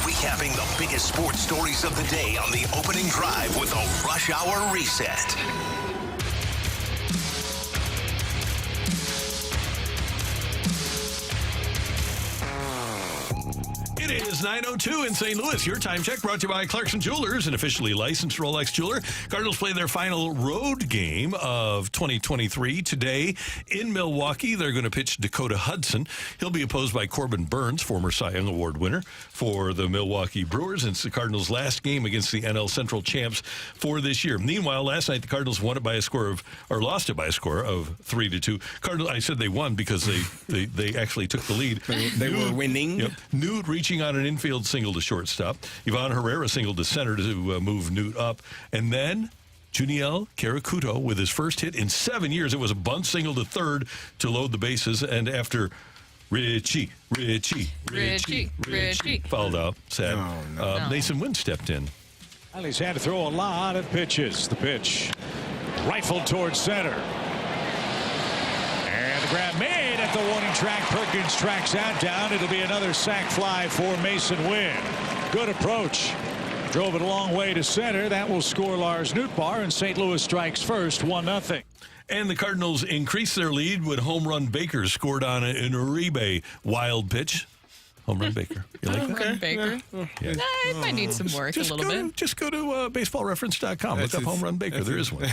I: Recapping the biggest sports stories of the day on the opening drive with a Rush Hour Reset.
A: It is 9:02 in St. Louis. Your time check brought to you by Clarkson Jewelers, an officially licensed Rolex jeweler. Cardinals play their final road game of 2023 today in Milwaukee. They're going to pitch Dakota Hudson. He'll be opposed by Corbin Burns, former Cy Young Award winner for the Milwaukee Brewers. It's the Cardinals' last game against the NL Central champs for this year. Meanwhile, last night the Cardinals lost it by a score of 3-2. Cardinals, I said they won because they actually took the lead.
B: They were winning.
A: Yep. Newt reaching on an infield single to shortstop. Ivan Herrera single to center to move Newt up. And then Juniel Carrakuto with his first hit in 7 years. It was a bunt single to third to load the bases. And after Richie fouled out, sad. Mason Wynn stepped in.
P: Well, he's had to throw a lot of pitches. The pitch rifled towards center. And the grab made at the warning track. Perkins tracks that down. It'll be another sac fly for Mason Wynn. Good approach. Drove it a long way to center. That will score Lars Nootbaar, and St. Louis strikes first, 1-0.
A: And the Cardinals increased their lead when home run Baker scored on an Uribe wild pitch. Home Run Baker. You like that?
C: Home Run Baker.
A: Yeah.
C: It might need some work a little bit.
A: Just go to baseballreference.com. Look up Home Run Baker. There is one.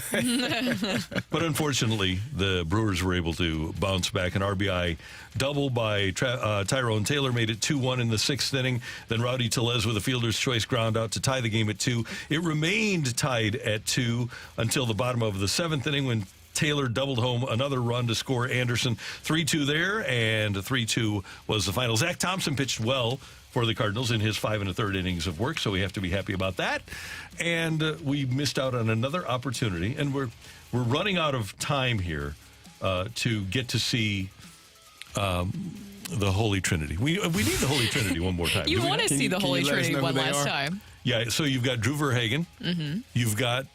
A: But unfortunately, the Brewers were able to bounce back. An RBI double by Tyrone Taylor made it 2-1 in the 6th inning. Then Rowdy Tellez with a fielder's choice ground out to tie the game at 2. It remained tied at 2 until the bottom of the 7th inning when Taylor doubled home another run to score Anderson. 3-2 there, and 3-2 was the final. Zach Thompson pitched well for the Cardinals in his 5 1/3 innings of work, so we have to be happy about that. And we missed out on another opportunity, and we're running out of time here to get to see the Holy Trinity. We need the Holy Trinity one more time.
C: You want to see the Holy Trinity one last time.
A: Yeah, so you've got Drew Verhagen. You've got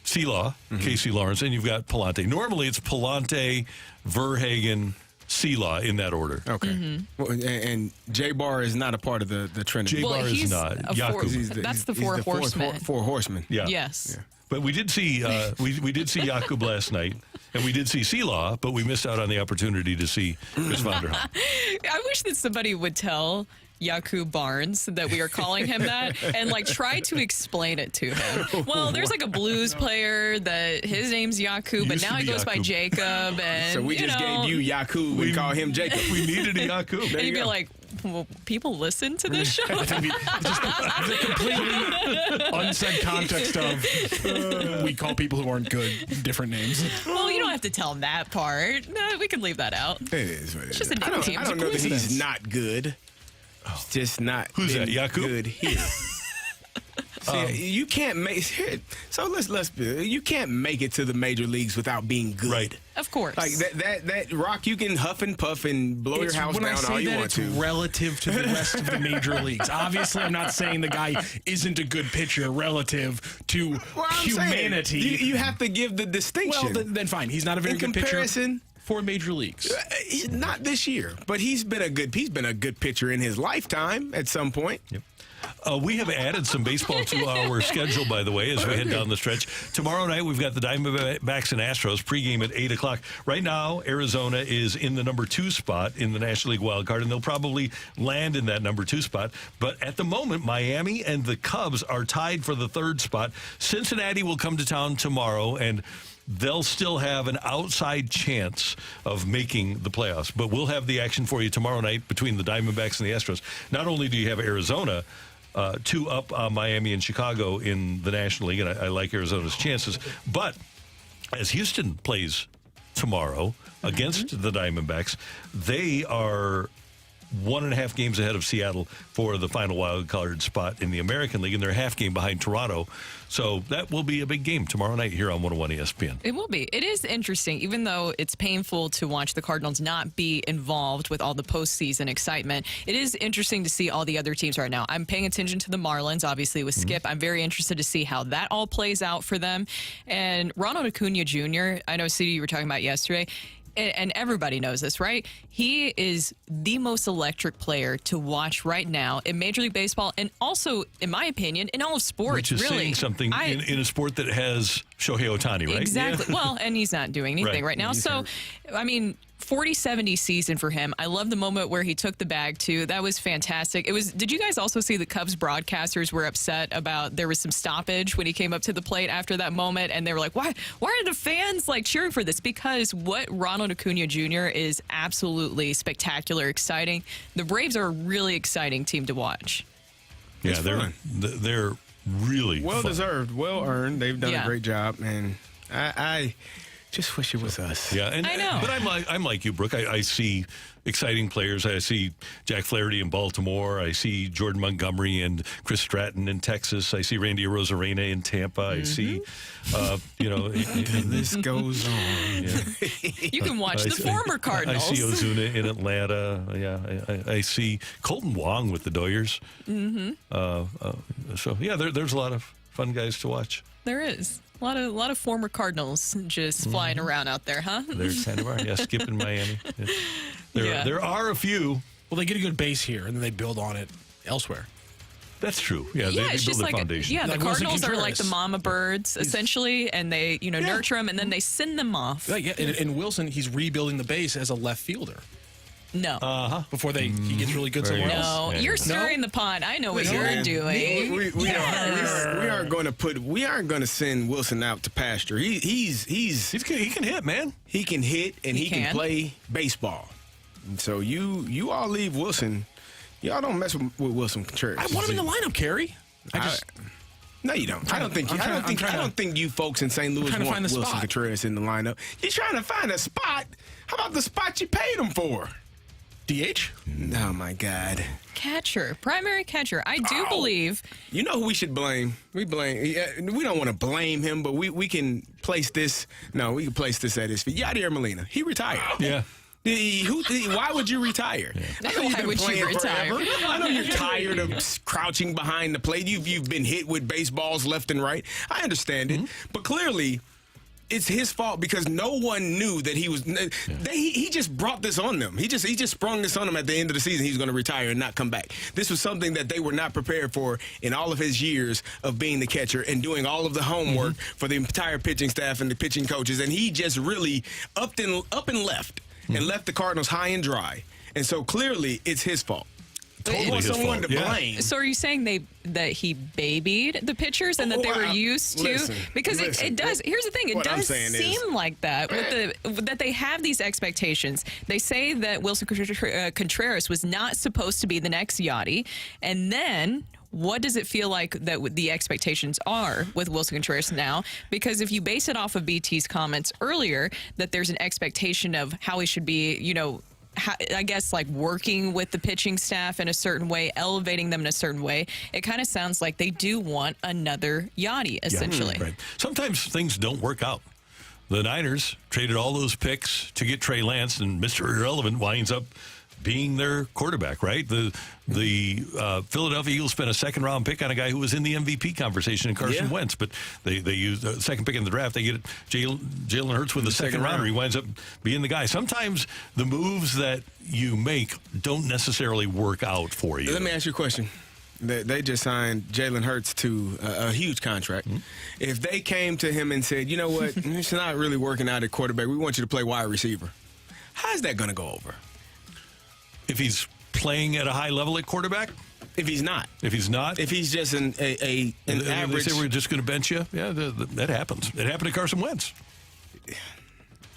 A: Sealaw, Casey Lawrence, and you've got Palante. Normally it's Palante, Verhagen, Sealaw in that order.
B: Okay. Well, and J-Bar is not a part of the Trinity.
A: J-Bar is not.
C: That's the four horsemen.
B: Four horsemen.
A: Yeah.
C: Yes.
A: Yeah. But we did see we did see Jakub last night, and we did see Sealaw, but we missed out on the opportunity to see Chris Vonderhaar.
C: I wish that somebody would tell Jakub Barnes that we are calling him that and try to explain it to him. Well, there's a blues player that his name's Jakub, but now he goes by Jacob. And
B: so we just gave you Jakub and call him Jacob.
A: We needed a Jakub.
C: And you'd be like, well, people listen to this show?
E: Just the completely unsaid context of we call people who aren't good different names.
C: Well, you don't have to tell them that part. No, we can leave that out.
B: It is what it
C: It's just
B: is.
C: a nickname.
B: I don't know that he's not good. It's just not
A: Who's that, Jakub?
B: good here. See, you can't make you can't make it to the major leagues without being good.
A: Right.
C: Of course.
B: Like that rock, you can huff and puff and blow your house down all you want to.
E: It's relative to the rest of the major leagues. Obviously, I'm not saying the guy isn't a good pitcher relative to humanity.
B: You have to give the distinction.
E: Well, then fine. He's not a very good pitcher for major leagues.
B: Not this year, but he's been a good pitcher in his lifetime at some point.
A: Yep. We have added some baseball to our schedule, by the way, as we head down the stretch. Tomorrow night, we've got the Diamondbacks and Astros pregame at 8 o'clock. Right now, Arizona is in the number 2 spot in the National League wild card, and they'll probably land in that number 2 spot. But at the moment, Miami and the Cubs are tied for the 3rd spot. Cincinnati will come to town tomorrow, and they'll still have an outside chance of making the playoffs. But we'll have the action for you tomorrow night between the Diamondbacks and the Astros. Not only do you have Arizona 2 up on Miami and Chicago in the National League, and I like Arizona's chances, but as Houston plays tomorrow against the Diamondbacks, they are 1.5 games ahead of Seattle for the final wild card spot in the American League, and they're a half game behind Toronto. So that will be a big game tomorrow night here on 101 ESPN.
C: It will be. It is interesting, even though it's painful to watch the Cardinals not be involved with all the postseason excitement. It is interesting to see all the other teams right now. I'm paying attention to the Marlins, obviously, with Skip. I'm very interested to see how that all plays out for them. And Ronald Acuna Jr., I know, CD, you were talking about yesterday, and everybody knows this, right? He is the most electric player to watch right now in Major League Baseball, and also, in my opinion, in all of sports.
A: Which is
C: really
A: saying something in a sport that has Shohei Ohtani, right?
C: Exactly. Yeah. Well, and he's not doing anything right now. So, I mean, 40-70 season for him. I love the moment where he took the bag too. That was fantastic. It was. Did you guys also see the Cubs broadcasters were upset about there was some stoppage when he came up to the plate after that moment, and they were like, "Why are the fans cheering for this?" Because what Ronald Acuna Jr. is absolutely spectacular, exciting. The Braves are a really exciting team to watch.
A: Yeah, they're really
B: well
A: fun.
B: deserved, well earned. They've done a great job, and I just wish it was us.
A: Yeah, and
C: I know.
A: But I'm like you, Brooke. I see exciting players. I see Jack Flaherty in Baltimore. I see Jordan Montgomery and Chris Stratton in Texas. I see Randy Arozarena in Tampa. I see,
B: this goes on.
A: Yeah.
C: You can watch the former Cardinals.
A: I see Ozuna in Atlanta. Yeah, I see Colton Wong with the Doyers. So yeah, there's a lot of fun guys to watch.
C: There is. A lot of former Cardinals just flying around out there, huh?
A: There's kind of Skip in Miami. There are a few.
E: Well, they get a good base here, and then they build on it elsewhere.
A: That's true. Yeah, they
C: it's
A: build
C: just
A: a foundation.
C: the Cardinals are like the mama birds, essentially, and they nurture them, and then they send them off.
E: Yeah, and Wilson, he's rebuilding the base as a left fielder.
C: No.
E: Before he gets really good somewhere else?
C: No, you're stirring the pot. I know what you're doing.
B: We aren't going to send Wilson out to pasture. He
A: can hit, man.
B: He can hit and he can play baseball. And so you all leave Wilson. Y'all don't mess with Wilson Contreras.
E: I want him in the lineup, Carey.
B: No, you don't. I don't think you folks in St. Louis want Wilson Contreras in the lineup. You're trying to find a spot. How about the spot you paid him for?
E: DH?
B: Oh, my God.
C: Catcher. Primary catcher. I do believe.
B: You know who we should blame? We don't want to blame him, but we can place this. No, we can place this at his feet. Yadier Molina. He retired.
A: Yeah.
B: Why would you retire? I know you've been playing forever. I know you're tired of crouching behind the plate. You've been hit with baseballs left and right. I understand it. But clearly, it's his fault because no one knew that he was. He just brought this on them. He just sprung this on them at the end of the season. He's going to retire and not come back. This was something that they were not prepared for in all of his years of being the catcher and doing all of the homework for the entire pitching staff and the pitching coaches. And he just really up and left and left the Cardinals high and dry. And so clearly, it's his fault.
A: Totally
B: someone to blame.
C: So are you saying that he babied the pitchers and that they were used to? Because it does. Here's the thing. It does seem like that that they have these expectations. They say that Wilson Contreras was not supposed to be the next Yachty, and then. What does it feel like that the expectations are with Wilson Contreras now? Because if you base it off of BT's comments earlier, that there's an expectation of how he should be, I guess, like working with the pitching staff in a certain way, elevating them in a certain way, it kind of sounds like they do want another Yachty, essentially.
A: Yeah, right. Sometimes things don't work out. The Niners traded all those picks to get Trey Lance, and Mr. Irrelevant winds up being their quarterback, right? The Philadelphia Eagles spent a second-round pick on a guy who was in the MVP conversation in Carson Wentz, but they used a second pick in the draft. They get Jalen Hurts with the second rounder. He winds up being the guy. Sometimes the moves that you make don't necessarily work out for you.
B: Let me ask you a question. They just signed Jalen Hurts to a huge contract. If they came to him and said, you know what, it's not really working out at quarterback. We want you to play wide receiver. How's that going to go over?
A: If he's playing at a high level at quarterback?
B: If he's not.
A: If he's not?
B: If he's just an average.
A: They say we're just going to bench you? Yeah, that happens. It happened to Carson Wentz.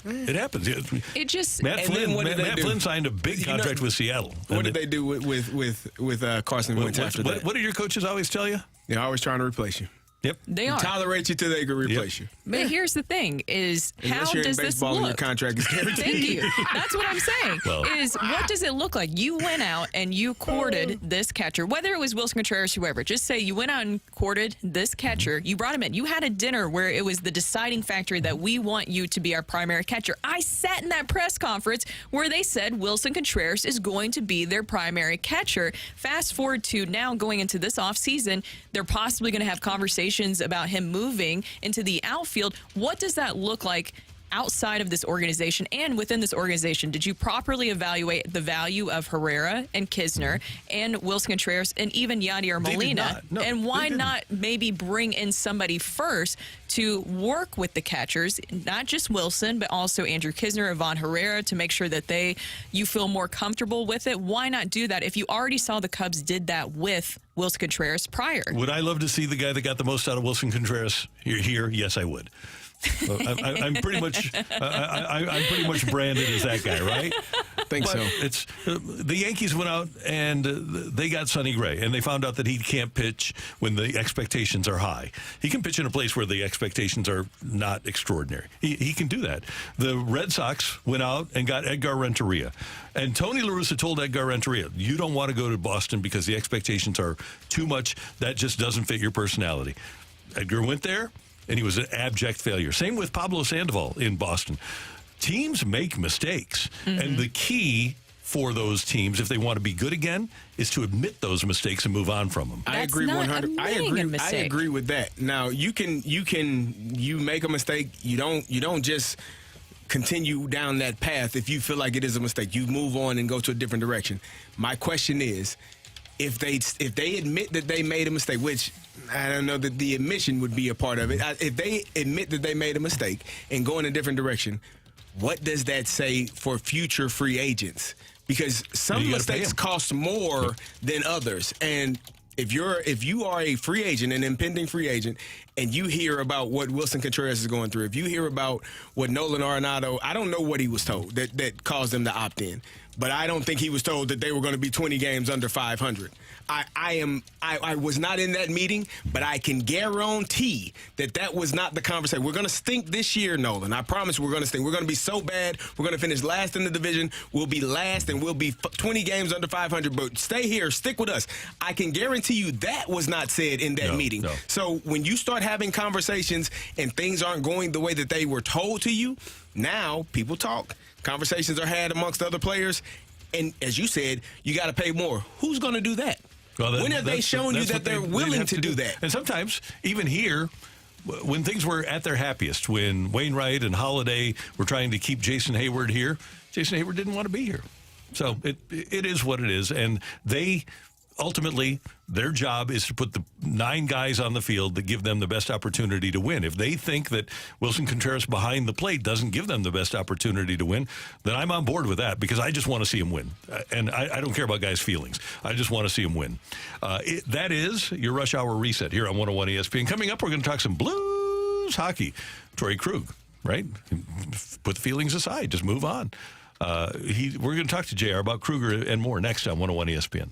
A: It happens.
C: It just
A: Matt Flynn signed a big contract with Seattle.
B: What did they do with Carson Wentz after that?
A: What do your coaches always tell you?
B: They're always trying to replace you.
A: Yep.
C: They are.
B: Tolerate you till they can replace you.
C: But here's the thing is,
B: Unless
C: how does this
B: baseball
C: look?
B: And your contract is guaranteed.
C: Thank you. That's what I'm saying. What does it look like? You went out and you courted this catcher, whether it was Wilson Contreras, whoever. Just say you went out and courted this catcher. You brought him in. You had a dinner where it was the deciding factor that we want you to be our primary catcher. I sat in that press conference where they said Wilson Contreras is going to be their primary catcher. Fast forward to now going into this offseason, they're possibly going to have conversations about him moving into the outfield. What does that look like outside of this organization and within this organization? Did you properly evaluate the value of Herrera and Kisner and Wilson Contreras and even Yadier Molina?
A: No,
C: and why not maybe bring in somebody first to work with the catchers, not just Wilson, but also Andrew Kisner, Ivan Herrera, to make sure that you feel more comfortable with it? Why not do that if you already saw the Cubs did that with Wilson Contreras prior? Would I love to see the guy that got the most out of Wilson Contreras here? Yes, I would. I'm pretty much branded as that guy, right?
B: I think so.
A: It's the Yankees went out and they got Sonny Gray, and they found out that he can't pitch when the expectations are high. He can pitch in a place where the expectations are not extraordinary. He can do that. The Red Sox went out and got Edgar Renteria, and Tony La Russa told Edgar Renteria, "You don't want to go to Boston because the expectations are too much. That just doesn't fit your personality." Edgar went there, and he was an abject failure. Same with Pablo Sandoval in Boston. Teams make mistakes, and the key for those teams, if they want to be good again, is to admit those mistakes and move on from them.
B: I agree 100. I agree with that. Now you make a mistake. You don't just continue down that path if you feel like it is a mistake. You move on and go to a different direction. My question is, if they admit that they made a mistake, which I don't know that the admission would be a part of it. If they admit that they made a mistake and go in a different direction, what does that say for future free agents? because some mistakes cost more than others. And if you are a free agent, an impending free agent, and you hear about what Wilson Contreras is going through, if you hear about what Nolan Arenado, I don't know what he was told that caused them to opt in, but I don't think he was told that they were going to be 20 games under 500. I was not in that meeting, but I can guarantee that was not the conversation. We're going to stink this year, Nolan. I promise we're going to stink. We're going to be so bad. We're going to finish last in the division. We'll be last, and we'll be 20 games under 500. But stay here. Stick with us. I can guarantee you that was not said in that meeting.
A: No.
B: So when you start having conversations and things aren't going the way that they were told to you, now people talk. Conversations are had amongst other players. And as you said, you got to pay more. Who's going to do that?
A: Well,
B: when have they shown you that they're willing to do that?
A: And sometimes, even here, when things were at their happiest, when Wainwright and Holiday were trying to keep Jason Hayward here, Jason Hayward didn't want to be here. So it is what it is. And they ultimately, their job is to put the 9 guys on the field that give them the best opportunity to win. If they think that Wilson Contreras behind the plate doesn't give them the best opportunity to win, then I'm on board with that because I just want to see him win. And I don't care about guys' feelings. I just want to see him win. That is your Rush Hour Reset here on 101 ESPN. Coming up, we're going to talk some Blues hockey. Torrey Krug, right? Put the feelings aside. Just move on. We're going to talk to JR about Kruger and more next on 101 ESPN.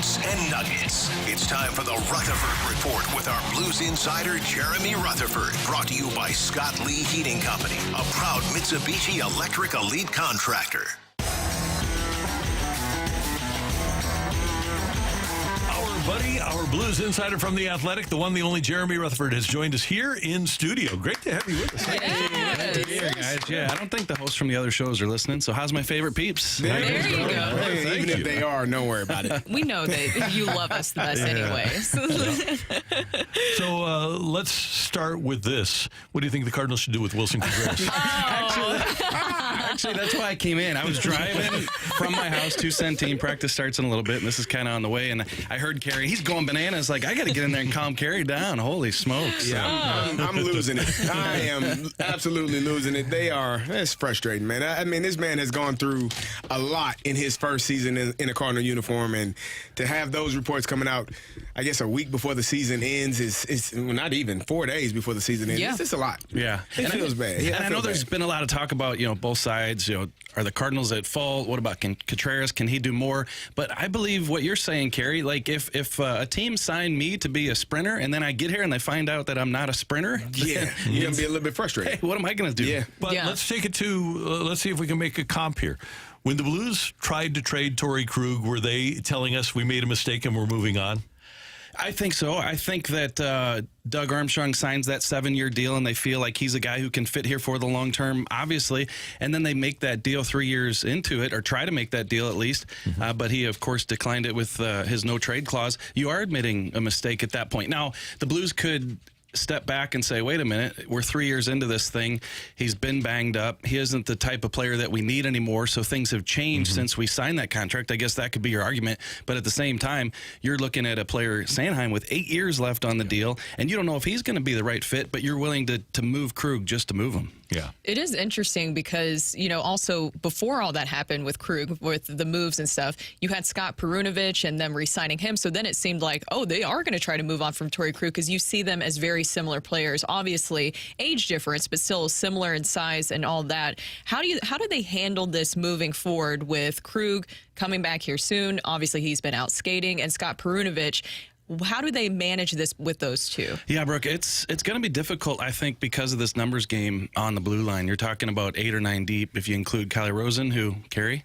I: notes, and nuggets. It's time for the Rutherford Report with our Blues insider, Jeremy Rutherford. Brought to you by Scott Lee Heating Company, a proud Mitsubishi Electric Elite contractor.
A: Buddy, our Blues insider from The Athletic, the one, the only Jeremy Rutherford, has joined us here in studio. Great to have you with us.
Q: Hey, guys. Yeah, I don't think the hosts from the other shows are lining. So how's my favorite peeps?
C: There you go.
B: Hey, even if they are, don't worry about it.
C: We know that you love us the best anyways.
A: So let's start with this. What do you think the Cardinals should do with Wilson Contreras?
Q: Actually, that's why I came in. I was driving from my house to Centene. Practice starts in a little bit, and this is kind of on the way. And I heard Carey. He's going bananas. Like, I got to get in there and calm Carey down. Holy smokes.
B: Yeah, I'm losing it. I am absolutely losing it. It's frustrating, man. I mean, this man has gone through a lot in his first season in a Cardinal uniform, and to have those reports coming out, I guess, a week before the season ends is not even 4 days before the season ends.
C: Yeah.
B: It's just a lot.
Q: Yeah.
B: It feels bad. Yeah,
Q: and I know there's been a lot of talk about, both sides. Are the Cardinals at fault? What about Contreras? Can he do more? But I believe what you're saying, Carey, like if a team signed me to be a sprinter and then I get here and they find out that I'm not a sprinter,
B: yeah, you're going to be a little bit frustrated.
Q: Hey, what am I going to do?
B: Yeah.
A: But let's take it to, let's see if we can make a comp here. When the Blues tried to trade Torrey Krug, were they telling us we made a mistake and we're moving on?
Q: I think so. I think that Doug Armstrong signs that 7-year deal and they feel like he's a guy who can fit here for the long term, obviously. And then they make that deal 3 years into it, or try to make that deal at least. But he, of course, declined it with his no trade clause. You are admitting a mistake at that point. Now, the Blues could step back and say, wait a minute, we're 3 years into this thing. He's been banged up. He isn't the type of player that we need anymore. So things have changed since we signed that contract. I guess that could be your argument. But at the same time, you're looking at a player, Sanheim, with 8 years left on the deal, and you don't know if he's going to be the right fit, but you're willing to move Krug just to move him.
A: Yeah.
C: It is interesting because, also before all that happened with Krug, with the moves and stuff, you had Scott Perunovich and them re-signing him. So then it seemed like, they are going to try to move on from Torrey Krug because you see them as very similar players. Obviously, age difference, but still similar in size and all that. How do they handle this moving forward with Krug coming back here soon? Obviously, he's been out skating, and Scott Perunovich. How do they manage this with those two?
Q: Yeah, Brooke, it's going to be difficult, I think, because of this numbers game on the blue line. You're talking about 8 or 9 deep if you include Kylie Rosen, who, Carey?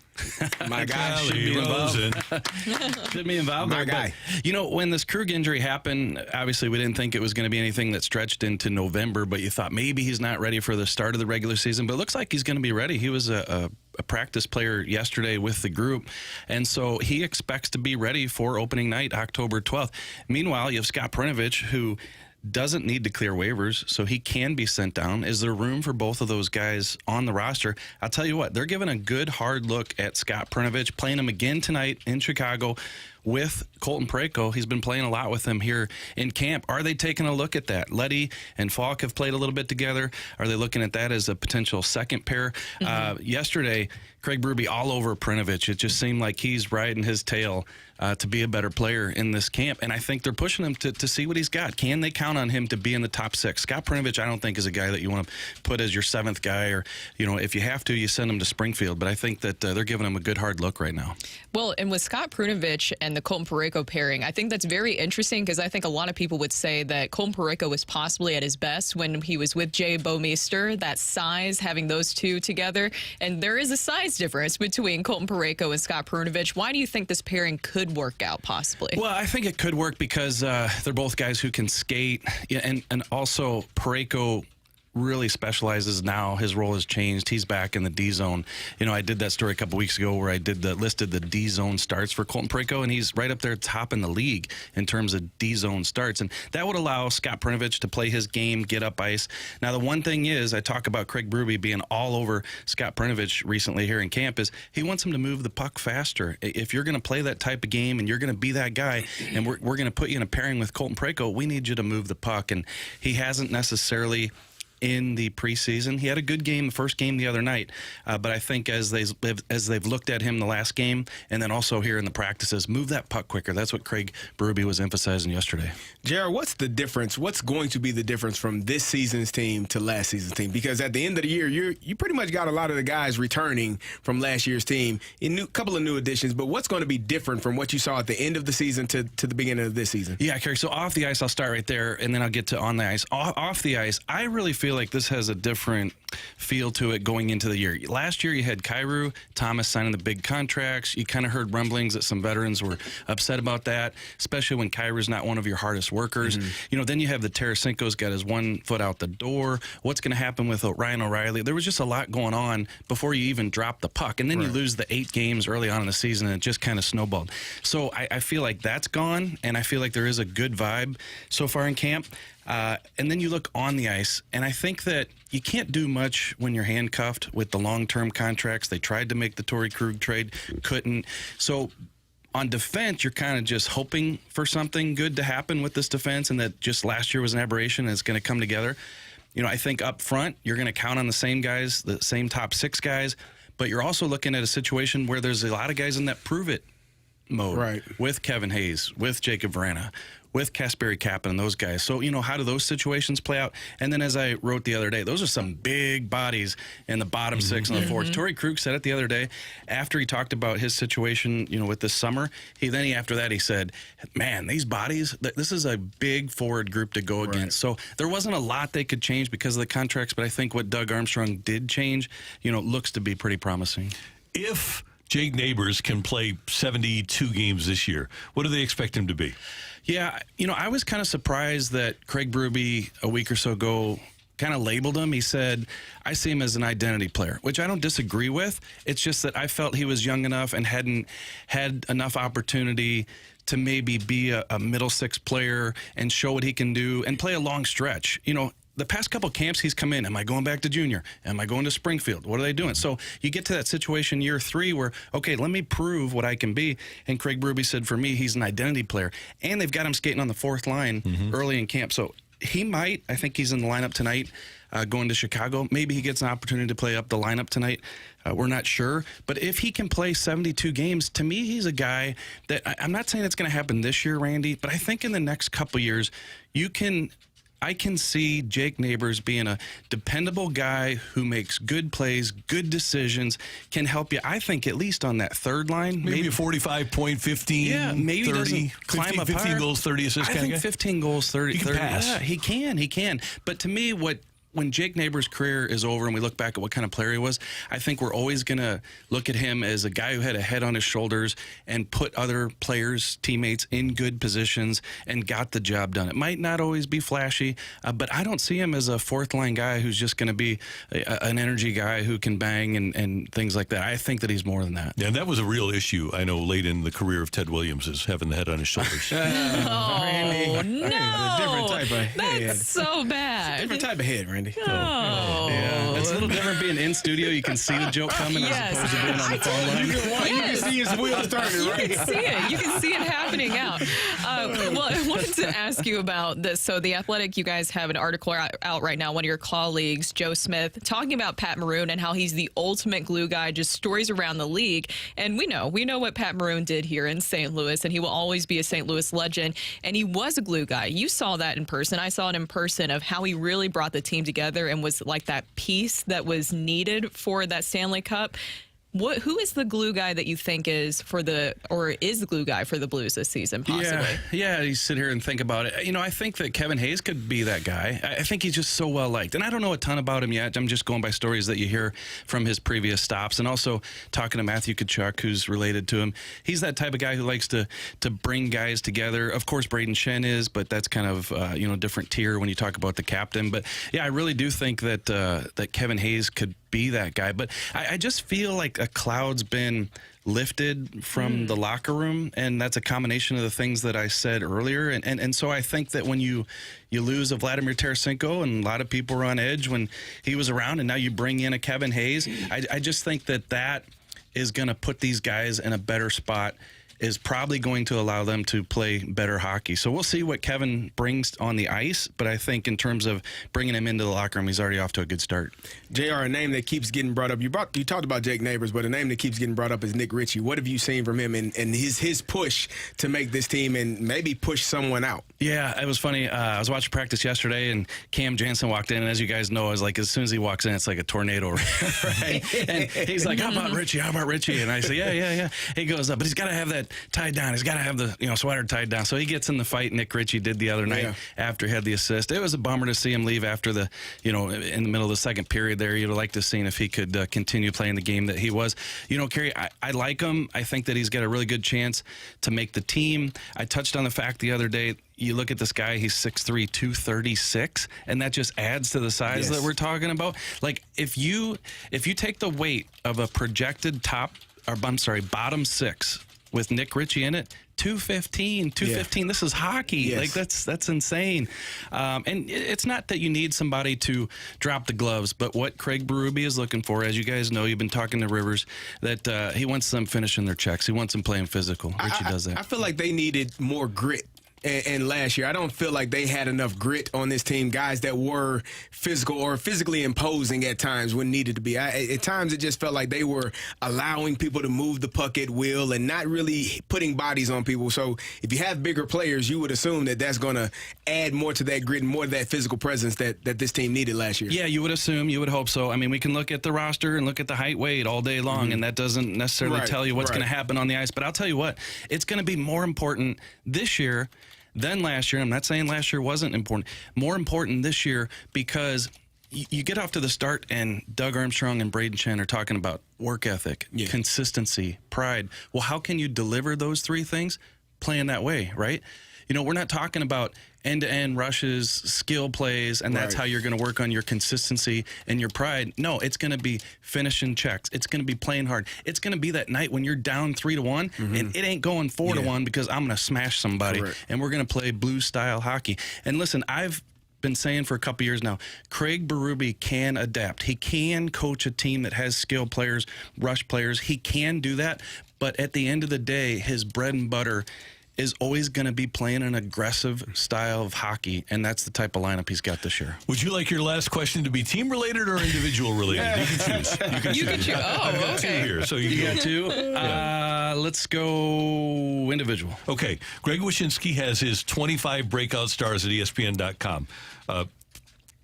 B: My guy
Q: should be involved. Should be involved.
B: My guy.
Q: But, when this Krug injury happened, obviously we didn't think it was going to be anything that stretched into November, but you thought maybe he's not ready for the start of the regular season. But it looks like he's going to be ready. He was a practice player yesterday with the group, and so he expects to be ready for opening night, October 12th. Meanwhile, you have Scott Perunovich, who doesn't need to clear waivers, so he can be sent down. Is there room for both of those guys on the roster? I'll tell you what, they're giving a good hard look at Scott Perunovich, playing him again tonight in Chicago with Colton Parayko. He's been playing a lot with him here in camp. Are they taking a look at that? Letty and Falk have played a little bit together. Are they looking at that as a potential second pair? Yesterday, Craig Berube all over Perunovich. It just seemed like he's riding his tail to be a better player in this camp. And I think they're pushing him to see what he's got. Can they count on him to be in the top 6? Scott Perunovich, I don't think, is a guy that you want to put as your 7th guy, or, if you have to, you send him to Springfield. But I think that they're giving him a good hard look right now.
C: Well, and with Scott Perunovich and the Colton Parayko pairing, I think that's very interesting because I think a lot of people would say that Colton Parayko was possibly at his best when he was with Jay Bouwmeester, that size, having those two together. And there is a size difference between Colton Parayko and Scott Perunovich. Why do you think this pairing could work out possibly?
Q: Well, I think it could work because they're both guys who can skate, and also Parayko really specializes now. His role has changed. He's back in the D zone. I did that story a couple weeks ago where I listed the D zone starts for Colton Parayko, and he's right up there top in the league in terms of D zone starts. And that would allow Scott Perunovich to play his game, get up ice. Now, the one thing is, I talk about Craig Berube being all over Scott Perunovich recently here in camp, is he wants him to move the puck faster. If you're going to play that type of game and you're going to be that guy, and we're going to put you in a pairing with Colton Parayko, we need you to move the puck. And he hasn't necessarily in the preseason. He had a good game, the first game the other night, but I think as they've looked at him the last game, and then also here in the practices, move that puck quicker. That's what Craig Berube was emphasizing yesterday.
B: Jared, what's the difference? What's going to be the difference from this season's team to last season's team? Because at the end of the year, you pretty much got a lot of the guys returning from last year's team, a couple of new additions, but what's going to be different from what you saw at the end of the season to the beginning of this season?
Q: Yeah, Carey, so off the ice, I'll start right there, and then I'll get to on the ice. Off the ice, I really feel like this has a different feel to it going into the year. Last year, you had Kyrou, Thomas signing the big contracts. You kind of heard rumblings that some veterans were upset about that, especially when Kyrou's not one of your hardest workers. Then you have the Tarasenko's got his one foot out the door. What's going to happen with Ryan O'Reilly? There was just a lot going on before you even drop the puck, and then you lose the 8 games early on in the season, and it just kind of snowballed. So I feel like that's gone, and I feel like there is a good vibe so far in camp. And then you look on the ice, and I think that you can't do much when you're handcuffed with the long-term contracts. They tried to make the Torrey Krug trade, couldn't. So on defense, you're kind of just hoping for something good to happen with this defense, and that just last year was an aberration and it's going to come together. I think up front, you're going to count on the same guys, the same top 6 guys, but you're also looking at a situation where there's a lot of guys in that prove-it mode, with Kevin Hayes, with Jacob Vrana, with Kasperi Kapanen and those guys. So, how do those situations play out? And then as I wrote the other day, those are some big bodies in the bottom 6 and the forwards. Torrey Krug said it the other day after he talked about his situation, with this summer. After that, he said, man, these bodies, this is a big forward group to go against. So there wasn't a lot they could change because of the contracts, but I think what Doug Armstrong did change, looks to be pretty promising.
A: If Jake Neighbors can play 72 games this year, what do they expect him to be?
Q: Yeah, I was kind of surprised that Craig Berube a week or so ago kind of labeled him. He said, I see him as an identity player, which I don't disagree with. It's just that I felt he was young enough and hadn't had enough opportunity to maybe be a middle 6 player and show what he can do and play a long stretch. The past couple camps he's come in, am I going back to junior? Am I going to Springfield? What are they doing? So you get to that situation year 3 where, okay, let me prove what I can be. And Craig Berube said, for me, he's an identity player. And they've got him skating on the 4th line early in camp. So he might, I think he's in the lineup tonight going to Chicago. Maybe he gets an opportunity to play up the lineup tonight. We're not sure. But if he can play 72 games, to me, he's a guy that I'm not saying it's going to happen this year, Randy, but I think in the next couple years, I can see Jake Neighbors being a dependable guy who makes good plays, good decisions, can help you, I think, at least on that 3rd line.
A: Maybe a 45-point, 15,
Q: yeah, maybe
A: 30,
Q: doesn't climb
A: 15, 15 goals, 30 assists kind of guy?
Q: I think 15 goals, 30.
A: He can pass.
Q: Yeah, he can. But to me, when Jake Neighbors' career is over and we look back at what kind of player he was, I think we're always going to look at him as a guy who had a head on his shoulders and put other players, teammates in good positions and got the job done. It might not always be flashy, but I don't see him as a 4th-line guy who's just going to be an energy guy who can bang and things like that. I think that he's more than that.
A: Yeah, and that was a real issue, I know, late in the career of Ted Williams, is having the head on his shoulders.
C: Oh, no.
B: A different type of head.
C: That's so bad.
B: Different type of head, Randy.
C: Oh.
Q: Yeah, it's a little different being in studio. You can see the joke coming as opposed to being on the phone line.
B: You can see his wheels turning, right?
C: You can see it. You can see it happening out. Well, I wanted to ask you about this. So The Athletic, you guys have an article out right now. One of your colleagues, Joe Smith, talking about Pat Maroon and how he's the ultimate glue guy, just stories around the league. And we know what Pat Maroon did here in St. Louis, and he will always be a St. Louis legend. And he was a glue guy. You saw that in person. I saw it in person of how he really brought the team together and was like that piece that was needed for that Stanley Cup. Who is the glue guy that you think is the glue guy for the Blues this season, possibly?
Q: Yeah, you sit here and think about it. I think that Kevin Hayes could be that guy. I think he's just so well liked. And I don't know a ton about him yet. I'm just going by stories that you hear from his previous stops. And also talking to Matthew Tkachuk, who's related to him. He's that type of guy who likes to bring guys together. Of course, Braden Shen is, but that's kind of different tier when you talk about the captain. But yeah, I really do think that Kevin Hayes could be that guy. But I just feel like a cloud's been lifted from the locker room, and that's a combination of the things that I said earlier. And so I think that when you lose a Vladimir Tarasenko, and a lot of people were on edge when he was around, and now you bring in a Kevin Hayes, I just think that is going to put these guys in a better spot is probably going to allow them to play better hockey. So we'll see what Kevin brings on the ice, but I think in terms of bringing him into the locker room, he's already off to a good start.
B: JR, a name that keeps getting brought up, you talked about Jake Neighbors, but a name that keeps getting brought up is Nick Ritchie. What have you seen from him and his push to make this team and maybe push someone out?
Q: Yeah, it was funny. I was watching practice yesterday, and Cam Jansen walked in, and as you guys know, as soon as he walks in, it's like a tornado, right? And he's like, how about Richie? And I say, yeah. He goes, but he's got to have that tied down. He's got to have the sweater tied down. So he gets in the fight Nick Ritchie did the other night after he had the assist. It was a bummer to see him leave after the, in the middle of the second period there. You'd have liked to see if he could continue playing the game that he was. Carey, I like him. I think that he's got a really good chance to make the team. I touched on the fact the other day, you look at this guy, he's 6'3", 236, and that just adds to the size that we're talking about. Like, if you take the weight of a projected bottom six with Nick Ritchie in it, 215. This is hockey.
B: Yes.
Q: Like, that's insane. And it's not that you need somebody to drop the gloves, but what Craig Berube is looking for, as you guys know, you've been talking to Rivers, that he wants them finishing their checks. He wants them playing physical. Ritchie does that.
B: I feel like they needed more grit. And last year, I don't feel like they had enough grit on this team, guys that were physical or physically imposing at times when needed to be. At times, it just felt like they were allowing people to move the puck at will and not really putting bodies on people. So if you have bigger players, you would assume that that's going to add more to that grit and more to that physical presence that this team needed last year.
Q: Yeah, you would assume, you would hope so. I mean, we can look at the roster and look at the height, weight all day long, and that doesn't necessarily tell you what's going to happen on the ice. But I'll tell you what, it's going to be more important this year than last year. I'm not saying last year wasn't important. More important this year because you get off to the start and Doug Armstrong and Braden Chen are talking about work ethic, consistency, pride. Well, how can you deliver those three things? Playing that way, right? We're not talking about end-to-end rushes, skill plays, and that's how you're going to work on your consistency and your pride. No, it's going to be finishing checks. It's going to be playing hard. It's going to be that night when you're down 3-1, and it ain't going 4-1 because I'm going to smash somebody, and we're going to play blue-style hockey. And listen, I've been saying for a couple years now, Craig Berube can adapt. He can coach a team that has skilled players, rush players. He can do that, but at the end of the day, his bread and butter is always going to be playing an aggressive style of hockey, and that's the type of lineup he's got this year.
A: Would you like your last question to be team-related or individual-related? You can choose.
C: You can choose. Oh,
A: I've got two here, so you
Q: got two? Let's go individual.
A: Okay. Greg Wyshynski has his 25 breakout stars at ESPN.com.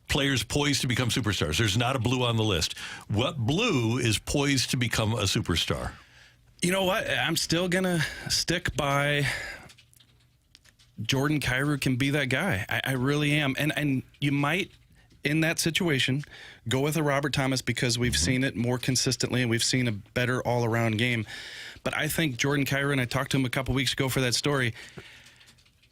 A: Players poised to become superstars. There's not a blue on the list. What blue is poised to become a superstar?
Q: You know what? I'm still going to stick by Jordan Kyrou can be that guy. I really am. And you might, in that situation, go with a Robert Thomas because we've seen it more consistently and we've seen a better all-around game. But I think Jordan Kyrou, and I talked to him a couple weeks ago for that story,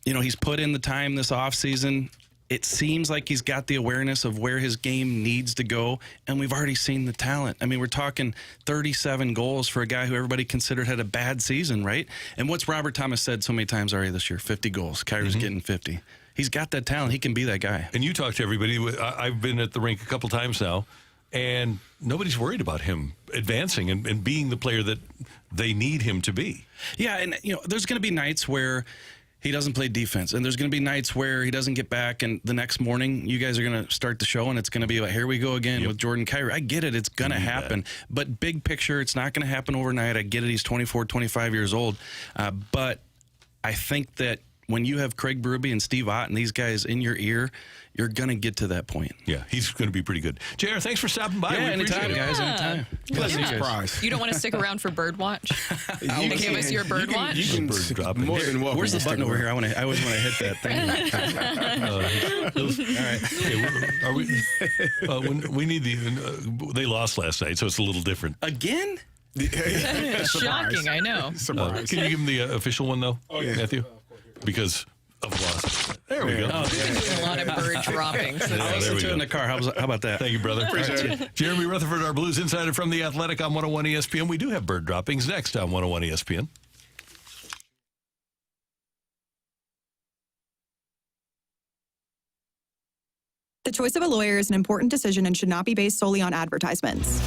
Q: he's put in the time this offseason. It seems like he's got the awareness of where his game needs to go, and we've already seen the talent. I mean, we're talking 37 goals for a guy who everybody considered had a bad season, right? And what's Robert Thomas said so many times already this year? 50 goals. Kyrou's getting 50. He's got that talent. He can be that guy.
A: And you talk to everybody. I've been at the rink a couple times now, and nobody's worried about him advancing and being the player that they need him to be.
Q: Yeah, and, there's going to be nights where he doesn't play defense, and there's going to be nights where he doesn't get back, and the next morning you guys are going to start the show, and it's going to be like, here we go again with Jordan Kyrou. I get it. It's going to happen. But big picture, it's not going to happen overnight. I get it. He's 24, 25 years old. But I think that when you have Craig Berube and Steve Ott and these guys in your ear, you're going to get to that point.
A: Yeah, he's going to be pretty good. JR, thanks for stopping by.
Q: Yeah, anytime, guys. Anytime.
B: Pleasant surprise.
C: You don't want to stick around for bird watch? You can give us your bird watch?
A: You can bird drop
B: more than welcome.
Q: Where's the button over here? I always want to hit that thing.
A: All right. Okay, we need they lost last night, so it's a little different.
Q: Again?
C: Shocking, I know.
B: Surprise.
A: Can you give him the official one, though, Matthew? Because of loss. There we go.
C: Oh, a lot of bird dropping.
Q: I'll listen to it in the car. How about that?
A: Thank you, brother.
B: Appreciate it.
A: Jeremy Rutherford, our Blues Insider from The Athletic on 101 ESPN. We do have bird droppings next on 101 ESPN.
R: The choice of a lawyer is an important decision and should not be based solely on advertisements.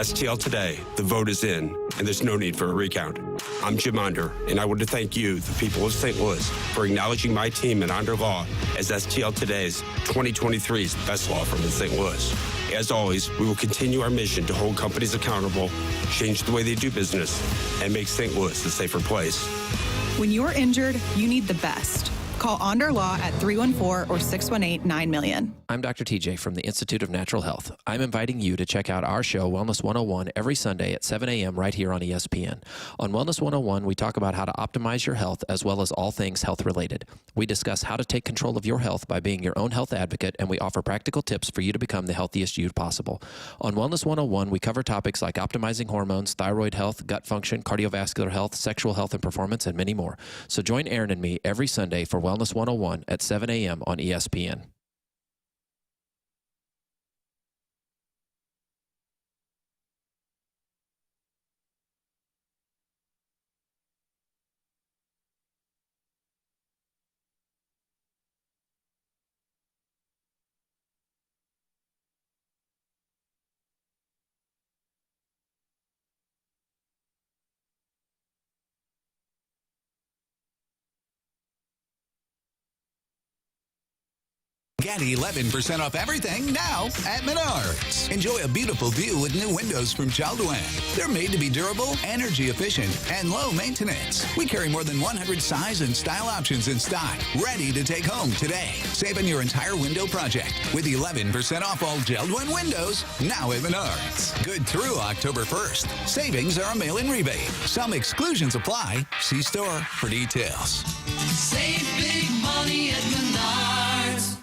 R: STL Today, the vote is in, and there's no need for a recount. I'm Jim Onder, and I want to thank you, the people of St. Louis, for acknowledging my team and Onder Law as STL Today's 2023's best law firm in St. Louis. As always, we will continue our mission to hold companies accountable, change the way they do business, and make St. Louis a safer place.
S: When you're injured, you need the best. Call Onder Law at 314 or 618-9000000.
T: I'm Dr. TJ from the Institute of Natural Health. I'm inviting you to check out our show, Wellness 101, every Sunday at 7 a.m. right here on ESPN. On Wellness 101, we talk about how to optimize your health as well as all things health-related. We discuss how to take control of your health by being your own health advocate, and we offer practical tips for you to become the healthiest you possible. On Wellness 101, we cover topics like optimizing hormones, thyroid health, gut function, cardiovascular health, sexual health and performance, and many more. So join Aaron and me every Sunday for Wellness 101 at 7 a.m. on ESPN.
U: Get 11% off everything now at Menards. Enjoy a beautiful view with new windows from Jeld-Wen. They're made to be durable, energy efficient, and low maintenance. We carry more than 100 size and style options in stock, ready to take home today. Save on your entire window project with 11% off all Jeld-Wen windows now at Menards. Good through October 1st. Savings are a mail-in rebate. Some exclusions apply. See store for details.
O: Save big money at Menards.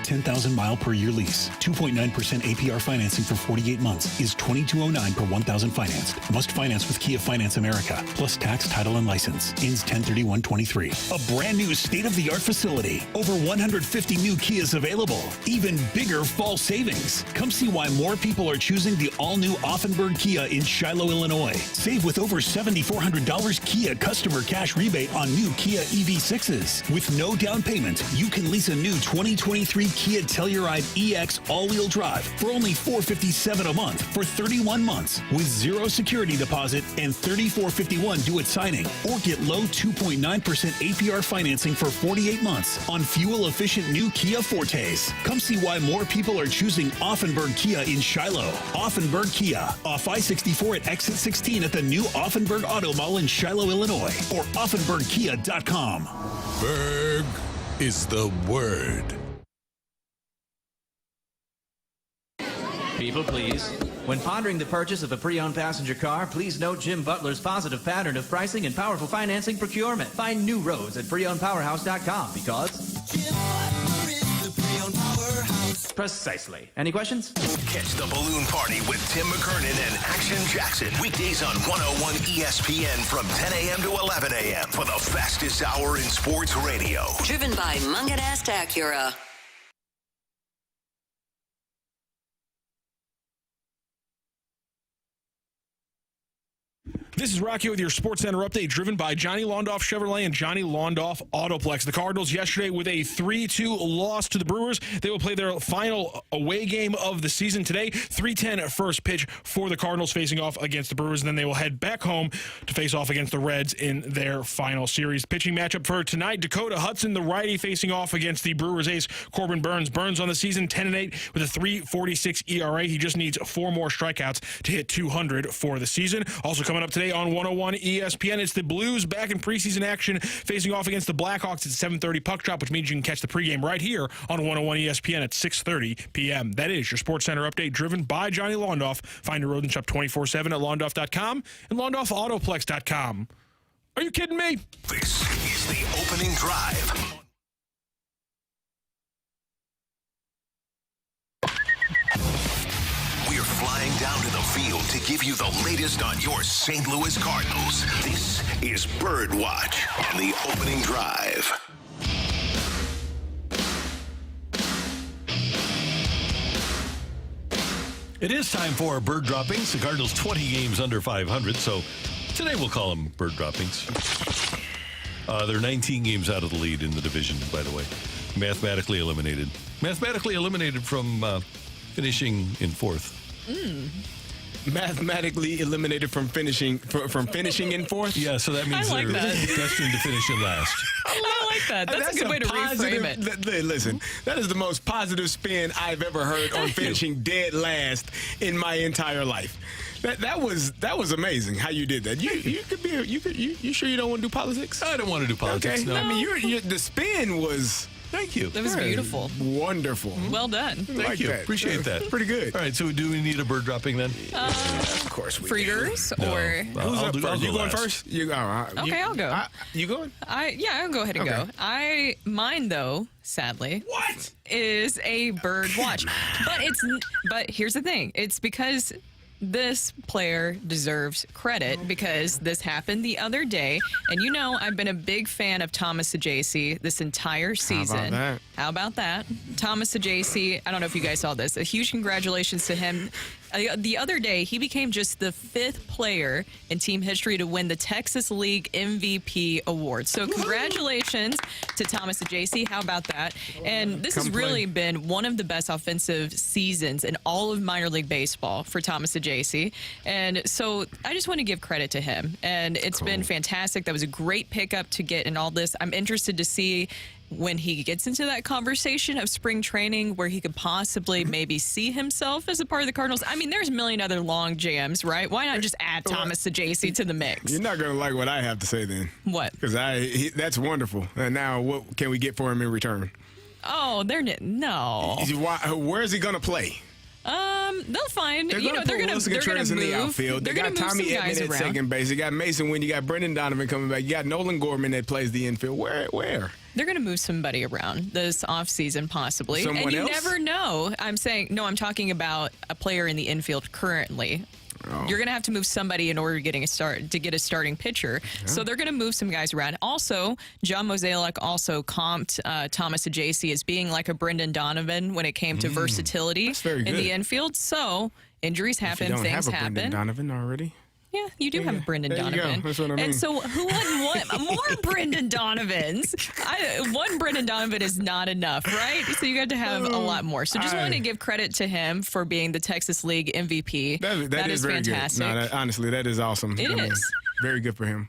V: 10,000 mile per year lease. 2.9% APR financing for 48 months is $2,209 per 1,000 financed. Must finance with Kia Finance America, plus tax, title, and license. Ends 10/31/23. A brand new state-of-the-art facility. Over 150 new Kias available. Even bigger fall savings. Come see why more people are choosing the all-new Offenburg Kia in Shiloh, Illinois. Save with over $7,400 Kia customer cash rebate on new Kia EV6s. With no down payment, you can lease a new 2023 Kia Telluride EX all-wheel drive for only $457 a month for 31 months with zero security deposit and $34.51 due at signing. Or get low 2.9% APR financing for 48 months on fuel-efficient new Kia Fortes. Come see why more people are choosing Offenburg Kia in Shiloh. Offenburg Kia, off I-64 at exit 16 at the new Offenburg Auto Mall in Shiloh, Illinois, or offenburgkia.com.
W: Berg is the word.
X: People, please. When pondering the purchase of a pre-owned passenger car, please note Jim Butler's positive pattern of pricing and powerful financing procurement. Find new roads at preownedpowerhouse.com because Jim Butler is the pre-owned powerhouse. Precisely. Any questions?
I: Catch the balloon party with Tim McKernan and Action Jackson. Weekdays on 101 ESPN from 10 a.m. to 11 a.m. for the fastest hour in sports radio.
K: Driven by Munganast Acura.
E: This is Rocky with your Sports Center update, driven by Johnny Londoff Chevrolet and Johnny Londoff Autoplex. The Cardinals yesterday with a 3-2 loss to the Brewers. They will play their final away game of the season today. 3:10 first pitch for the Cardinals facing off against the Brewers, and then they will head back home to face off against the Reds in their final series. Pitching matchup for tonight, Dakota Hudson, the righty, facing off against the Brewers ace Corbin Burns. Burns on the season 10-8 with a 3.46 ERA. He just needs 4 more strikeouts to hit 200 for the season. Also coming up today on 101 ESPN, it's the Blues back in preseason action facing off against the Blackhawks at 7:30 puck drop, which means you can catch the pregame right here on 101 ESPN at 6:30 p.m. That is your Sports Center update, driven by Johnny Londoff. Find your road and shop 24/7 at londoff.com and londoffautoplex.com. Are you kidding me?
I: This is the opening drive. Flying down to the field to give you the latest on your St. Louis Cardinals. This is Bird Watch on the opening drive.
A: It is time for bird droppings. The Cardinals 20 games under 500, so today we'll call them bird droppings. They're 19 games out of the lead in the division, by the way. Mathematically eliminated. Mathematically eliminated from finishing in fourth.
B: mathematically eliminated from finishing in fourth.
A: Yeah, so that means
C: like
A: they're
C: that.
A: destined to finish in last.
C: I like that. That's a good way to reframe it.
B: Listen, that is the most positive spin I've ever heard on finishing dead last in my entire life. That was amazing how you did that. You sure you don't want to do politics?
A: I don't want to do politics.
B: Okay.
A: No.
B: I mean, the spin was.
A: Thank you.
C: That was beautiful.
B: Wonderful.
C: Well done.
A: Thank you.
B: that.
A: Appreciate that.
B: Pretty good.
A: All right, so do we need a bird dropping then?
B: Of course we
C: For
B: do.
C: yours
A: No.
C: or?
A: Well, I'll go
B: You going
A: last.
B: first? You all right.
C: Okay, I'll go.
B: You going?
C: I'll go ahead and go. Mine though, sadly, is a bird watch. But here's the thing. It's because this player deserves credit because this happened the other day. And you know, I've been a big fan of Thomas Ajayci this entire season. How about that? Thomas Ajayci, I don't know if you guys saw this. A huge congratulations to him. The other day, he became just the 5th player in team history to win the Texas League MVP award. So congratulations to Thomas Ajayci. How about that? And this has really been one of the best offensive seasons in all of minor league baseball for Thomas Ajayci. And so I just want to give credit to him. And it's been fantastic. That was a great pickup to get in all this. I'm interested to see when he gets into that conversation of spring training where he could possibly maybe see himself as a part of the Cardinals. I mean, there's a million other long jams, right? Why not just add Thomas Ajayci to the mix?
B: You're not going to like what I have to say then.
C: What?
B: Because that's wonderful. And now what can we get for him in return?
C: Oh, no.
B: Where is he going to play?
C: They'll find.
B: They're going to
C: move.
B: in the outfield. They got Tommy Edman at second base. They got Mason Wynn. You got Brendan Donovan coming back. You got Nolan Gorman that plays the infield. Where?
C: They're going to move somebody around this offseason, possibly.
B: Someone
C: and you
B: else?
C: never know. I'm talking about a player in the infield currently.
B: Oh.
C: You're going to have to move somebody in order to get a starting pitcher. Yeah. So they're going to move some guys around. Also, John Mozeliak also comped Thomas Ajayci as being like a Brendan Donovan when it came to versatility in the infield. So injuries happen,
B: things
C: happen.
B: Brendan Donovan already?
C: Yeah, you do have a Brendan Donovan.
B: That's what I mean.
C: And so who wouldn't want more Brendan Donovans? One Brendan Donovan is not enough, right? So you got to have a lot more. So just wanted to give credit to him for being the Texas League MVP.
B: That is very
C: fantastic.
B: Good. No, honestly, that is awesome.
C: It is.
B: Very good for him.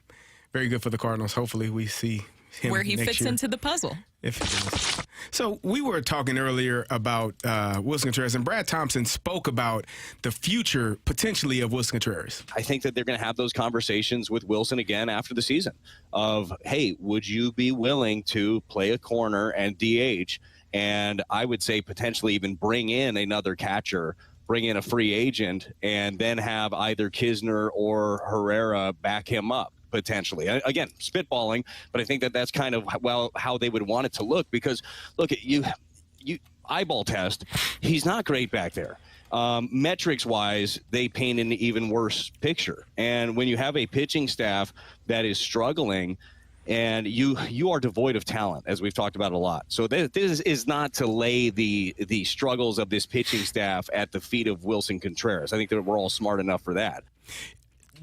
B: Very good for the Cardinals. Hopefully we see him
C: where he
B: next
C: fits
B: year.
C: into the puzzle.
B: If he does. So we were talking earlier about Willson Contreras, and Brad Thompson spoke about the future potentially of Willson Contreras.
L: I think that they're going to have those conversations with Wilson again after the season of, hey, would you be willing to play a corner and DH? And I would say potentially even bring in another catcher, bring in a free agent, and then have either Kisner or Herrera back him up. Potentially. Again, spitballing, but I think that that's kind of how they would want it to look because, look, you eyeball test, he's not great back there. Metrics-wise, they paint an even worse picture. And when you have a pitching staff that is struggling and you are devoid of talent, as we've talked about a lot. So this is not to lay the struggles of this pitching staff at the feet of Willson Contreras. I think that we're all smart enough for that.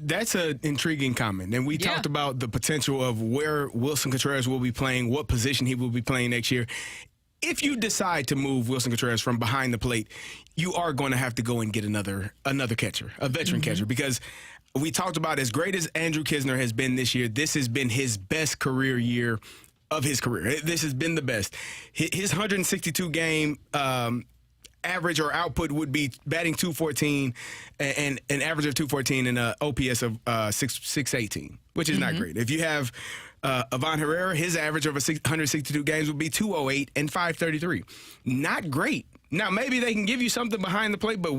B: That's an intriguing comment. And we talked about the potential of where Willson Contreras will be playing, what position he will be playing next year. If you decide to move Willson Contreras from behind the plate, you are going to have to go and get another catcher, a veteran catcher, because we talked about as great as Andrew Kisner has been this year, this has been his best career year of his career. This has been the best. His 162 game average or output would be batting 214 and an average of 214 and an OPS of 618, which is not great. If you have Ivan Herrera, his average over 162 games would be 208 and 533. Not great. Now, maybe they can give you something behind the plate, but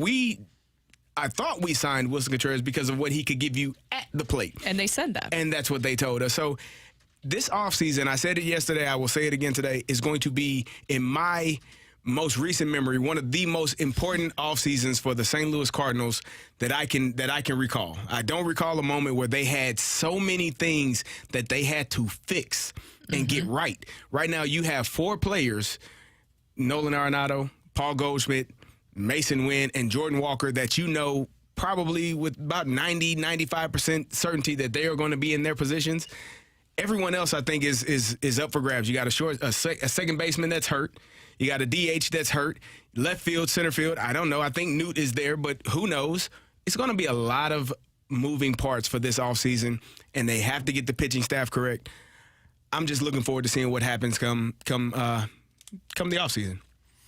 B: I thought we signed Willson Contreras because of what he could give you at the plate.
C: And they said that.
B: And that's what they told us. So this offseason, I said it yesterday, I will say it again today, is going to be, in my most recent memory, one of the most important off seasons for the St. Louis Cardinals that I can recall. I don't recall a moment where they had so many things that they had to fix and get right. Right now, you have 4 players, Nolan Arenado, Paul Goldschmidt, Mason Wynn, and Jordan Walker, that you know probably with about 90-95% certainty that they are going to be in their positions. Everyone else, I think, is up for grabs. You got a second baseman that's hurt. You got a DH that's hurt. Left field, center field, I don't know. I think Newt is there, but who knows? it's going to be a lot of moving parts for this offseason, and they have to get the pitching staff correct. I'm just looking forward to seeing what happens come the offseason.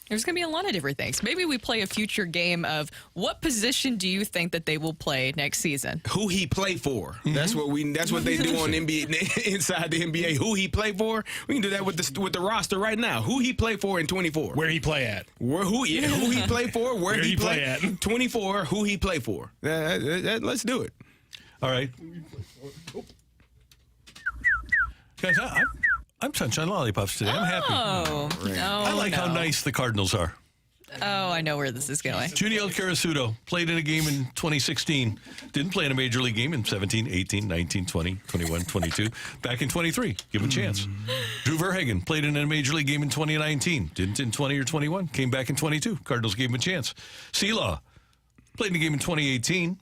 C: There's going to be a lot of different things. Maybe we play a future game of what position do you think that they will play next season?
B: Who he play for? Mm-hmm. That's what they do on NBA inside the NBA. Who he play for? We can do that with the roster right now. Who he play for in 24?
E: Where he play at?
B: Who he play for? Where he play at? 24. Who he play for? Let's do it.
A: All right, guys. I'm sunshine lollipops today. I'm happy. I like how nice the Cardinals are.
C: Oh, I know where this is going.
A: Juniel Carasudo played in a game in 2016. Didn't play in a major league game in 17, 18, 19, 20, 21, 22. Back in 23. Give him a chance. Drew Verhagen played in a major league game in 2019. Didn't in 20 or 21. Came back in 22. Cardinals gave him a chance. Sealaw played in a game in 2018.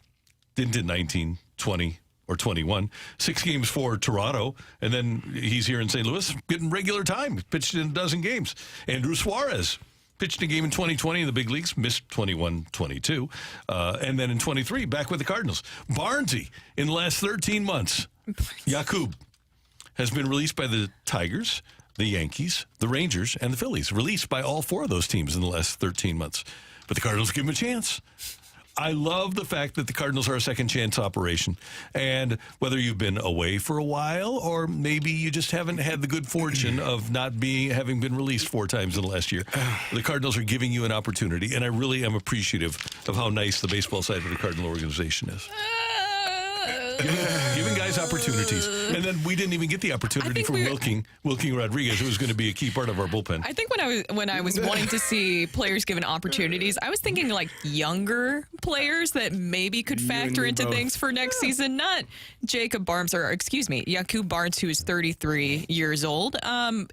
A: Didn't in 19, 20, or 21. 6 games for Toronto, and then he's here in St. Louis getting regular time. Pitched in a dozen games. Andrew Suarez pitched a game in 2020 in the big leagues, missed 21-22, and then in 23, back with the Cardinals. Barnesy, in the last 13 months, Jakub has been released by the Tigers, the Yankees, the Rangers, and the Phillies. Released by all 4 of those teams in the last 13 months. But the Cardinals give him a chance. I love the fact that the Cardinals are a second chance operation. And whether you've been away for a while or maybe you just haven't had the good fortune of having been released 4 times in the last year, the Cardinals are giving you an opportunity. And I really am appreciative of how nice the baseball side of the Cardinal organization is. Giving guys opportunities. And then we didn't even get the opportunity from Wilking Rodriguez, who was going to be a key part of our bullpen.
C: I think when I was wanting to see players given opportunities, I was thinking like younger players that maybe could factor into things for next season. Not Jakub Barnes, who is 33 years old.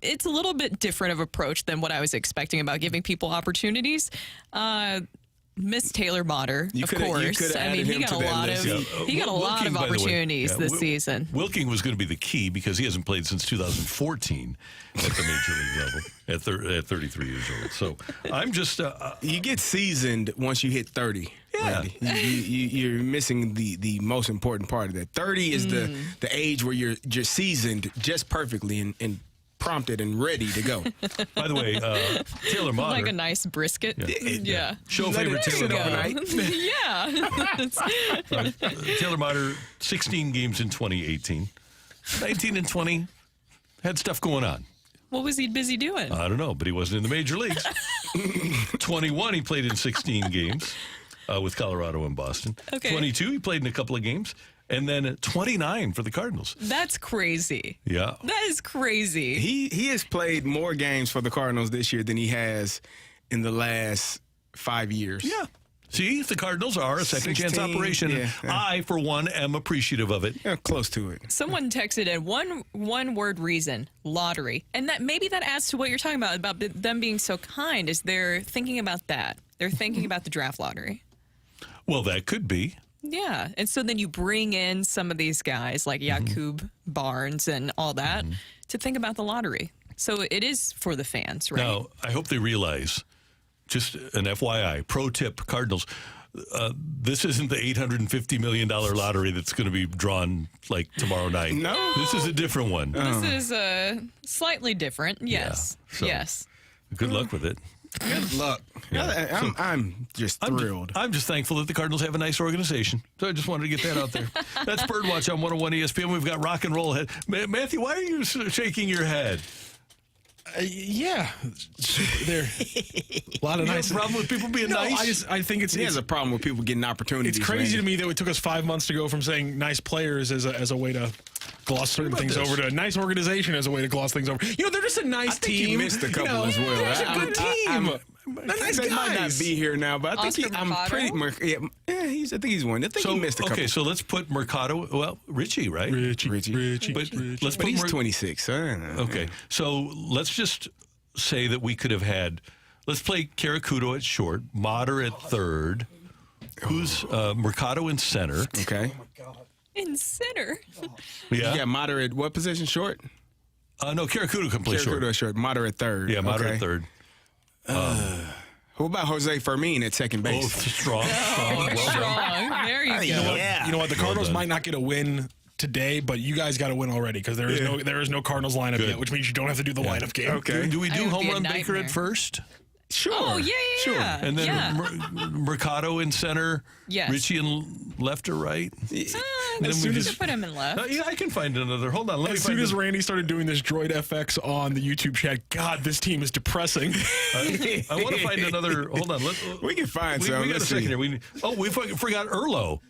C: It's a little bit different of approach than what I was expecting about giving people opportunities. Miss Taylor Motter, of course. I mean, he got a lot of opportunities this season.
A: Wilking was going to be the key because he hasn't played since 2014 at the major league level at 33 years old. So I'm just
B: you get seasoned once you hit 30.
A: Yeah,
B: you're missing the most important part of that. 30 is the age where you're seasoned just perfectly and prompted and ready to go.
A: By the way, Taylor Motter.
C: Like a nice brisket. Yeah.
A: Show favorite Taylor
B: overnight.
C: Yeah.
A: Taylor Motter, 16 games in 2018. 19 and 20. Had stuff going on.
C: What was he busy doing?
A: I don't know, but he wasn't in the major leagues. 21, he played in 16 games with Colorado and Boston.
C: Okay.
A: 22, he played in a couple of games. And then 29 for the Cardinals.
C: That's crazy.
A: Yeah.
C: That is crazy.
B: He has played more games for the Cardinals this year than he has in the last 5 years.
A: Yeah. See, the Cardinals are a second chance operation. Yeah. I, for one, am appreciative of it.
B: Yeah, close to it.
C: Someone texted in one word reason, lottery. And that maybe that adds to what you're talking about them being so kind, is they're thinking about that. They're thinking about the draft lottery.
A: Well, that could be.
C: Yeah, and so then you bring in some of these guys like Jakub Barnes and all that to think about the lottery. So it is for the fans, right?
A: Now, I hope they realize, just an FYI, pro tip, Cardinals, this isn't the $850 million lottery that's going to be drawn like tomorrow night.
B: No.
A: This is a different one.
C: This is slightly different, yes.
A: Yeah, so
C: yes.
A: Good luck with it.
B: Good luck. Yeah. I'm just thrilled.
A: I'm just thankful that the Cardinals have a nice organization. So I just wanted to get that out there. That's Birdwatch on 101 ESPN. We've got rock and roll ahead. Matthew, why are you shaking your head?
E: Yeah, there. A lot of nice.
A: You have a problem with people being nice?
E: I think
B: he has a problem with people getting opportunities.
E: It's crazy to me that it took us 5 months to go from saying nice players as a way to gloss certain things over to a nice organization as a way to gloss things over. You know, they're just a nice team.
B: You missed a couple as well.
E: They're just a good team. They're nice guys.
B: They might not be here now, but I think
C: I'm pretty.
B: I think he's one. I think he missed a couple.
A: Okay, so let's put Mercado. Well, Richie, right?
E: Richie.
A: But let's put
B: he's 26. So
A: okay, so let's just say that we could have had. Let's play Carracudo at short, Motter at third. Who's Mercado in center?
B: Okay.
C: In center.
A: Yeah.
B: You got Motter at what position? Short.
A: No, Carracudo can play short.
B: Carracudo at short. Motter at third.
A: Yeah, Motter at third.
B: Who about Jose Fermin at second base?
A: Strong.
C: Strong. There There you go.
E: You know what? The Cardinals might not get a win today, but you guys got to win already because there is no Cardinals lineup yet, which means you don't have to do the lineup game.
B: Okay.
A: Do we do home run Baker at first?
B: Sure.
C: Oh, yeah.
A: And then Mercado in center.
C: Yes.
A: Richie in left or right.
C: As soon as put him in left.
A: Yeah, I can find another. Hold on.
E: As soon as Randy started doing this Droid FX on the YouTube chat, God, this team is depressing.
A: I want to find another. Hold on.
B: We can find some.
A: We got
B: Let's
A: a second
B: see.
A: here. We forgot Erlo.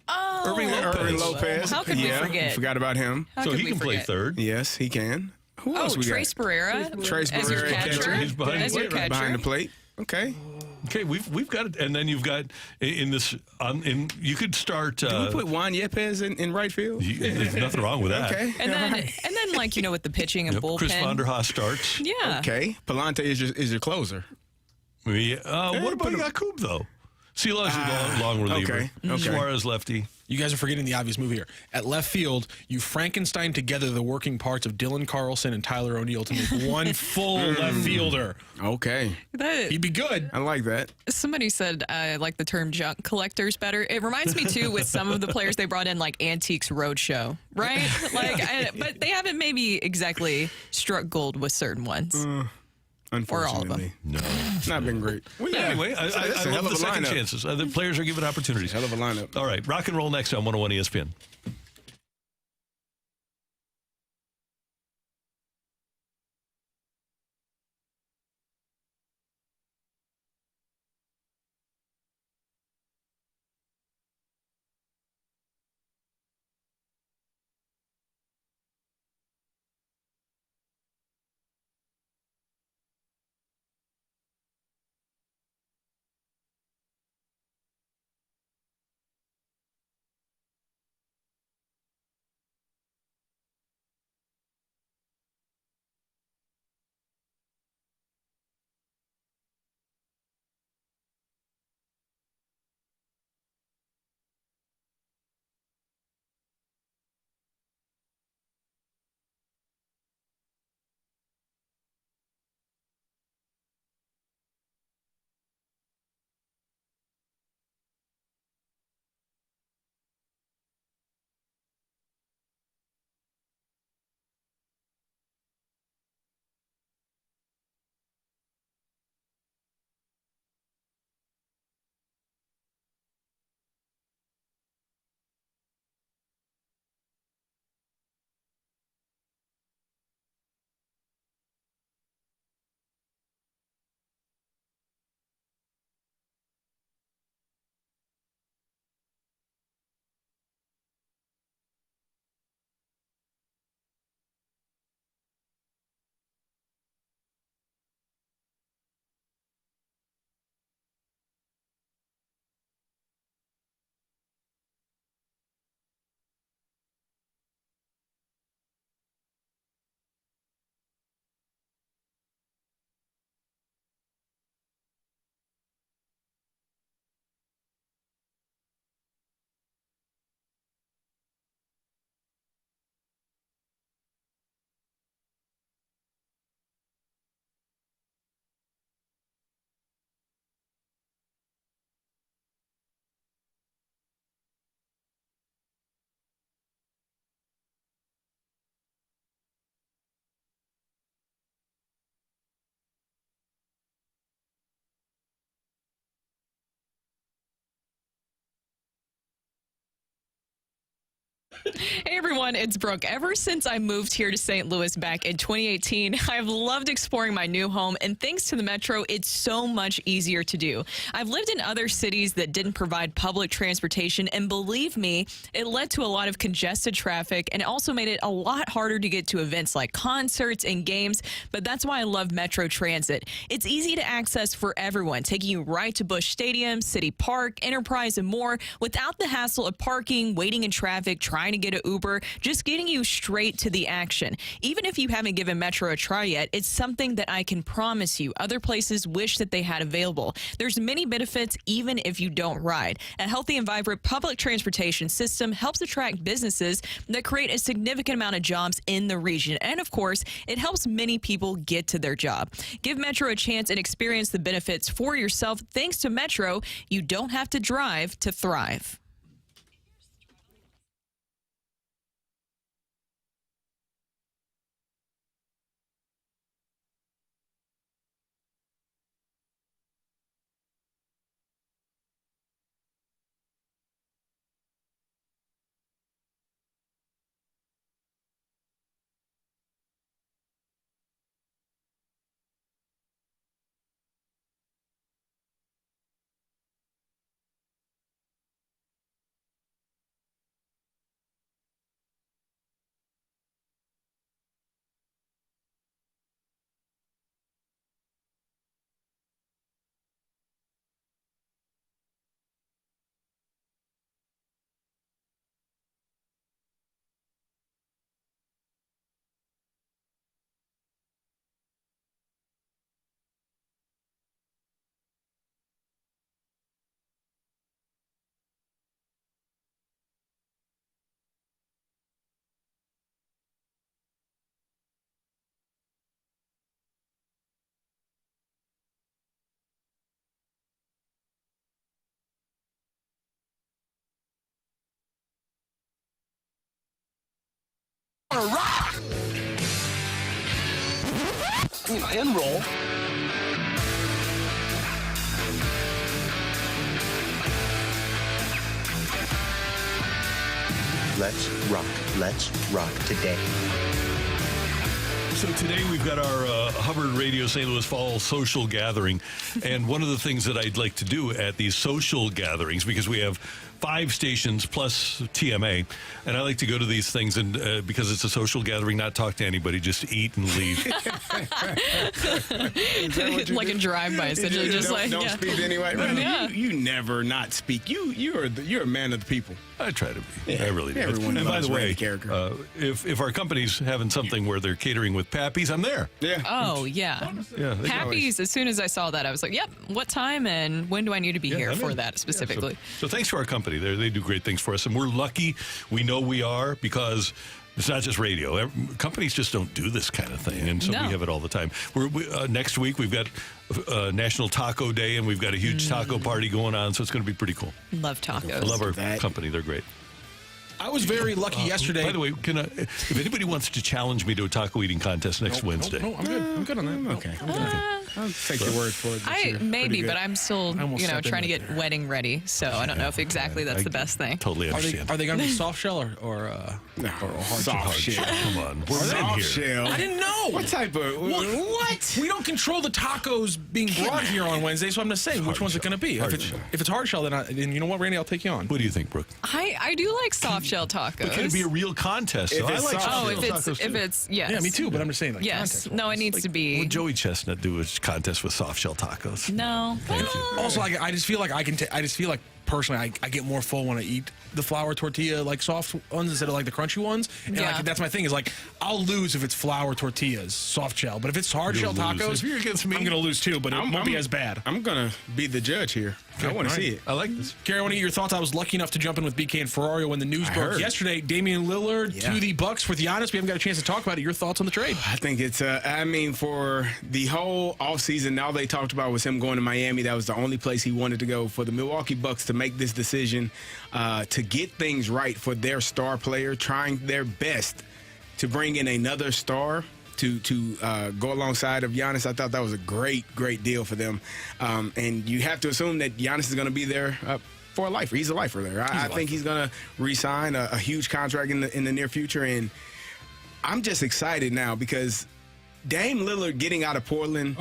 C: Oh,
A: Irving
B: Lopez.
C: How could we forget?
B: Forgot about him.
C: How
A: So
C: could
A: he
C: we
A: can play
C: forget?
A: third.
B: Yes, he can. Who else we
C: Trace
B: got?
C: Barrera.
B: Trace
C: as your
B: Barrera,
C: catcher.
A: He's behind
C: as
A: the
C: your
A: plate, right?
C: catcher.
B: Behind the plate. Okay.
A: Okay, we've got it, and then you've got in this. You could start.
B: Do we put Juan Yepes in right field?
A: There's nothing wrong with that.
B: Okay.
C: And then, like, with the pitching and bullpen.
A: Chris Vanderhaas starts.
C: Yeah.
B: Okay. Palante is your closer.
A: What about Yakub though? Silas is long reliever.
B: Okay.
A: Suarez lefty.
E: You guys are forgetting the obvious move here. At left field, you Frankenstein together the working parts of Dylan Carlson and Tyler O'Neill to make one full left fielder.
B: Okay.
E: He'd be good.
B: I like that.
C: Somebody said I like the term junk collectors better. It reminds me, too, with some of the players they brought in, like Antiques Roadshow, right? But they haven't maybe exactly struck gold with certain ones.
B: Unfortunately.
C: Or all of them.
A: No.
B: Not been great.
A: Well, anyway, I love the second chances. The players are given opportunities.
B: Hell of a lineup.
A: All right, rock and roll next on 101 ESPN.
C: Hey everyone, it's Brooke. Ever since I moved here to St. Louis back in 2018, I've loved exploring my new home, and thanks to the Metro, it's so much easier to do. I've lived in other cities that didn't provide public transportation, and believe me, it led to a lot of congested traffic, and it also made it a lot harder to get to events like concerts and games, but that's why I love Metro Transit. It's easy to access for everyone, taking you right to Busch Stadium, City Park, Enterprise, and more, without the hassle of parking, waiting in traffic, trying to get an Uber, just getting you straight to the action. Even if you haven't given Metro a try yet, it's something that I can promise you other places wish that they had available. There's many benefits even if you don't ride. A healthy and vibrant public transportation system helps attract businesses that create a significant amount of jobs in the region. And of course, it helps many people get to their job. Give Metro a chance and experience the benefits for yourself. Thanks to Metro, you don't have to drive to thrive.
O: rock. And roll.
D: Let's rock. Let's rock today.
A: So today we've got our Hubbard Radio St. Louis Fall social gathering. And one of the things that I'd like to do at these social gatherings, because we have 5 stations plus TMA, and I like to go to these things and because it's a social gathering, not talk to anybody, just eat and leave.
C: Like a drive-by, essentially. Just
B: don't speak to anyone. Right?
C: Yeah.
B: You never not speak. You're a man of the people.
A: I try to be.
B: Yeah.
A: I really do.
B: Everyone
A: And by
B: loves
A: the way,
B: Randy Karraker.
A: if our company's having something where they're catering with Pappies, I'm there.
B: Yeah.
C: Oh, yeah.
A: Yeah. they-
C: Happy's, as soon as I saw that, I was like, yep, what time and when do I need to be here
A: I'm
C: for
A: in.
C: that specifically?
A: So thanks to our company. They do great things for us, and we're lucky. We know we are because it's not just radio. Companies just don't do this kind of thing, and so
C: No.
A: we have it all the time. Next week we've got National Taco Day, and we've got a huge taco party going on, so it's going to be pretty cool.
C: Love tacos.
A: I love our company. They're great.
E: I was very lucky yesterday.
A: By the way, if anybody wants to challenge me to a taco eating contest next Wednesday.
E: No, I'm good. I'm good on that.
B: Okay. I'll take your word for it.
C: Maybe, but I'm still,
E: almost stepped
C: trying to
E: in
C: get wedding ready, so I don't know if exactly that's the best thing.
A: Totally understand.
E: Are they going to be soft shell or hard
B: Soft shell.
A: Come on, we're men
B: Soft
A: here.
B: shell.
E: I didn't know.
B: What type of what?
E: We don't control the tacos being brought here on Wednesday, so I'm just saying which one's it going to be. If it's hard shell, then you know what, Randy, I'll take you on.
A: What do you think, Brooke?
C: I do like soft shell tacos.
A: But can it be a real contest?
B: If
A: So I
B: it's
A: like
B: soft
A: soft
C: if
A: shell
C: it's
A: tacos, too.
C: yes.
E: Yeah, me too. But I'm just saying, like,
C: Yes.
E: contest.
C: No, it needs to be.
A: Would Joey Chestnut do a contest with soft shell tacos?
C: No.
A: Thank you.
E: Also, I just feel like I just feel like personally, I get more full when I eat the flour tortilla, like soft ones instead of like the crunchy ones. And
C: Yeah.
E: like, that's my thing is like, I'll lose if it's flour tortillas, soft shell. But if it's hard shell
A: You'll lose.
E: tacos,
A: If you're against me,
E: I'm going to lose too, but it won't be as bad.
B: I'm gonna be the judge here. I want to see it.
A: I like this.
E: Carey, I want to get your thoughts. I was lucky enough to jump in with BK and Ferrario when the news broke
B: heard.
E: yesterday. Damian Lillard to the Bucks with Giannis. We haven't got a chance to talk about it. Your thoughts on the trade?
B: I think it's, for the whole offseason, all they talked about was him going to Miami. That was the only place he wanted to go. For the Milwaukee Bucks to make this decision to get things right for their star player, trying their best to bring in another star to go alongside of Giannis, I thought that was a great deal for them. And you have to assume that Giannis is going to be there for a lifer. He's a lifer there. I think he's going to re-sign a huge contract in the near future. And I'm just excited now because Dame Lillard getting out of Portland,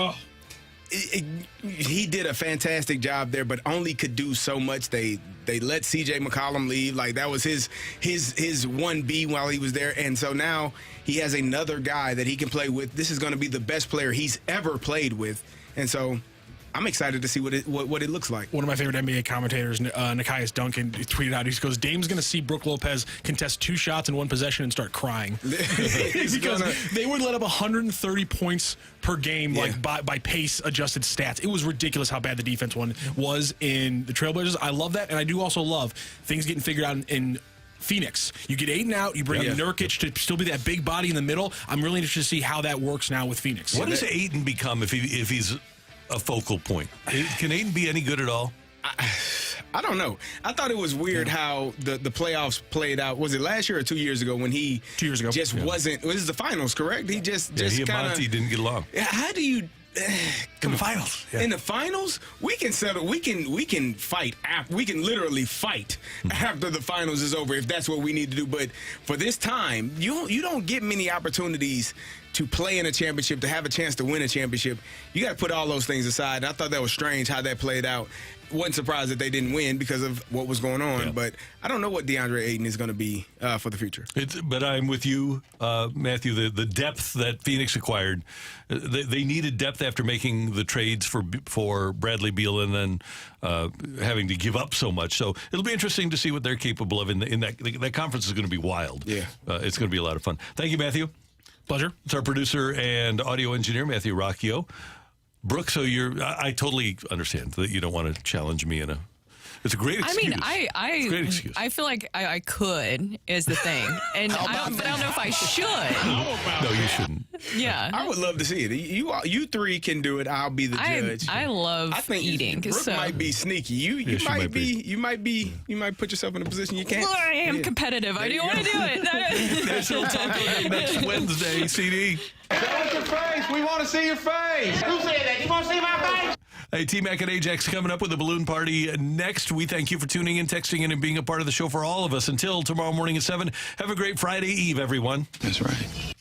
B: he did a fantastic job there, but only could do so much. They let C.J. McCollum leave. Like, that was his 1B while he was there. And so now he has another guy that he can play with. This is going to be the best player he's ever played with. And so I'm excited to see what it looks like.
E: One of my favorite NBA commentators, Nikias Duncan, tweeted out, he goes, Dame's going to see Brooke Lopez contest 2 shots in 1 possession and start crying. Because they would let up 130 points per game, like by pace-adjusted stats. It was ridiculous how bad the defense was in the Trailblazers. I love that, and I do also love things getting figured out in Phoenix. You get Ayton out, you bring in Nurkic to still be that big body in the middle. I'm really interested to see how that works now with Phoenix.
A: What does Ayton become if he's a focal point? Can Ayton be any good at all?
B: I don't know. I thought it was weird how the playoffs played out. Was it last year or 2 years ago when he
E: 2 years ago
B: just wasn't? This is the finals, correct? He just
A: he and
B: kind
A: Monty didn't get along.
B: How do you?
A: In the finals.
B: In the finals, we can settle. We can fight. We can literally fight after the finals is over if that's what we need to do. But for this time, you don't get many opportunities to play in a championship, to have a chance to win a championship. You got to put all those things aside. And I thought that was strange how that played out. Wasn't surprised that they didn't win because of what was going on. But I don't know what DeAndre Ayton is going to be for the future.
A: But I'm with you, Matthew. The depth that Phoenix acquired, they needed depth after making the trades for Bradley Beal and then having to give up so much. So it'll be interesting to see what they're capable of in that conference is going to be wild.
B: Yeah,
A: it's going to be a lot of fun. Thank you, Matthew.
E: Pleasure.
A: It's our producer and audio engineer, Matthew Rocchio. Brooke, so I totally understand that you don't want to challenge me in It's a great excuse.
C: I mean,
A: It's a great excuse.
C: I feel like I could is the thing, and I don't know if I should.
A: No, you shouldn't.
C: Yeah,
B: I would love to see it. You three can do it. I'll be the judge.
C: I love eating.
B: Brooke
C: So.
B: might be sneaky. You might put yourself in a position you can't.
C: I am competitive. I do want to do it.
A: National Taco Day next Wednesday, CD.
O: Show us your face. We want to see your face. Who said that? You want to see my face?
A: Hey, T-Mac and Ajax coming up with a balloon party next. We thank you for tuning in, texting in, and being a part of the show for all of us. Until tomorrow morning at 7, have a great Friday Eve, everyone.
F: That's right.